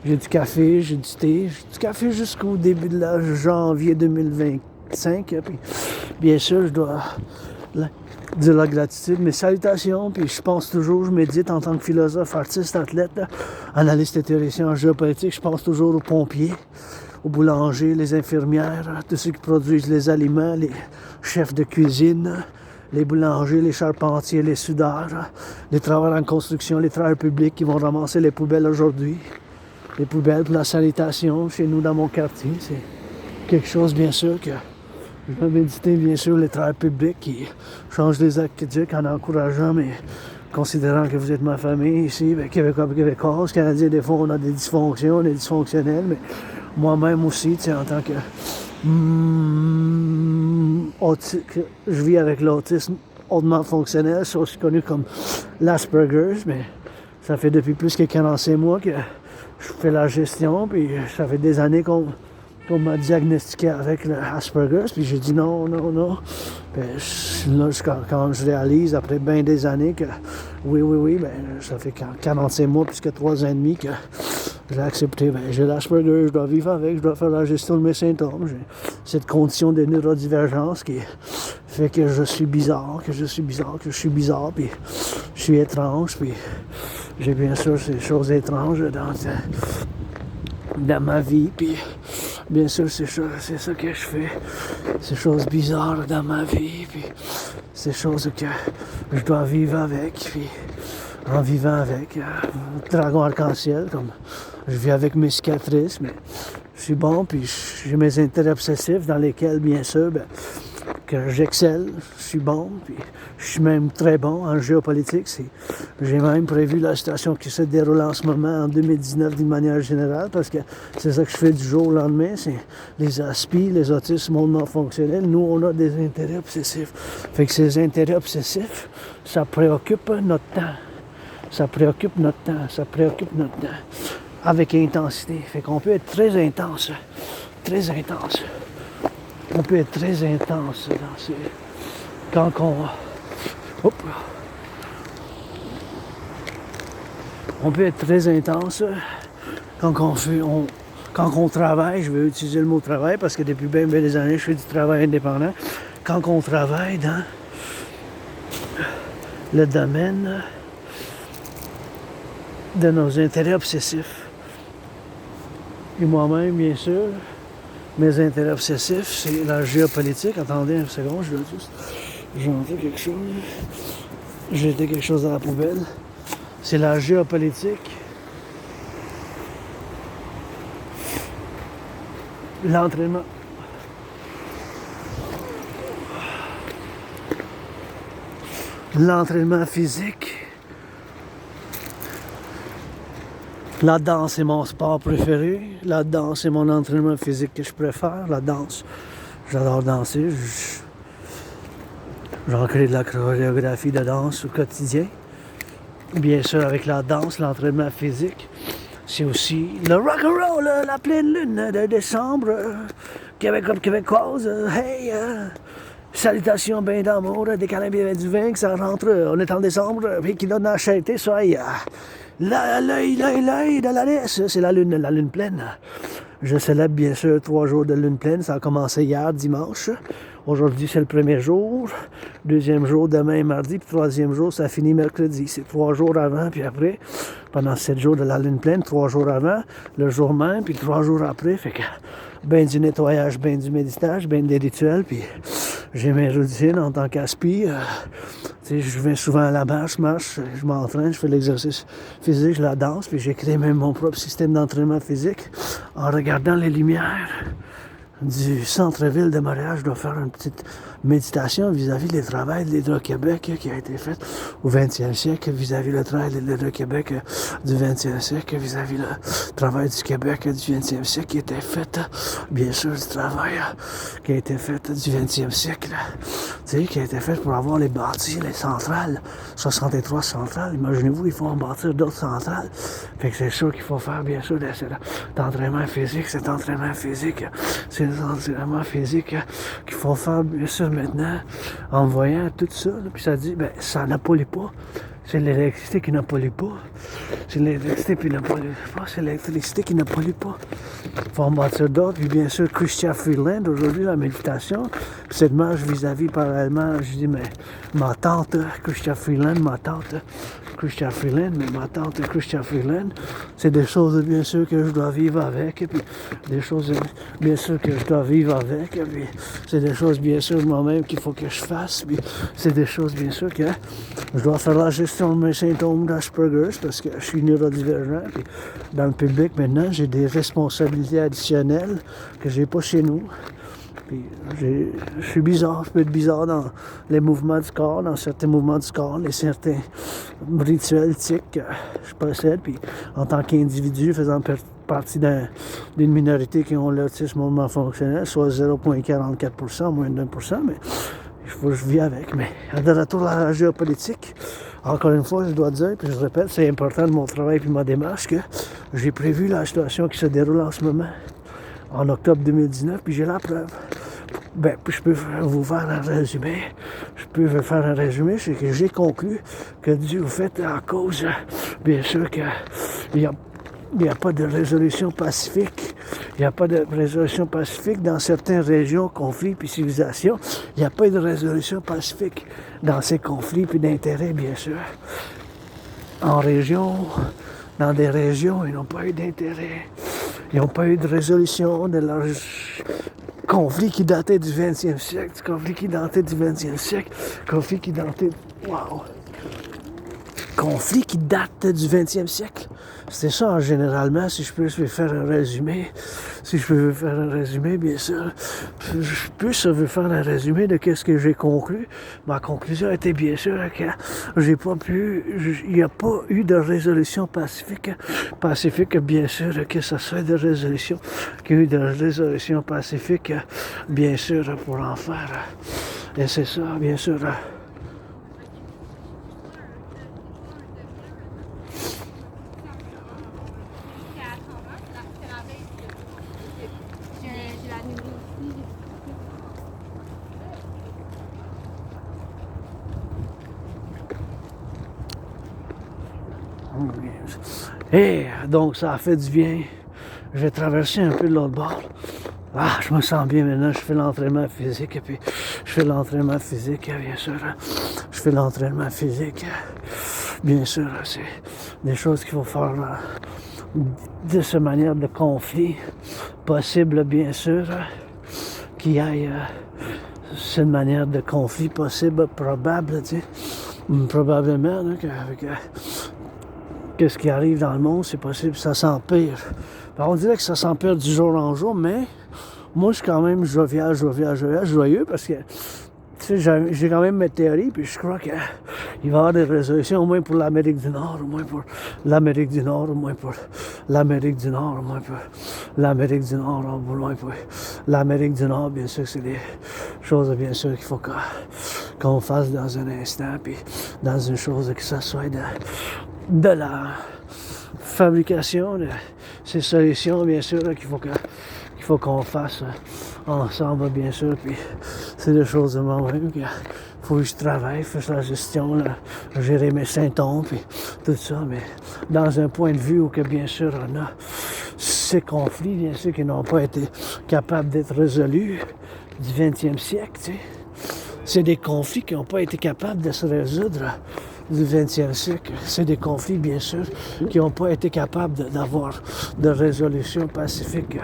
j'ai du café, j'ai du thé, j'ai du café jusqu'au début de janvier 2025. Puis, bien sûr, je dois dire la gratitude, mes salutations, puis je pense toujours, je médite en tant que philosophe, artiste, athlète, analyste et théoricien en géopolitique, je pense toujours aux pompiers, aux boulangers, les infirmières, tous ceux qui produisent les aliments, les chefs de cuisine, les boulangers, les charpentiers, les soudeurs, les travailleurs en construction, les travailleurs publics qui vont ramasser les poubelles aujourd'hui. Les poubelles pour la sanitation chez nous dans mon quartier. C'est quelque chose, bien sûr, que je vais méditer, bien sûr, les travailleurs publics qui changent les actes éthiques en encourageant mes considérant que vous êtes ma famille ici, ben, Québécois, Québécoises, Canadiens, des fois on a des dysfonctions, on est dysfonctionnels, mais moi-même aussi, en tant que je vis avec l'autisme hautement fonctionnel, c'est aussi connu comme l'Asperger's, mais ça fait depuis plus que 45 mois que je fais la gestion, puis ça fait des années qu'on m'a diagnostiqué avec l'Asperger's, puis j'ai dit non. Puis là, quand je réalise, après bien des années, que oui, ben, ça fait 45 mois, plus que 3 ans et demi que j'ai accepté, ben, j'ai l'Asperger, je dois vivre avec, je dois faire la gestion de mes symptômes. J'ai cette condition de neurodivergence qui fait que je suis bizarre, puis je suis étrange, puis j'ai bien sûr ces choses étranges dans ma vie, puis bien sûr c'est ça que je fais, ces choses bizarres dans ma vie, puis ces choses que je dois vivre avec, puis en vivant avec, dragon arc-en-ciel, comme je vis avec mes cicatrices, mais je suis bon, puis j'ai mes intérêts obsessifs dans lesquels, bien sûr, ben, que j'excelle, je suis bon, puis je suis même très bon en géopolitics. J'ai même prévu la situation qui se déroule en ce moment en 2019 d'une manière générale, parce que c'est ça que je fais du jour au lendemain, c'est les aspis, les autismes hautement fonctionnels. Nous, on a des intérêts obsessifs. Fait que ces intérêts obsessifs, ça préoccupe notre temps. Ça préoccupe notre temps. Avec intensité. Fait qu'on peut être très intense. On peut être très intense dans ces... Quand on peut être très intense quand on travaille, je vais utiliser le mot travail parce que depuis bien des années, je fais du travail indépendant. Quand on travaille dans le domaine de nos intérêts obsessifs. Et moi-même, bien sûr, mes intérêts obsessifs, c'est la géopolitique. Attendez une seconde, je dois juste... J'ai entendu quelque chose. J'ai jeté quelque chose dans la poubelle. C'est la géopolitique. L'entraînement. L'entraînement physique. La danse est mon sport préféré. La danse est mon entraînement physique que je préfère. La danse, j'adore danser. J'en crée de la chorégraphie de danse au quotidien. Bien sûr, avec la danse, l'entraînement physique, c'est aussi le rock'n'roll, la pleine lune de décembre. Québec comme québécoise, hey, salutations, ben d'amour, des câlins bien du vin, que ça rentre, on est en décembre, puis qui donne la charité, soit l'œil de l'année, c'est la lune pleine. Je célèbre bien sûr 3 jours de lune pleine, ça a commencé hier, dimanche. Aujourd'hui, c'est le premier jour, deuxième jour, demain, mardi, puis troisième jour, ça finit mercredi. C'est 3 jours avant, puis après, pendant 7 jours de la lune pleine, 3 jours avant, le jour même, puis 3 jours après, fait que ben du nettoyage, ben du méditage, ben des rituels, puis j'ai mes routines en tant qu'aspi. Je vais souvent à la marche, je m'entraîne, je fais l'exercice physique, je la danse, puis j'ai créé même mon propre système d'entraînement physique en regardant les lumières du centre-ville de Montréal. Je dois faire une petite méditation vis-à-vis des travails de l'Hydro-Québec qui a été fait au 20e siècle, vis-à-vis le travail de l'Hydro-Québec du 20e siècle, vis-à-vis le travail du Québec du 20e siècle qui était fait, bien sûr, du travail qui a été fait du 20e siècle, qui a été fait pour avoir les bâtis, les centrales, 63 centrales. Imaginez-vous, il faut en bâtir d'autres centrales. Fait que c'est sûr qu'il faut faire, bien sûr, cet entraînement physique, c'est l'entraînement physique qu'il faut faire, bien sûr, maintenant, en voyant tout ça, là, puis ça dit, ben, ça ne pollue pas. C'est l'électricité qui ne pollue pas. C'est l'électricité qui ne pollue pas. C'est l'électricité qui ne pollue pas. Il faut en bâtir d'autres. Puis bien sûr, Chrystia Freeland, aujourd'hui, la méditation. Puis cette marche vis-à-vis, parallèlement, je dis, mais ma tante Chrystia Freeland, c'est des choses, bien sûr, que je dois vivre avec. Et puis des choses, bien sûr, que je dois vivre avec. Et puis c'est des choses, bien sûr, moi-même qu'il faut que je fasse. Puis c'est des choses, bien sûr, que je dois faire la gestion de mes symptômes d'Asperger's parce que je suis neurodivergent. Puis dans le public, maintenant, j'ai des responsabilités additionnelles que j'ai pas chez nous. Puis je suis bizarre, je peux être bizarre dans les mouvements du corps, dans certains mouvements du corps, les certains rituels tics que je possède. Puis en tant qu'individu faisant partie d'une minorité qui ont l'autisme mouvement fonctionnel, soit 0,44%, moins de 1%, mais je vis avec. Mais de retour à la géopolitique, encore une fois, je dois dire, puis je répète, c'est important de mon travail et ma démarche que j'ai prévu la situation qui se déroule en ce moment, en octobre 2019, puis j'ai la preuve. Ben, puis je peux vous faire un résumé. C'est que j'ai conclu que dû au fait, à cause, bien sûr, qu'il n'y a pas de résolution pacifique. Il n'y a pas de résolution pacifique dans certaines régions, conflits puis civilisation. Il n'y a pas de résolution pacifique dans ces conflits puis d'intérêts, bien sûr. En région, dans des régions, ils n'ont pas eu d'intérêt. Ils n'ont pas eu de résolution de leurs conflits qui dataient du 20e siècle, conflits qui dataient du 20e siècle, conflits qui dataient... Wow! Conflits qui datent du 20e siècle. C'était ça, généralement, si je peux faire un résumé. Si je peux faire un résumé, bien sûr. Je peux faire un résumé de ce que j'ai conclu. Ma conclusion était bien sûr que il n'y a pas eu de résolution pacifique. Pacifique, bien sûr, que ce soit de résolution. Qu'il y a eu de résolution pacifique, bien sûr, pour en faire. Et c'est ça, bien sûr. Et donc ça a fait du bien. Je vais traverser un peu de l'autre bord. Ah, je me sens bien maintenant, je fais l'entraînement physique et puis je fais l'entraînement physique, bien sûr. Je fais l'entraînement physique. Bien sûr, c'est des choses qu'il faut faire de cette manière de conflit possible, bien sûr, qu'il y ait cette manière de conflit possible, probable, tu sais. Probablement, là, qu'est-ce qui arrive dans le monde, c'est possible, ça s'empire. Alors, on dirait que ça s'empire du jour en jour, mais moi, je suis quand même jovial, joyeux, parce que, tu sais, j'ai quand même mes théories, puis je crois qu'il va y avoir des résolutions, au moins pour l'Amérique du Nord, au moins pour l'Amérique du Nord, au moins pour l'Amérique du Nord, au moins pour l'Amérique du Nord, au moins pour l'Amérique du Nord, bien sûr, c'est des choses, bien sûr, qu'il faut qu'on fasse dans un instant, puis dans une chose que ça soit de la fabrication de ces solutions, bien sûr, qu'il faut qu'on fasse ensemble, bien sûr. Puis c'est des choses de moi-même qu'il faut que je travaille, faire la gestion, là, gérer mes symptômes, puis tout ça. Mais dans un point de vue où que, bien sûr, on a ces conflits, bien sûr, qui n'ont pas été capables d'être résolus du 20e siècle, tu sais. C'est des conflits qui n'ont pas été capables de se résoudre du 20e siècle. C'est des conflits, bien sûr, qui n'ont pas été capables d'avoir de résolution pacifique.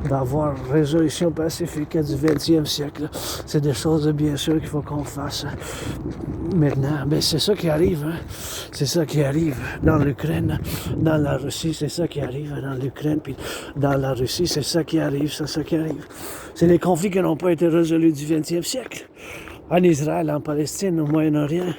D'avoir résolution pacifique du 20e siècle. C'est des choses, bien sûr, qu'il faut qu'on fasse maintenant. Mais c'est ça qui arrive, hein? C'est ça qui arrive dans l'Ukraine, dans la Russie, c'est ça qui arrive dans l'Ukraine, puis dans la Russie, c'est ça qui arrive, c'est ça qui arrive. C'est les conflits qui n'ont pas été résolus du 20e siècle. En Israël, en Palestine, au Moyen-Orient,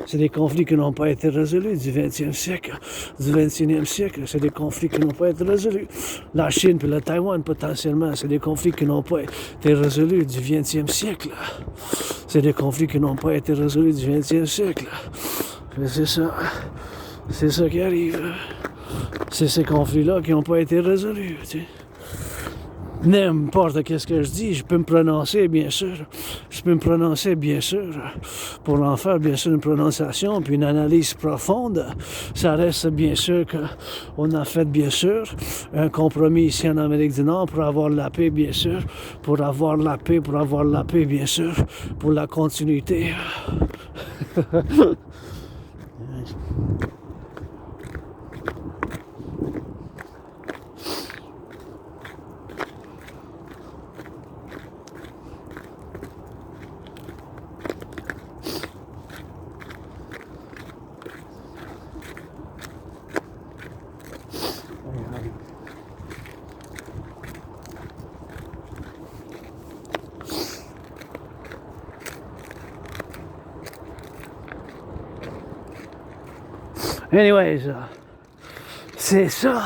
c'est des conflits qui n'ont pas été résolus du 20e siècle, du 21e siècle. C'est des conflits qui n'ont pas été résolus. La Chine puis le Taïwan, potentiellement, c'est des conflits qui n'ont pas été résolus du 20e siècle. C'est des conflits qui n'ont pas été résolus du 20e siècle. C'est ça. C'est ça qui arrive. C'est ces conflits-là qui n'ont pas été résolus, tu sais. N'importe qu'est-ce que je dis, je peux me prononcer, bien sûr. Je peux me prononcer, bien sûr, pour en faire, bien sûr, une prononciation, puis une analyse profonde. Ça reste, bien sûr, qu'on a fait, bien sûr, un compromis ici en Amérique du Nord pour avoir la paix, bien sûr, pour avoir la paix, bien sûr, pour la continuité. Anyways, c'est ça.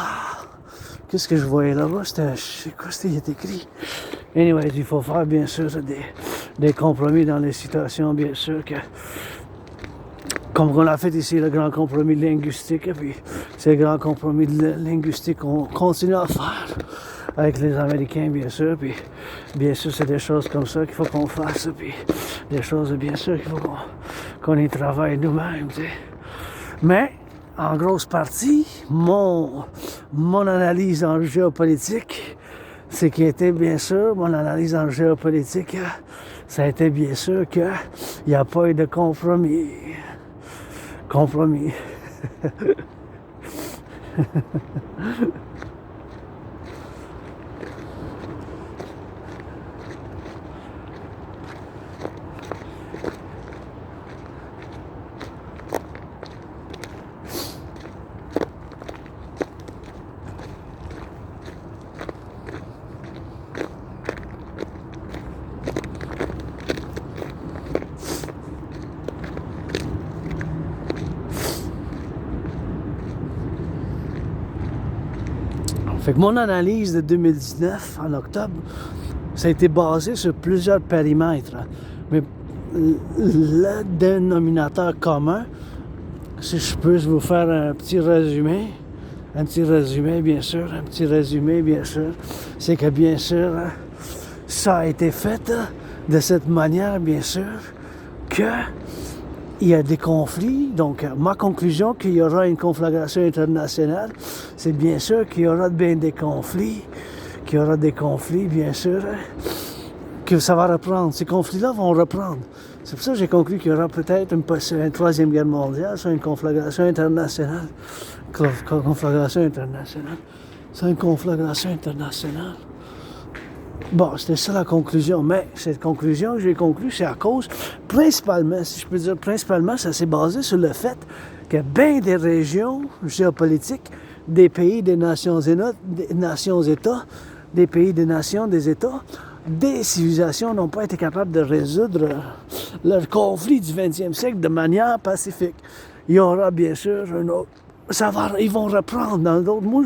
Qu'est-ce que je voyais là-bas? C'est quoi c'était écrit? Anyways, il faut faire bien sûr des compromis dans les situations, bien sûr que comme on a fait ici le grand compromis linguistique, et puis ces grands compromis linguistiques qu'on continue à faire avec les Américains, bien sûr, puis bien sûr c'est des choses comme ça qu'il faut qu'on fasse, puis des choses bien sûr qu'il faut qu'on y travaille nous-mêmes, tu sais. Mais en grosse partie, mon analyse en géopolitique, c'est qui était bien sûr, mon analyse en géopolitique, ça a été bien sûr qu'il n'y a pas eu de compromis. Fait que mon analyse de 2019, en octobre, ça a été basé sur plusieurs périmètres. Mais le dénominateur commun, si je peux vous faire un petit résumé, bien sûr, c'est que bien sûr, ça a été fait de cette manière, bien sûr, que il y a des conflits. Donc, ma conclusion qu'il y aura une conflagration internationale, c'est bien sûr qu'il y aura bien des conflits, bien sûr, que ça va reprendre. Ces conflits-là vont reprendre. C'est pour ça que j'ai conclu qu'il y aura peut-être une troisième guerre mondiale, soit une conflagration internationale. Bon, c'était ça la conclusion, mais cette conclusion que j'ai conclue, c'est à cause, principalement, si je peux dire principalement, ça s'est basé sur le fait que bien des régions géopolitiques, des pays, des nations-États, des pays, des nations, des États, des civilisations n'ont pas été capables de résoudre leur conflit du 20e siècle de manière pacifique. Il y aura bien sûr un autre... ils vont reprendre dans d'autres mots,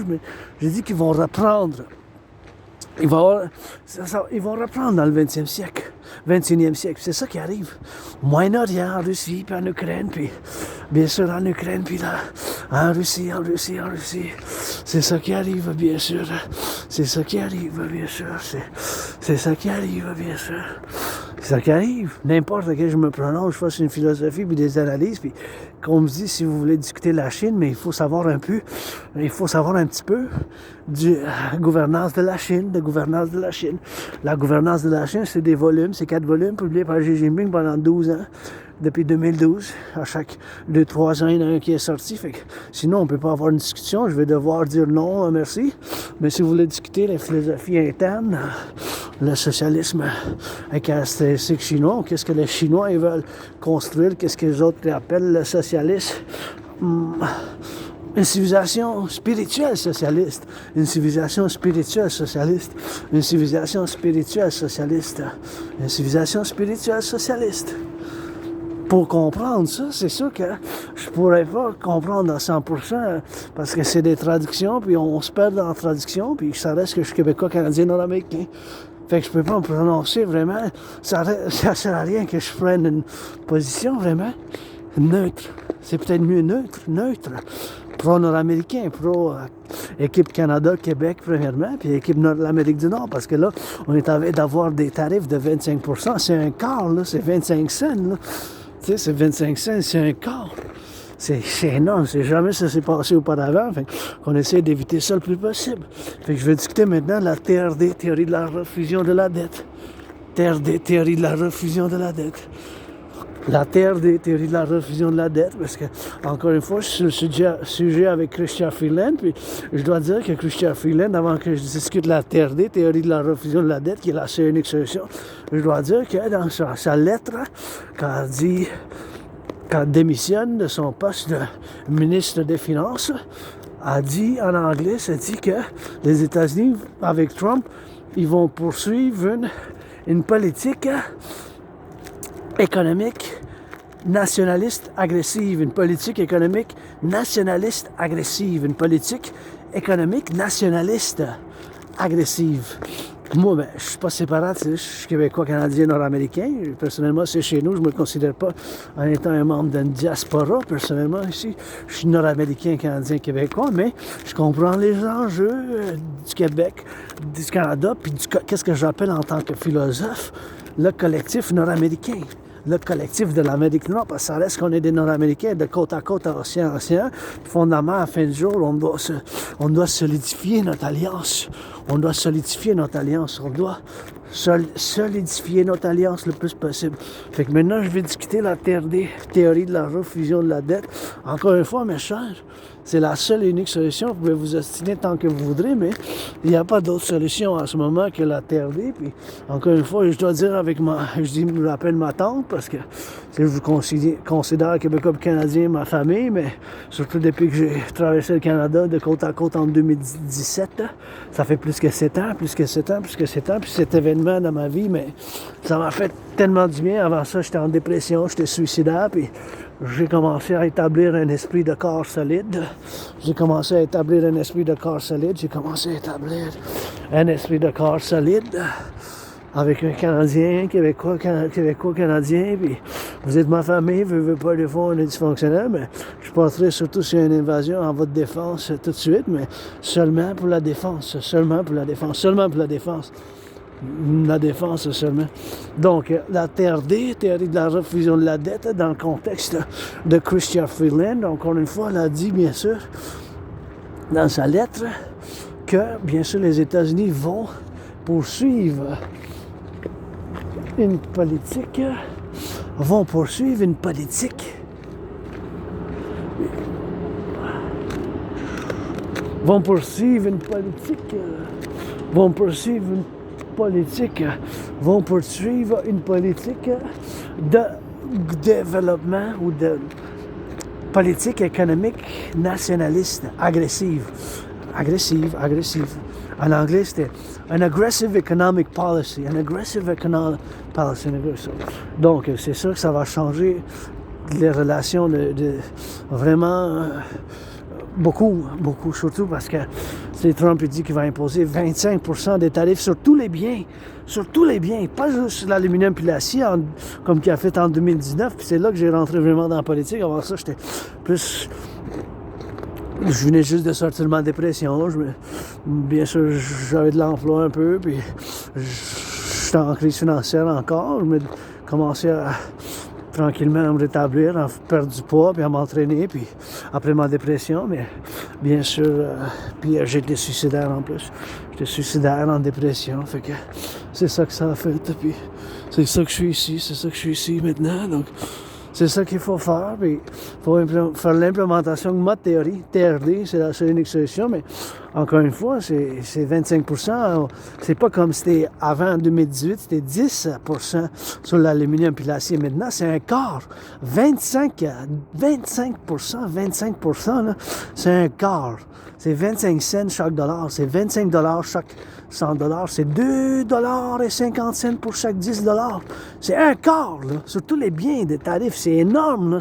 j'ai dit qu'ils vont reprendre. Ils vont reprendre dans le 20e siècle, 21e siècle. C'est ça qui arrive. Au Moyen-Orient, en Russie, puis en Ukraine, puis bien sûr en Ukraine, puis là, en Russie. C'est ça qui arrive, bien sûr. C'est ça qui arrive. N'importe quel je me prononce, je fasse une philosophie, puis des analyses, puis qu'on me dit, si vous voulez discuter de la Chine, mais il faut savoir un petit peu de la gouvernance de la Chine. La gouvernance de la Chine, c'est des volumes, c'est 4 volumes publiés par Xi Jinping pendant 12 ans, depuis 2012. À chaque 2-3 ans, il y en a un qui est sorti. Fait que, sinon, on ne peut pas avoir une discussion. Je vais devoir dire non, merci. Mais si vous voulez discuter la philosophie interne, le socialisme caractéristique chinois, qu'est-ce que les Chinois ils veulent construire, qu'est-ce que les autres appellent le socialisme, une civilisation spirituelle socialiste, Pour comprendre ça, c'est sûr que je pourrais pas comprendre à 100% parce que c'est des traductions, puis on se perd dans la traduction, puis ça reste que je suis québécois, canadien, nord-américain. Fait que je peux pas me prononcer vraiment. Ça sert à rien que je prenne une position vraiment neutre. C'est peut-être mieux neutre. Pro-nord-américain, pro-équipe Canada-Québec premièrement, puis équipe Nord-Amérique du Nord, parce que là, on est en train d'avoir des tarifs de 25%. C'est un quart, là, c'est 25 cents, là. Tu sais, c'est 25 cents, c'est un quart. C'est énorme, c'est jamais ça s'est passé auparavant. Fait qu'on essaie d'éviter ça le plus possible. Fait que je vais discuter maintenant de la TRD, théorie de la refusion de la dette. La TRD, théorie de la refusion de la dette, parce que, encore une fois, je suis sur le sujet avec Christian Freeland, puis je dois dire que Christian Freeland, avant que je discute la TRD, théorie de la refusion de la dette, qui est la seule unique solution, je dois dire que dans sa lettre, quand elle démissionne de son poste de ministre des Finances, a dit en anglais, ça dit que les États-Unis, avec Trump, ils vont poursuivre une politique économique nationaliste agressive, une politique économique nationaliste agressive, une politique économique nationaliste agressive. Moi, je suis pas séparatiste, je suis québécois, canadien, nord-américain. Personnellement, c'est chez nous, je me considère pas en étant un membre d'une diaspora. Personnellement, ici, je suis nord-américain, canadien, québécois, mais je comprends les enjeux du Québec, du Canada, puis qu'est-ce que j'appelle en tant que philosophe, le collectif nord-américain. Le collectif de l'Amérique Nord, parce que ça reste qu'on est des Nord-Américains de côte à côte, océan à océan. Fondamentalement, à la fin du jour, on doit solidifier notre alliance. On doit solidifier notre alliance. On doit solidifier notre alliance le plus possible. Fait que maintenant, je vais discuter la théorie de la refusion de la dette. Encore une fois, mes chers, c'est la seule et unique solution. Vous pouvez vous ostiner tant que vous voudrez, mais il n'y a pas d'autre solution en ce moment que la TRD. Puis, encore une fois, je dois dire je me rappelle ma tante, parce que je vous considère Québécois et Canadien ma famille, mais surtout depuis que j'ai traversé le Canada de côte à côte en 2017, ça fait plus que 7 ans, puis cet événement dans ma vie, mais ça m'a fait tellement du bien. Avant ça, j'étais en dépression, j'étais suicidaire, puis j'ai commencé à établir un esprit de corps solide. Avec un Canadien, Québécois, Canadien, puis vous êtes ma famille, veux pas, des fois on est dysfonctionnel, mais je porterai surtout sur une invasion en votre défense tout de suite, mais seulement pour la défense. La défense seulement. Donc, la TRD, théorie de la refusion de la dette, dans le contexte de Chrystia Freeland, encore une fois, elle a dit, bien sûr, dans sa lettre, que, bien sûr, les États-Unis vont poursuivre une politique de développement ou de politique économique nationaliste, agressive. En anglais, c'était an aggressive economic policy. Donc, c'est sûr que ça va changer les relations de vraiment beaucoup, surtout parce que c'est Trump qui dit qu'il va imposer 25% des tarifs sur tous les biens, pas juste sur l'aluminium puis l'acier, comme qu'il a fait en 2019, puis c'est là que j'ai rentré vraiment dans la politique. Avant ça, j'étais plus... Je venais juste de sortir de ma dépression. Bien sûr, j'avais de l'emploi un peu, puis j'étais en crise financière encore. Je me commençais à tranquillement à me rétablir, à perdre du poids, puis à m'entraîner, puis après ma dépression, mais bien sûr, puis j'étais suicidaire en plus. J'étais suicidaire en dépression, fait que c'est ça que ça a fait, puis c'est ça que je suis ici maintenant, donc c'est ça qu'il faut faire, puis il faut faire l'implémentation de ma théorie. TRD, c'est la seule unique solution, mais encore une fois, c'est 25%. C'est pas comme c'était avant en 2018, c'était 10% sur l'aluminium puis l'acier. Maintenant, c'est un quart. 25%, là, c'est un quart. C'est 25 cents chaque dollar. C'est 25 $ chaque 100 $. C'est 2,50 $ pour chaque 10 $. C'est un quart, là, sur tous les biens des tarifs. C'est énorme, là.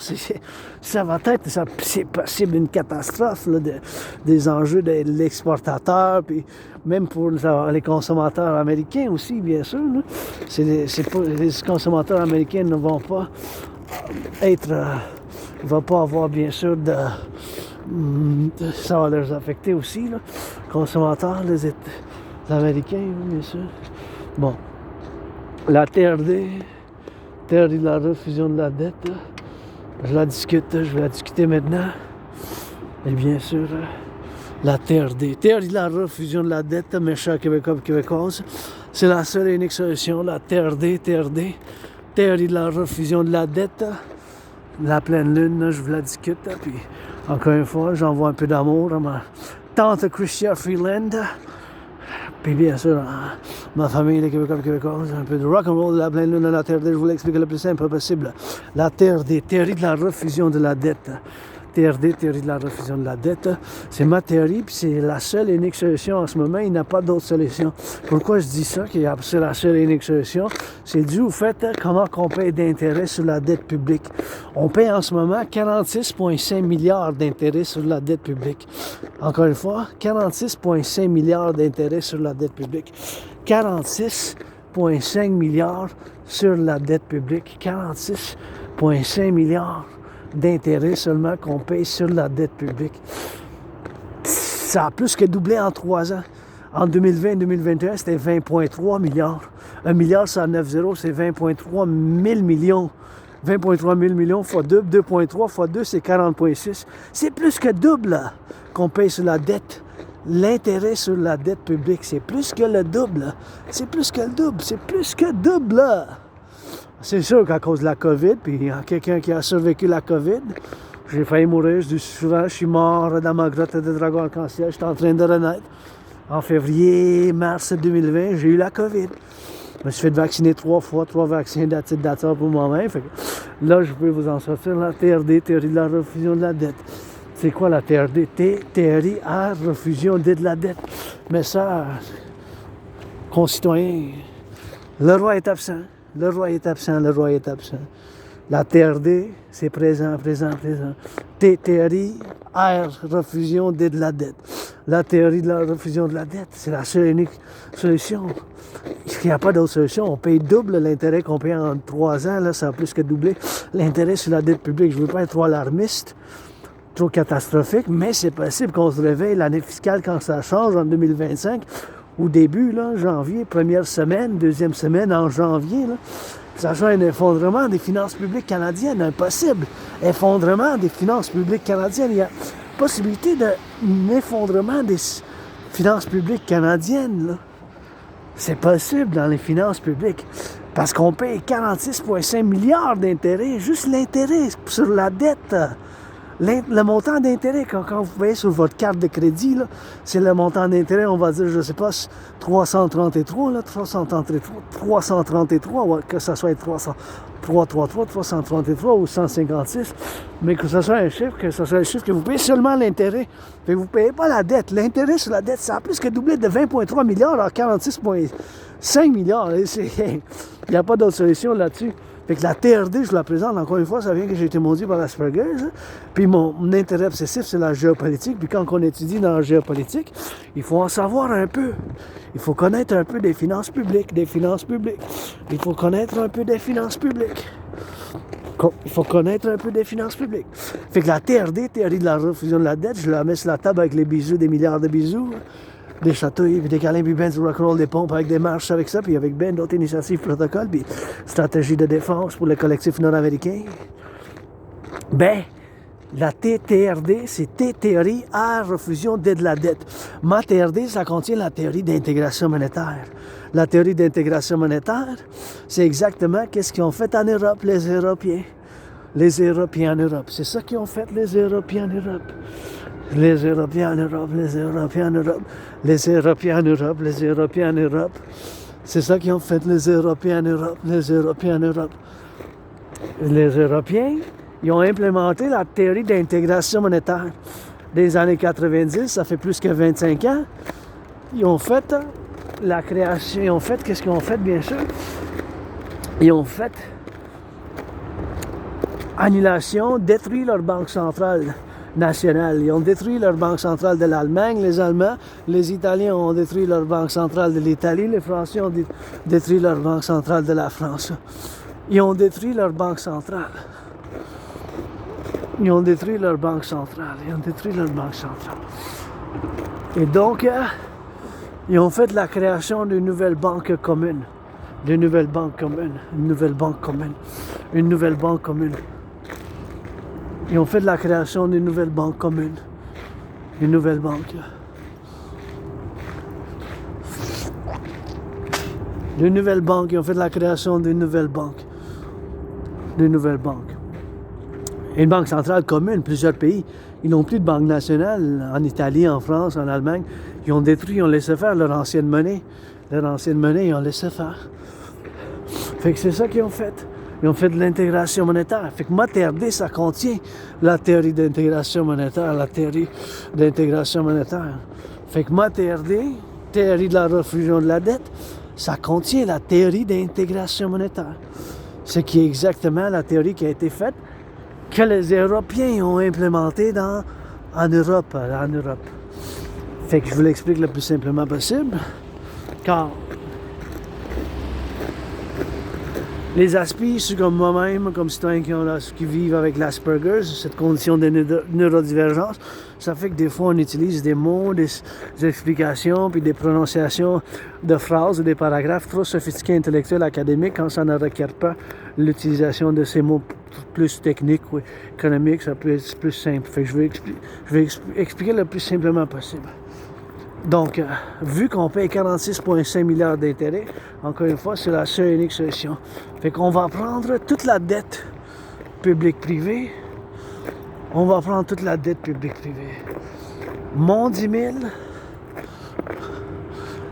Ça va être, c'est possible une catastrophe, là, des enjeux de l'exportateur, puis même pour les consommateurs américains aussi, bien sûr. Là. Les consommateurs américains ne vont pas être... il ne va pas avoir, bien sûr, ça va les affecter aussi, là. Consommateurs, les Américains, bien sûr. Bon. La TRD, théorie de la refusion de la dette, là, je vais la discuter maintenant. Et bien sûr, la TRD, théorie de la refusion de la dette, mes chers Québécois et Québécoises, c'est la seule et unique solution, la TRD, théorie de la refusion de la dette. La pleine lune, là, je vous la discute, là, puis encore une fois, j'envoie un peu d'amour à ma tante Chrystia Freeland, puis bien sûr, ma famille, les Québécois et Québécoises, un peu de rock'n'roll de la pleine lune de la TRD, je vous l'explique le plus simple possible. La TRD, théorie de la refusion de la dette. TRD, théorie de la refusion de la dette. C'est ma théorie, puis c'est la seule et unique solution en ce moment. Il n'y a pas d'autre solution. Pourquoi je dis ça, que c'est la seule et unique solution? C'est dû au fait comment on paye d'intérêt sur la dette publique. On paye en ce moment 46,5 milliards d'intérêts sur la dette publique. Encore une fois, 46,5 milliards d'intérêts sur la dette publique. 46,5 milliards sur la dette publique. 46,5 milliards d'intérêts seulement qu'on paye sur la dette publique. Ça a plus que doublé en 3 ans. En 2020 et 2021, c'était 20,3 milliards. 1 milliard, c'est 9 zéros, c'est 20,3 000 millions. 20,3 000 millions fois 2, 2,3 fois 2, c'est 40,6. C'est plus que double là, qu'on paye sur la dette. L'intérêt sur la dette publique, c'est plus que le double. C'est plus que le double. C'est plus que double là. C'est sûr qu'à cause de la COVID, puis il y a quelqu'un qui a survécu la COVID, j'ai failli mourir, je dis souvent, je suis mort dans ma grotte de dragon arc-en-ciel, je suis en train de renaître. En février, mars 2020, j'ai eu la COVID. Je me suis fait vacciner 3 fois, 3 vaccins d'attitude pour moi-même. Fait que là, je peux vous en sortir la TRD, théorie de la refusion de la dette. C'est quoi la TRD? Théorie à refusion de la dette. Mais ça, concitoyens, le roi est absent. Le roi est absent, le roi est absent. La TRD, c'est présent, présent, présent. Théorie à refusion de la dette. La théorie de la refusion de la dette, c'est la seule et unique solution. Il n'y a pas d'autre solution. On paye double l'intérêt qu'on paye en 3 ans. Là, ça a plus que doublé l'intérêt sur la dette publique. Je ne veux pas être trop alarmiste, trop catastrophique, mais c'est possible qu'on se réveille l'année fiscale quand ça change en 2025. Au début, là, janvier, première semaine, deuxième semaine en janvier, là, sachant un effondrement des finances publiques canadiennes, impossible. Effondrement des finances publiques canadiennes. Il y a possibilité d'un effondrement des finances publiques canadiennes. Là. C'est possible dans les finances publiques. Parce qu'on paye 46,5 milliards d'intérêts, juste l'intérêt sur la dette. Le montant d'intérêt, quand vous payez sur votre carte de crédit, là, c'est le montant d'intérêt, on va dire, je ne sais pas, 333, là, 333, ouais, que ça soit 333 ou 156, mais que ce soit un chiffre, que vous payez seulement l'intérêt. Fait que vous ne payez pas la dette. L'intérêt sur la dette, ça a plus que doublé de 20,3 milliards à 46,5 milliards. Il n'y a pas d'autre solution là-dessus. Fait que la TRD, je la présente, encore une fois, ça vient que j'ai été maudit par l'Asperger. Hein? Puis mon intérêt obsessif, c'est la géopolitique. Puis quand on étudie dans la géopolitique, il faut en savoir un peu. Il faut connaître un peu des finances publiques, Il faut connaître un peu des finances publiques. Il faut connaître un peu des finances publiques. Fait que la TRD, théorie de la refusion de la dette, je la mets sur la table avec les bisous, des milliards de bisous. Des chatouilles, puis des câlins, puis ben du rock'n'roll, des pompes avec des marches avec ça, puis avec ben d'autres initiatives, protocoles, puis stratégie de défense pour le collectif nord-américain. Ben, la TRD, c'est théorie à refusion de la dette. Ma TRD, ça contient la théorie d'intégration monétaire. La théorie d'intégration monétaire, c'est exactement qu'est-ce qu'ils ont fait en Europe, les Européens. Les Européens en Europe. C'est ça qu'ils ont fait, les Européens en Europe. Les Européens en Europe, les Européens en Europe, les Européens en Europe, les Européens en Europe. C'est ça qu'ils ont fait, les Européens en Europe, les Européens en Europe. Les Européens, ils ont implémenté la théorie d'intégration monétaire. Des années 90, ça fait plus que 25 ans. Ils ont fait la création, qu'est-ce qu'ils ont fait, bien sûr? Ils ont fait annulation, détruit leur banque centrale nationale. Ils ont détruit leur banque centrale de l'Allemagne, les Allemands, les Italiens ont détruit leur banque centrale de l'Italie, les Français ont détruit leur banque centrale de la France. Ils ont détruit leur banque centrale. Ils ont détruit leur banque centrale. Et donc, ils ont fait la création d'une nouvelle banque commune. Une nouvelle banque commune. Ils ont fait la création d'une nouvelle banque commune. Une nouvelle banque. D'une nouvelle banque. Ils ont fait la création d'une nouvelle banque. Une banque centrale commune, plusieurs pays. Ils n'ont plus de banque nationale en Italie, en France, en Allemagne. Ils ont détruit, ils ont laissé faire leur ancienne monnaie. Ils ont laissé faire. Fait que c'est ça qu'ils ont fait. Ils ont fait de l'intégration monétaire. Fait que ma TRD, ça contient la théorie d'intégration monétaire, la théorie d'intégration monétaire. Fait que ma TRD, théorie de la refusion de la dette, ça contient la théorie d'intégration monétaire. Ce qui est exactement la théorie qui a été faite, que les Européens ont implémentée en Europe. Fait que je vous l'explique le plus simplement possible, car les aspis, comme moi-même, comme citoyen qui vivent avec l'Asperger, cette condition de neurodivergence, ça fait que des fois on utilise des mots, des explications, puis des prononciations de phrases ou des paragraphes trop sophistiqués, intellectuels, académiques, quand ça ne requiert pas l'utilisation de ces mots plus techniques ou économiques, ça peut être plus simple. Fait que je vais expliquer le plus simplement possible. Donc, vu qu'on paye 46,5 milliards d'intérêts, encore une fois, c'est la seule et unique solution. Fait qu'on va prendre toute la dette publique-privée. On va prendre toute la dette publique-privée. Mon 10 000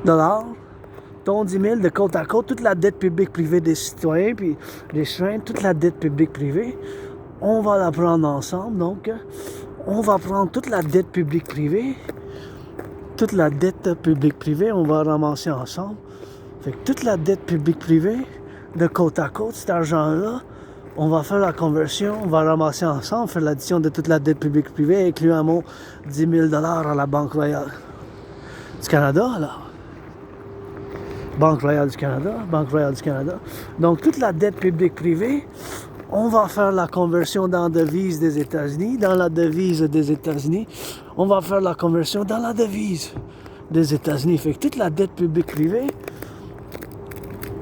$, ton 10 000 de côte à côte, toute la dette publique-privée des citoyens, puis des citoyens, toute la dette publique-privée, on va la prendre ensemble. Donc, on va prendre toute la dette publique-privée. Toute la dette publique-privée, on va ramasser ensemble. Fait que toute la dette publique-privée, de côte à côte, cet argent-là, on va faire la conversion, on va ramasser ensemble, faire l'addition de toute la dette publique-privée, incluant mon 10 000 $ à la Banque royale du Canada, alors. Banque royale du Canada. Donc, toute la dette publique-privée, on va faire la conversion dans la devise des États-Unis, on va faire la conversion dans la devise des États-Unis. Fait que toute la dette publique-privée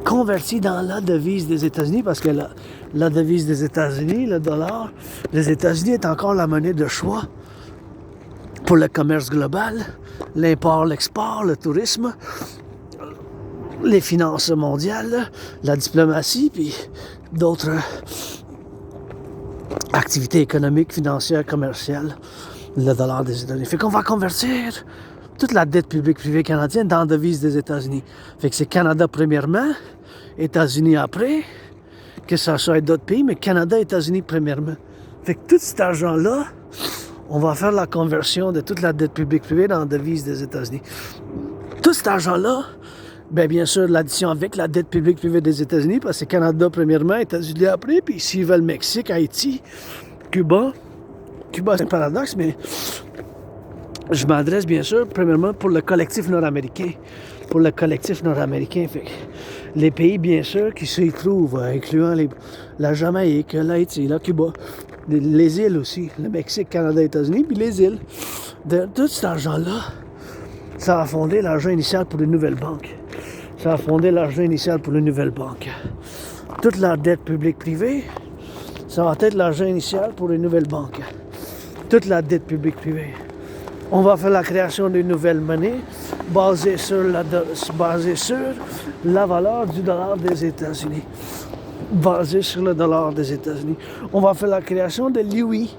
convertie dans la devise des États-Unis, parce que la devise des États-Unis, le dollar, les États-Unis est encore la monnaie de choix pour le commerce global, l'import, l'export, le tourisme, les finances mondiales, la diplomatie, puis d'autres activités économiques, financières, commerciales, le dollar des États-Unis. Fait qu'on va convertir toute la dette publique-privée canadienne dans la devise des États-Unis. Fait que c'est Canada premièrement, États-Unis après, que ça soit d'autres pays, mais Canada, États-Unis premièrement. Fait que tout cet argent-là, on va faire la conversion de toute la dette publique-privée dans la devise des États-Unis. Tout cet argent-là, bien sûr, l'addition avec la dette publique-privée des États-Unis, parce que c'est Canada premièrement, États-Unis après, puis s'ils veulent Mexique, Haïti, Cuba, c'est un paradoxe, mais je m'adresse bien sûr, premièrement, pour le collectif nord-américain. Fait que les pays, bien sûr, qui s'y trouvent, incluant la Jamaïque, l'Haïti, la Cuba, les îles aussi, le Mexique, Canada, États-Unis, puis les îles. De tout cet argent-là, ça va fonder l'argent initial pour une nouvelle banque. Toute la dette publique-privée, ça va être l'argent initial pour une nouvelle banque. Toute la dette publique-privée. On va faire la création d'une nouvelle monnaie basée sur la valeur du dollar des États-Unis. On va faire la création de l'UI.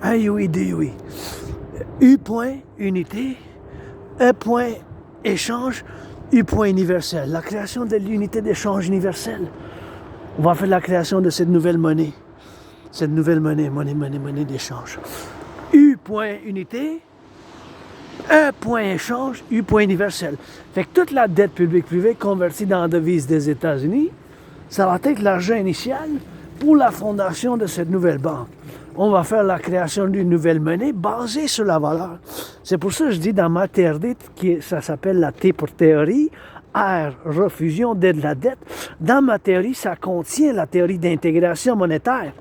Un UI, deux UI. U point unité, E point échange, U point universel. La création de l'unité d'échange universelle. On va faire la création de cette nouvelle monnaie. Monnaie d'échange. U point unité, E point échange, U point universel. Fait que toute la dette publique-privée convertie dans la devise des États-Unis, ça va être l'argent initial pour la fondation de cette nouvelle banque. On va faire la création d'une nouvelle monnaie basée sur la valeur. C'est pour ça que je dis dans ma TRD, ça s'appelle la T pour théorie, R, refusion, D de la dette. Dans ma théorie, ça contient la théorie d'intégration monétaire.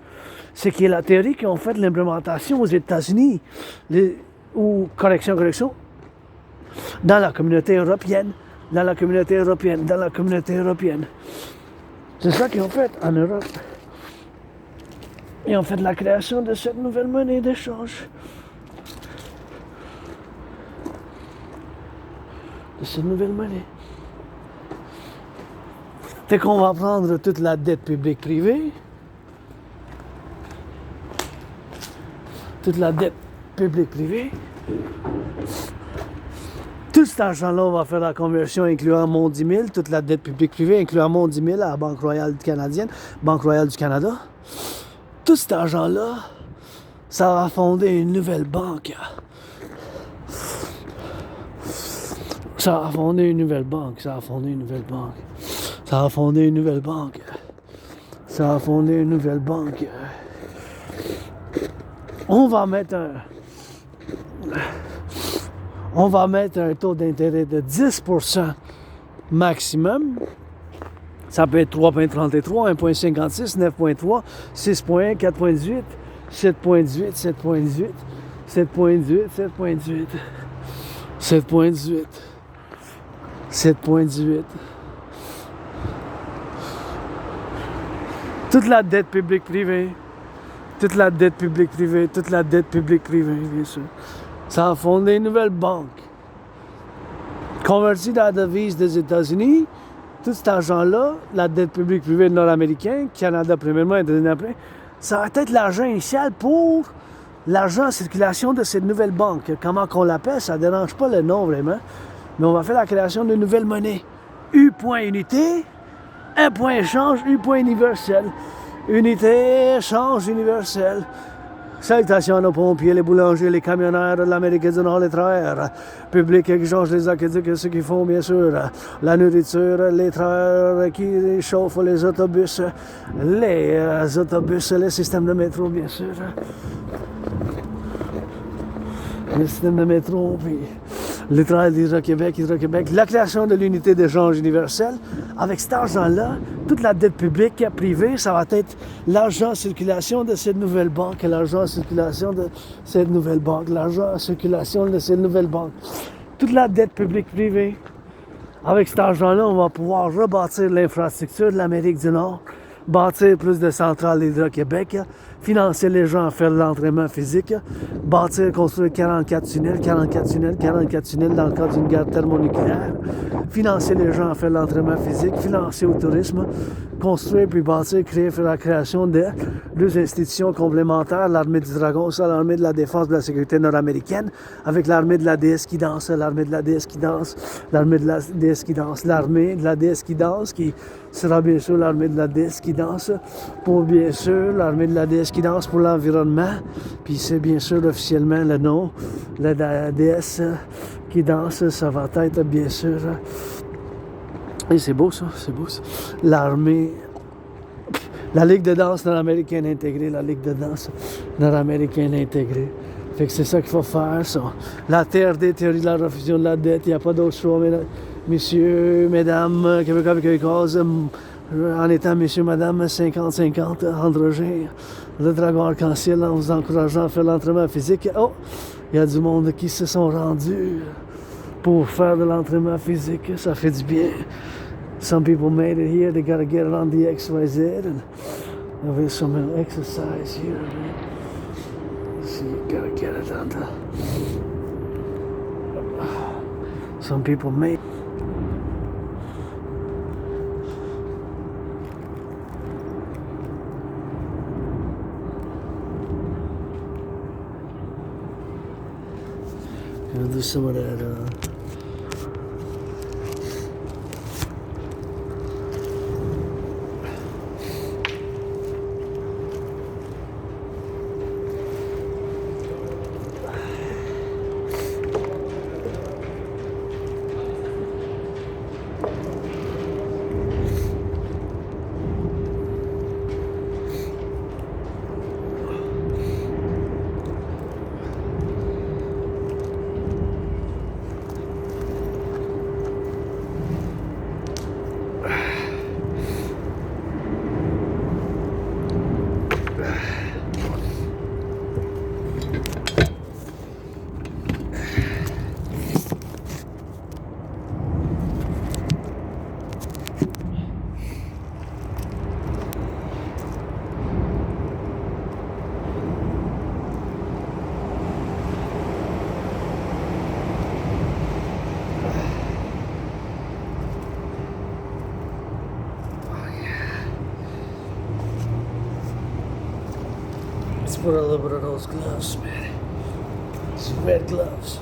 C'est qui est la théorie qui ont fait l'implémentation aux États-Unis, correction, dans la communauté européenne. C'est ça qu'ils ont fait en Europe. Ils ont fait la création de cette nouvelle monnaie d'échange. Fait qu'on va prendre toute la dette publique-privée. Tout cet argent-là, on va faire la conversion, incluant mon 10 000, toute la dette publique privée, incluant mon 10 000 à la Banque Royale canadienne, Banque Royale du Canada. Tout cet argent-là, ça va fonder une nouvelle banque. Ça va fonder une nouvelle banque, ça va fonder une nouvelle banque. Ça va fonder une nouvelle banque. Ça va fonder une nouvelle banque. On va mettre un taux d'intérêt de 10% maximum. Ça peut être 3,33, 1,56, 9,3, 6,1, 4,18, 7,18, 7,18, 7,18, 7,18, 7,18, 7,18. Toute la dette publique privée, toute la dette publique privée, toute la dette publique privée, bien sûr. Ça a fondé une nouvelle banque. Convertie dans la devise des États-Unis, tout cet argent-là, la dette publique privée nord-américaine, Canada premièrement et deuxièmement après, ça va être l'argent initial pour l'argent en circulation de cette nouvelle banque. Comment qu'on l'appelle, ça ne dérange pas le nom vraiment, mais on va faire la création d'une nouvelle monnaie. U point unité, un point échange, U point universel. Unité, échange universel. Salutations à nos pompiers, les boulangers, les camionneurs de l'Amérique du Nord, les travailleurs. Public échange les aqueducs, ceux qui font bien sûr la nourriture, les travailleurs qui chauffent les autobus, les systèmes de métro bien sûr. Le système de métro, puis le travail d'Hydro-Québec, la création de l'unité d'échange universelle. Avec cet argent-là, toute la dette publique privée, ça va être l'argent en circulation de cette nouvelle banque, l'argent en circulation de cette nouvelle banque, l'argent en circulation de cette nouvelle banque. Toute la dette publique privée. Avec cet argent-là, on va pouvoir rebâtir l'infrastructure de l'Amérique du Nord, bâtir plus de centrales d'Hydro-Québec, financer les gens à faire de l'entraînement physique, bâtir, construire 44 tunnels dans le cadre d'une guerre thermonucléaire, financer les gens à faire de l'entraînement physique, financer au tourisme, construire puis bâtir, créer, faire la création de deux institutions complémentaires, l'armée du Dragon, ça, l'armée de la défense de la sécurité nord-américaine, avec l'armée de la déesse qui danse, l'armée de la déesse qui danse, l'armée de la déesse qui danse, l'armée de la déesse qui danse, qui sera bien sûr l'armée de la déesse qui danse, pour bien sûr l'armée de la déesse qui danse pour l'environnement, puis c'est bien sûr officiellement le nom, la déesse qui danse, ça va être bien sûr, et c'est beau ça, l'armée, la Ligue de danse nord-américaine intégrée, la Ligue de danse nord-américaine intégrée. Fait que c'est ça qu'il faut faire, ça. La TRD, théorie de la refusion de la dette, il n'y a pas d'autre choix, messieurs, mesdames, Québécois et Québécoises, en étant messieurs, madame, 50-50, androgyne, le dragon arc-en-ciel, en vous encourageant à faire l'entraînement physique. Oh, il y a du monde qui se sont rendus pour faire de l'entraînement physique, ça fait du bien. Some people made it here, they gotta get it on the XYZ, and there's some exercise here. So you gotta get it on the... Some people made... Gonna do some of that, let's put a little bit of those gloves, man. Some red gloves.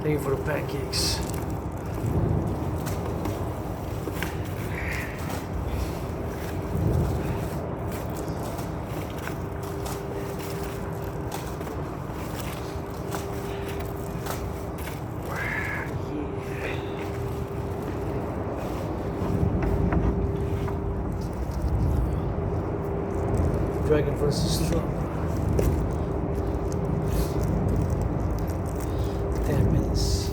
Thank you for the pancakes. Dragon versus Trump. 10 minutes.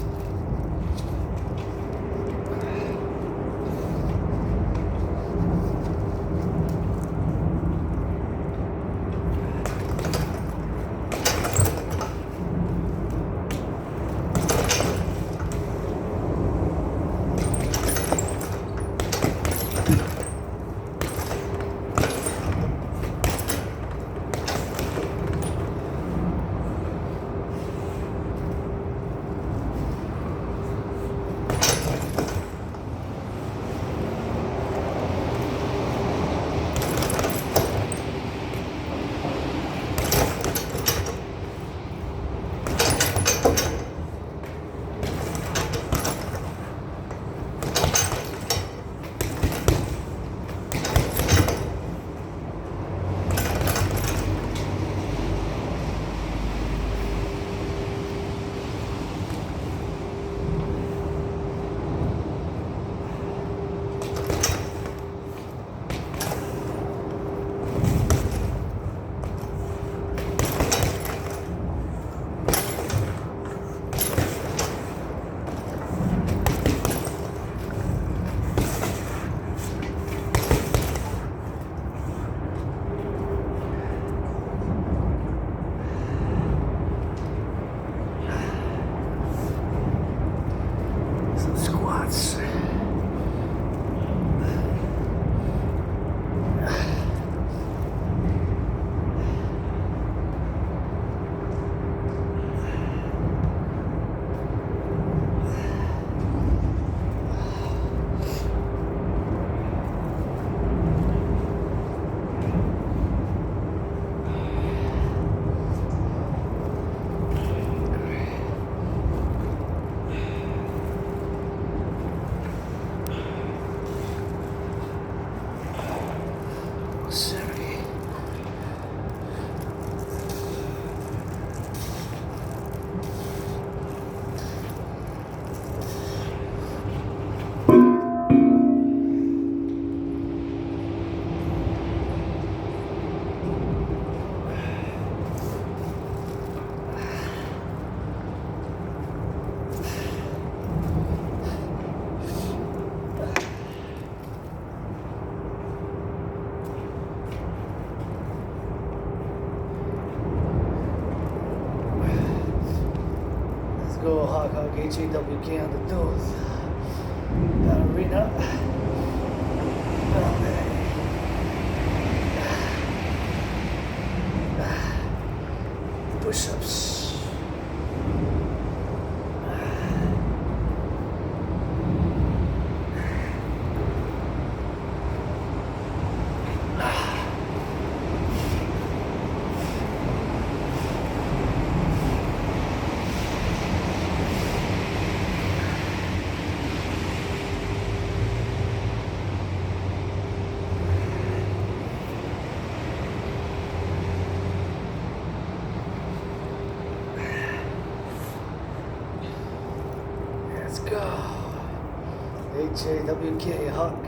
Go hog HAWK on the doors. Arena. Push-ups. Let's go. HAWK hug.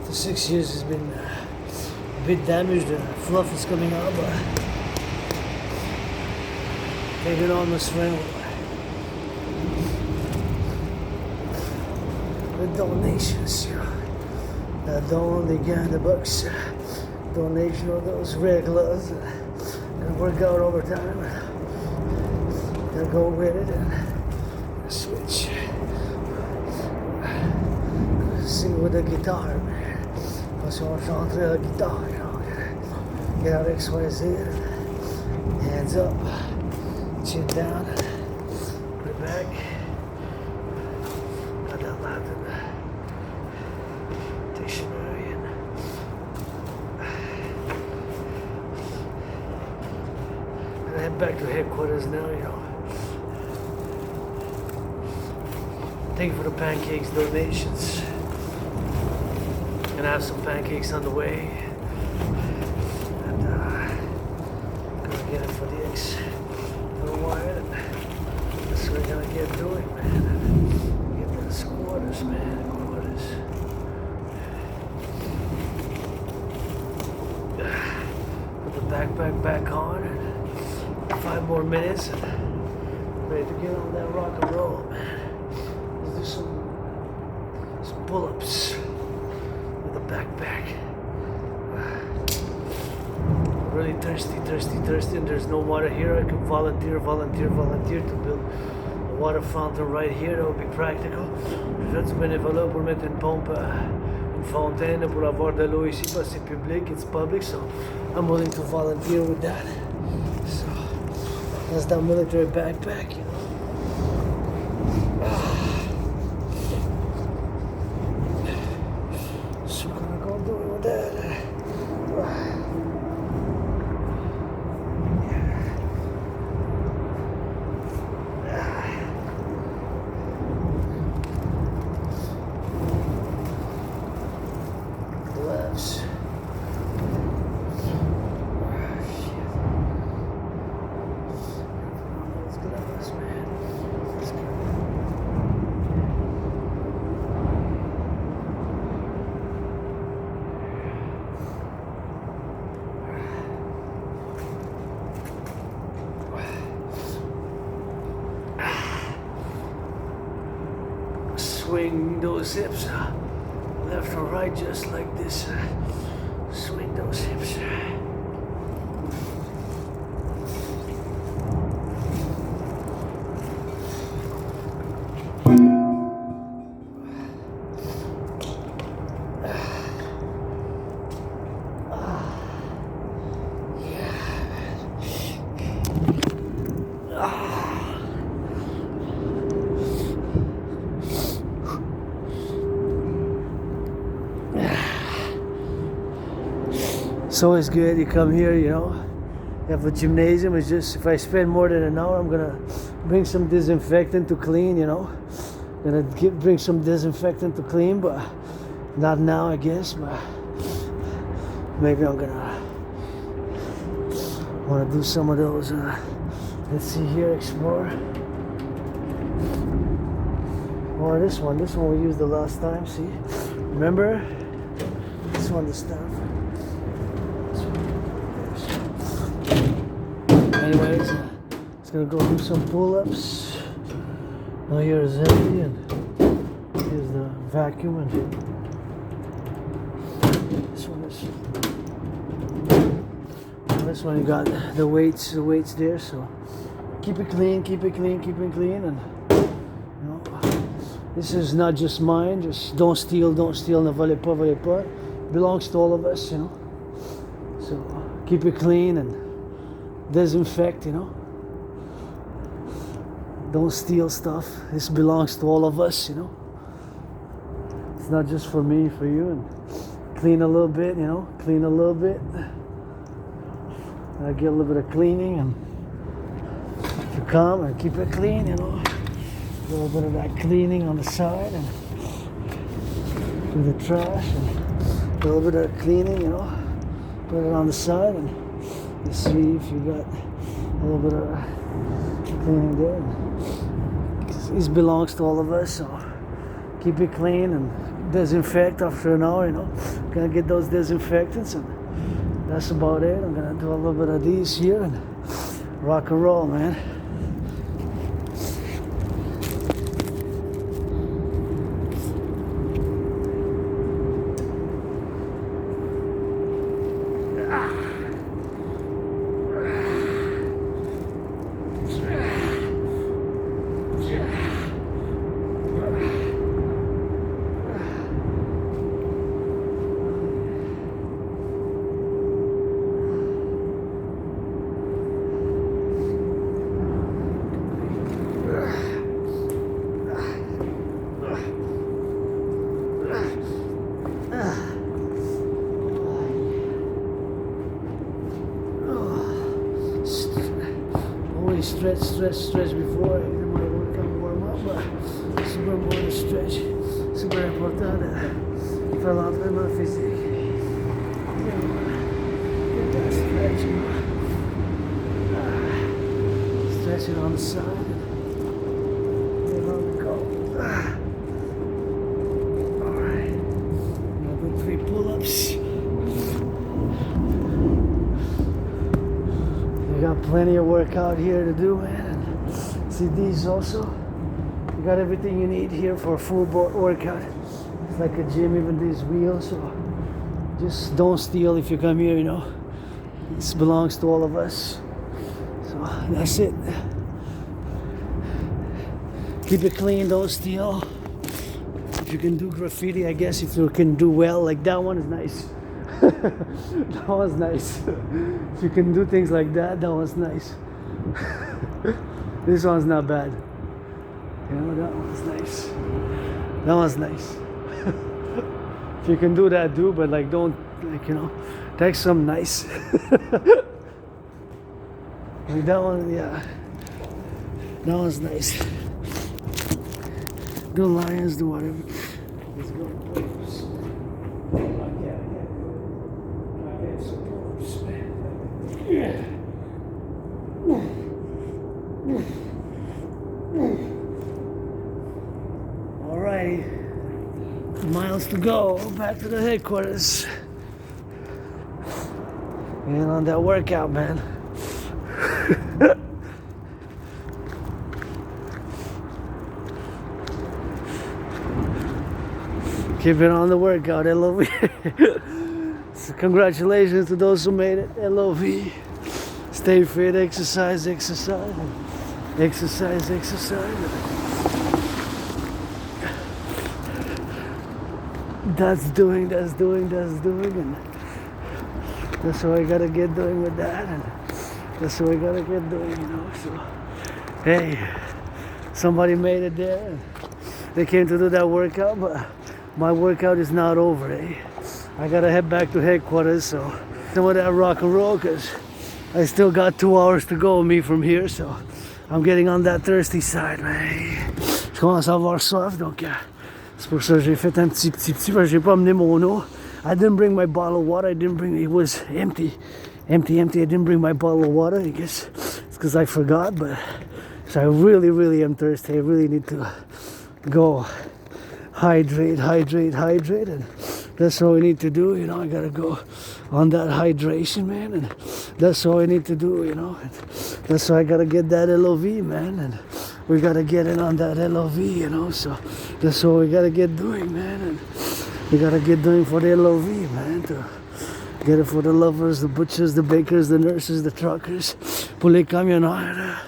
The 6 years has been a bit damaged. The fluff is coming out, but taking on this Renewal. The donations, you know. The don, they get the bucks. Donation of those red gloves. Gonna work out over time. Gonna go with it and switch. Sing with the guitar, man. Parce qu'on chante la guitare, you know. Get out XYZ, hands up, chin down, put it back. Got that Latin dictionary and head back to headquarters now, you know. Thank you for the pancakes donations. Gonna have some pancakes on the way. And gonna get it for the X for a while. And that's what we're gonna get doing, man. Get those quarters, man. Quarters. Put the backpack back on. And 5 more minutes. And ready to get on that rock and roll, man. Let's do some pull-ups. Backpack. Really thirsty, and there's no water here. I could volunteer to build a water fountain right here. That would be practical. Je fais du bénévolat pour mettre une fontaine pour avoir de l'eau ici parce que c'est public, it's public, so I'm willing to volunteer with that. So that's that military backpack, you know. Swing those hips left or right, just like this. Swing those hips. It's always good. You come here, you know, you have a gymnasium. It's just, if I spend more than an hour, I'm gonna bring some disinfectant to clean, you know. Bring some disinfectant to clean, but not now, I guess. But maybe I'm gonna want to do some of those. Let's see here, explore. Or this one we used the last time. See, remember this one, the stuff. Anyways, just gonna go do some pull-ups. Now here's empty, and here's the vacuum, and this one you got the weights there. So keep it clean, and you know, This is not just mine. Just don't steal, ne volez pas, volez pas. It belongs to all of us, you know. So keep it clean and disinfect, you know. Don't steal stuff. This belongs to all of us, you know. It's not just for me, for you. And clean a little bit, you know. Clean a little bit. I get a little bit of cleaning and to come and keep it clean, you know. A little bit of that cleaning on the side and do the trash and a little bit of cleaning, you know. Put it on the side and you see if you got a little bit of cleaning there. This belongs to all of us, so keep it clean and disinfect after an hour, you know. Gonna get those disinfectants and that's about it. I'm gonna do a little bit of these here and rock and roll, man. Stretch before my workout warm up, but super important stretch, super important for l'entraînement physique. Get that stretch, stretch it on the side, get on the go. Alright, another 3 pull-ups. We got plenty of workout here to do, man. See these also? You got everything you need here for a full workout. It's like a gym, even these wheels. So just don't steal if you come here, you know. This belongs to all of us. So that's it. Keep it clean, don't steal. If you can do graffiti, I guess if you can do well, like that one is nice. That one's nice. If you can do things like that, that one's nice. This one's not bad. You know, that one's nice. That one's nice. If you can do that, do, but like don't, like, you know, take some nice. Like that one, yeah. That one's nice. Do lions, do whatever. Let's go. Yeah. Alrighty, miles to go back to the headquarters and on that workout, man. Keep it on the workout, LOV. So congratulations to those who made it, LOV. Stay fit, exercise. Exercise. That's doing, and that's what I gotta get doing with that, and that's what I gotta get doing, you know. So, hey, somebody made it there, and they came to do that workout, but my workout is not over, eh? I gotta head back to headquarters, so some of that rock and roll, cause I still got 2 hours to go, me from here, so I'm getting on that thirsty side, man. Je commence à avoir soif, donc c'est pour ça que j'ai fait un petit, parce que j'ai pas amené mon eau. I didn't bring my bottle of water, it was empty. I didn't bring my bottle of water, I guess it's because I forgot, but so I really am thirsty. I really need to go hydrate, and that's all we need to do, you know. I gotta go on that hydration, man, and that's all I need to do, you know. And that's why I gotta get that LOV, man, and we gotta get in on that LOV, you know. So that's all we gotta get doing, man, and we gotta get doing for the LOV, man, to get it for the lovers, the butchers, the bakers, the nurses, the truckers, pour les camionneurs,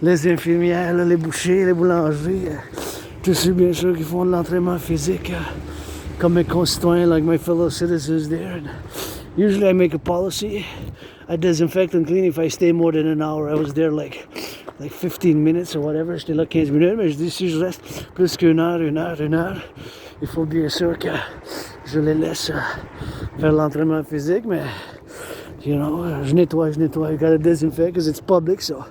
les infirmières, les bouchers, les boulangers, Je suis bien sûr qu'ils font de l'entraînement physique comme mes concitoyens, like my fellow citizens there. And usually I make a policy. I disinfect and clean if I stay more than an hour. I was there like 15 minutes or whatever. J'étais là 15 minutes, mais je dis si je reste plus qu'une heure, il faut bien sûr que je les laisse faire l'entraînement physique, mais you know, je nettoie. I gotta disinfect because it's public, so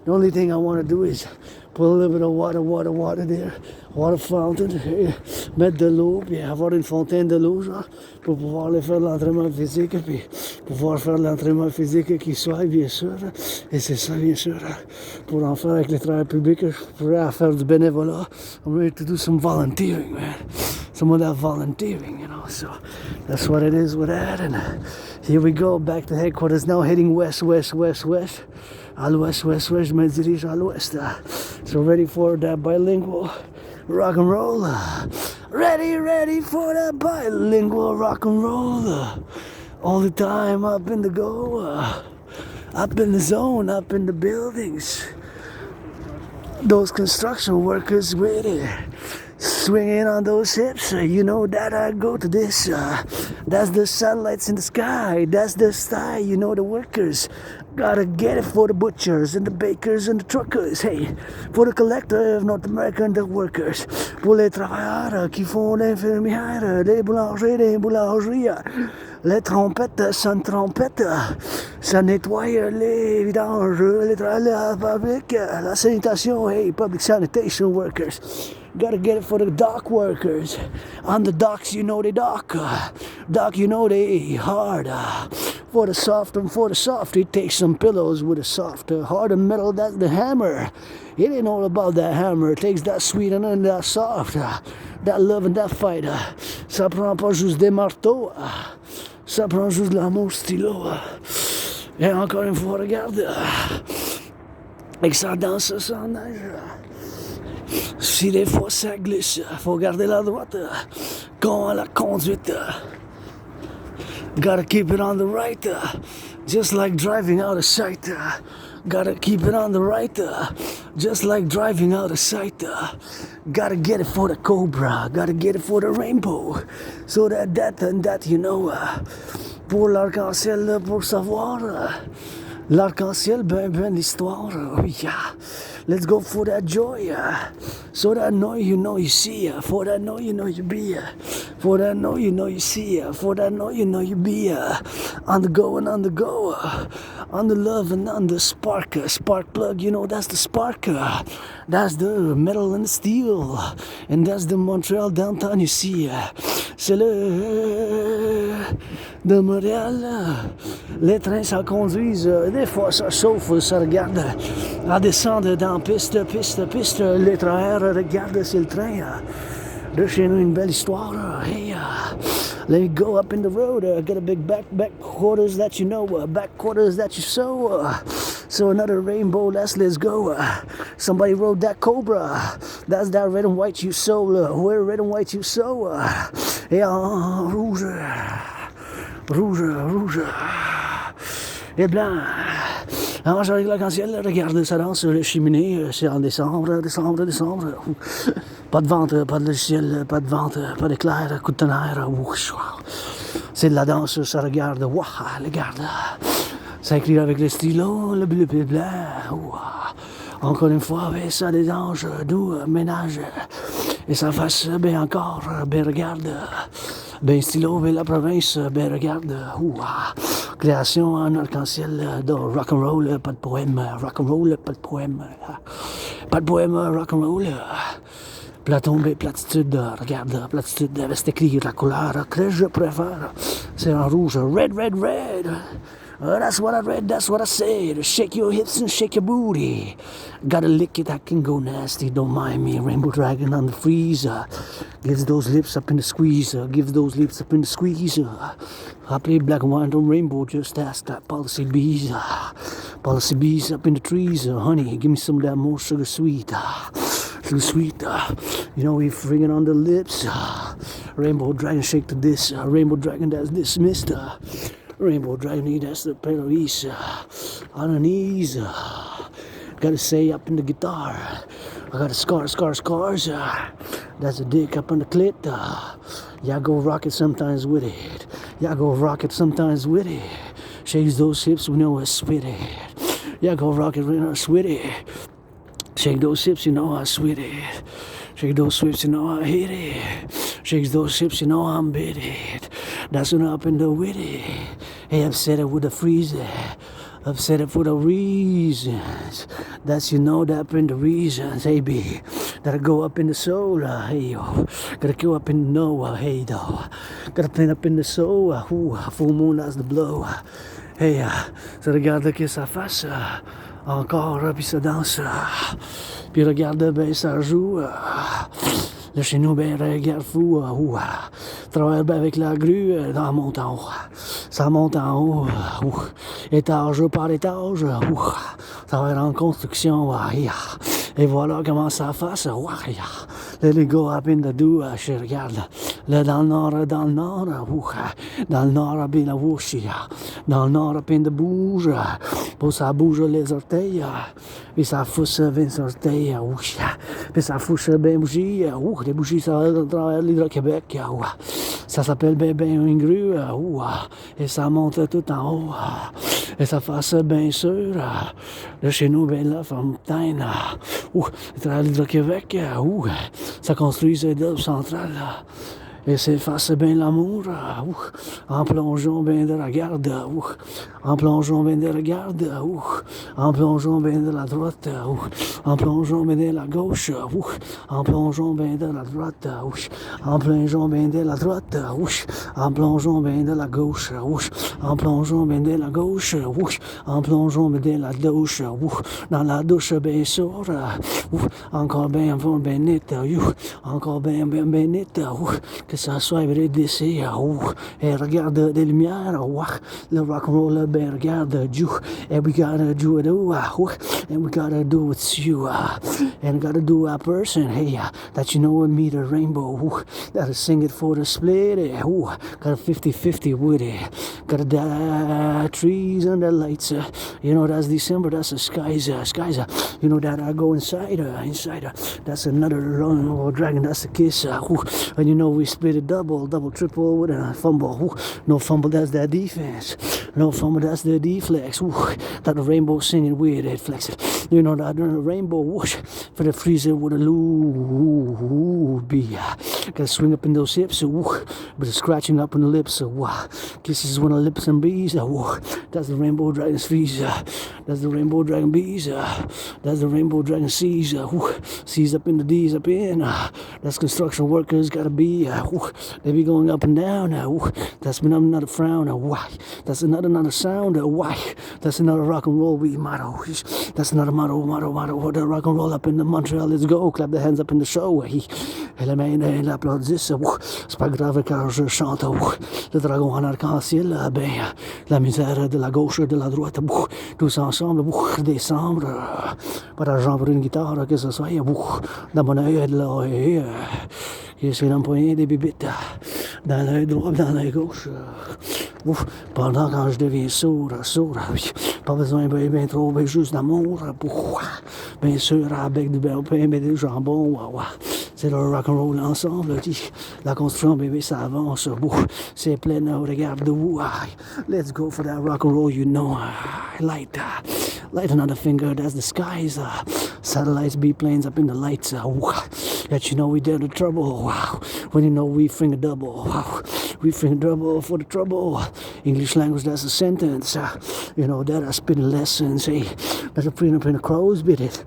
the only thing I want to do is put a little bit of water there, water fountain, mettre de l'eau, puis avoir une fontaine de l'eau, genre, pour pouvoir aller faire de l'entraînement physique, puis pouvoir faire de l'entraînement physique qui soit, bien sûr. Et c'est ça, bien sûr, pour en faire avec les travailleurs publics, je pourrais faire du bénévolat. I'm ready to do some volunteering, man. Some of that volunteering, you know, so that's what it is with that. And here we go, back to headquarters now, heading west. À l'ouest, je me dirige à l'ouest. So ready for that bilingual rock and roll. Ready for that bilingual rock and roll. All the time up in the go, up in the zone, up in the buildings. Those construction workers with it. Swinging on those hips, you know that I go to this. That's the satellites in the sky. That's the style, you know the workers. Gotta get it for the butchers and the bakers and the truckers. Hey, for the collective, North American, the workers. Pour les travailleurs qui font l'infirmière, les boulangers, les boulangeries. Les trompettes, sonnent trompette. Ça nettoie les vidanges, les travailleurs publics. La sanitation, hey, public sanitation workers. Gotta get it for the dock workers. On the docks, you know they dock. Dock, you know they hard. For the soft, it takes some pillows with a soft, hard and metal, that's the hammer. It ain't all about that hammer. It takes that sweet and that soft. That love and that fight. Ça prend pas juste des marteaux. Ça prend juste l'amour stylo. Et encore une fois, regarde. Et que ça danse sans neige. Si des fois ça glisse, faut garder la droite. Quand à la conduite. Gotta keep it on the right. Just like driving out of sight. Gotta keep it on the right. Just like driving out of sight. Gotta get it for the cobra. Gotta get it for the rainbow. So that, you know. Pour l'arc-en-ciel, pour savoir. L'arc-en-ciel, ben l'histoire. Oh yeah. Let's go for that joy. So that know you know you see. For that know you know you be. For that know you know you see. For that know you know you be. On the go and on the go. On the love and on the spark. Spark plug, you know that's the spark. That's the metal and the steel. And that's the Montreal downtown you see. C'est le de Montréal. Les trains ça conduisent. Des fois ça chauffe, ça regarde. À descendre dans piste. Les travailleurs regardent c'est le train. De chez nous une belle histoire. Hey, let me go up in the road. Got a big back quarters that you know. Back quarters that you sow. So another rainbow, let's go. Somebody rode that cobra. That's that red and white you sow. Where red and white you sow. Et en rouge. Et blanc. Alors j'arrive l'arc-en-ciel, regarde, ça danse sur les cheminées, c'est en décembre. Pas de vente, pas de logiciel, pas de vente, pas d'éclair, coup de tonnerre. C'est de la danse, ça regarde, regarde. Ça écrit avec le stylo, le bleu et blanc. Encore une fois, ben, ça des anges, nous, ménage. Et ça fasse, ben encore, ben regarde. Ben stylo, ben la province, ben regarde. Création en arc-en-ciel, de rock'n'roll, pas de poème, rock'n'roll, pas de poème. Pas de poème, rock'n'roll. Platon, ben platitude, regarde, platitude, c'est écrit la couleur que je préfère. C'est en rouge, red. That's what I read, that's what I said. Shake your hips and shake your booty. Gotta lick it, I can go nasty, don't mind me. Rainbow dragon on the freezer. Gives those lips up in the squeeze. Gives those lips up in the squeeze. I play black and white on rainbow, just ask that policy bees. Policy bees up in the trees. Honey, give me some of that more sugar sweet. Sugar sweet. You know, we friggin' on the lips. Rainbow dragon shake to this. Rainbow dragon that's dismissed. Rainbow dragon, that's the Privee. On her knees. Gotta say up in the guitar. I got a scars. That's a dick up on the clit. Y'all go rock it sometimes with it. Y'all go rock it sometimes with it. Shakes those hips, we know it's sweet it. Y'all go rock it, we know it's sweet it. Shake those hips, you know I sweet it. Shake those hips, you know I hit it. Shakes those hips, you know I'm bit it. That's when up in the witty. Hey, I've said it with a freezer. I've said it for the reasons. That's, you know, that in the reasons. Hey, B, gotta go up in the soul. Hey, yo, gotta go up in the Noah. Hey, though, gotta play up in the soul. Full moon, that's the blow. Hey, ça regarde que ça fasse. Encore, puis ça danse. Puis regarde, ben ça joue. Là chez nous, ben regarde fou. Travaille ben avec la grue dans monte en haut. Ça monte en haut. Étage par étage. Travaille en construction. Et voilà comment ça fasse. Let it go up in the do. Je regarde. Là dans le nord. Dans le nord, bien la wouchi. Dans le nord, up in the bouge. Pour ça bouge les orteils. Puis ça fousse 20 orteils. Puis ça fouche ben bougie. Les bougies, ça va dans l'Hydro-Québec. Ça s'appelle ben incur. Et ça monte tout en haut. Et ça fasse bien sûr. Là chez nous, ben là, Fontaine. À l'Hydro-Québec. Ça construit ces deux centrales. Et c'est face bien l'amour, en plongeant bien de la garde, en plongeant bien de la garde, en plongeant bien de la droite, en plongeant bien de la gauche, en plongeant bien de la droite, en plongeant bien de la droite, en plongeant bien de la gauche, en plongeant bien de la gauche, en plongeant bien de la douche, dans la douche bien sûr, encore bien nette, encore bien nette, que ça soit vrai d'ici, et regarde des lumières, le rock'n'roll, ben regarde Dieu, and we gotta do it, and we gotta do it with you, and gotta do a person, hey, that you know will meet a rainbow, gotta sing it for the split, got a 50-50 with it, got the trees and the lights, you know that's December, that's the skies, you know that I go inside, that's another run, dragon, that's a kiss, and you know we split it double, triple with a fumble. No fumble, that's that defense. No fumble, that's the deflex. That the rainbow singing weird, it flex it. You know that the rainbow whoosh for the freezer with a be. Gotta swing up in those hips, but the scratching up in the lips. Kisses when the lips and bees. That's the rainbow dragon freezer. That's the rainbow dragon bees. That's the rainbow dragon seas. Seas up in the D's up in. That's construction workers gotta be. They be going up and down. That's been another frown. That's another sound. That's another rock and roll we motto. That's another motto. The rock and roll up in the Montreal. Let's go. Clap the hands up in the show. Et les mains l'applaudissent. C'est pas grave car je chante. Le dragon en arc-en-ciel. Ben, la misère de la gauche, de la droite. Tous ensemble. Décembre. Pas d'argent pour une guitare. Que ce soit. Dans mon œil de l'oreille. C'est l'empoigné des bibites dans l'œil droit, dans l'œil gauche. Pendant quand je deviens sourd, pas besoin bien trop, juste d'amour. Bien sûr, avec du bel pain, mais du jambon. C'est le rock'n'roll ensemble. La construction, bébé, ça avance. C'est plein, regarde où. Let's go for that rock'n'roll, you know. Light another finger, that's the skies. Satellites, B-planes up in the lights. That you know we did the trouble. When you know we finger double. We finger double for the trouble. English language, that's a sentence. You know that I spit lessons. Hey, that's a print up in the crow's bit it.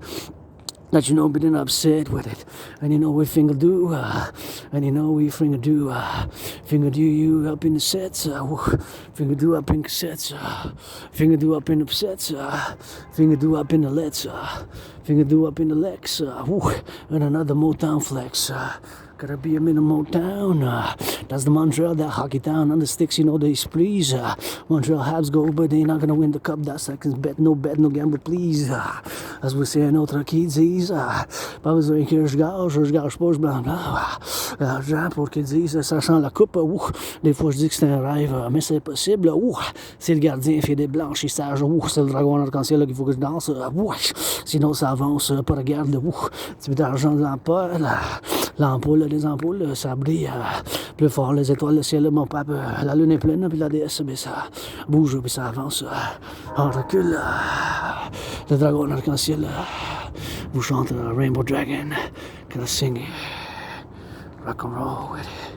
That you know been upset with it. And you know we finger do. And you know we finger do you up in the sets. Finger do up in cassettes. Finger do up in the sets. Finger do up in the lets. Finger do up in the legs. And another Motown flex. Gotta be a minimal town. That's the Montreal, that hockey town. On the sticks, you know they please. Montreal Habs go, but they not gonna win the cup. That's second bet, no gamble, please. As we say in notre kidsies, pas besoin que je gâche pas, je blanc. L'argent pour qu'ils disent, ça sent la coupe. Des fois, je dis que c'est un rêve, mais c'est possible. C'est le gardien fait des blanchissages. C'est le dragon en arc-en-ciel qu'il faut que je danse. Sinon, ça avance, pas de garde. Petit peu d'argent de l'ampoule, les ampoules, ça brille plus fort, les étoiles, le ciel, mon pape, la lune est pleine, puis la déesse, mais ça bouge, puis ça avance, on recule, le dragon en arc-en-ciel vous chante Rainbow Dragon, gonna sing rock and roll with it.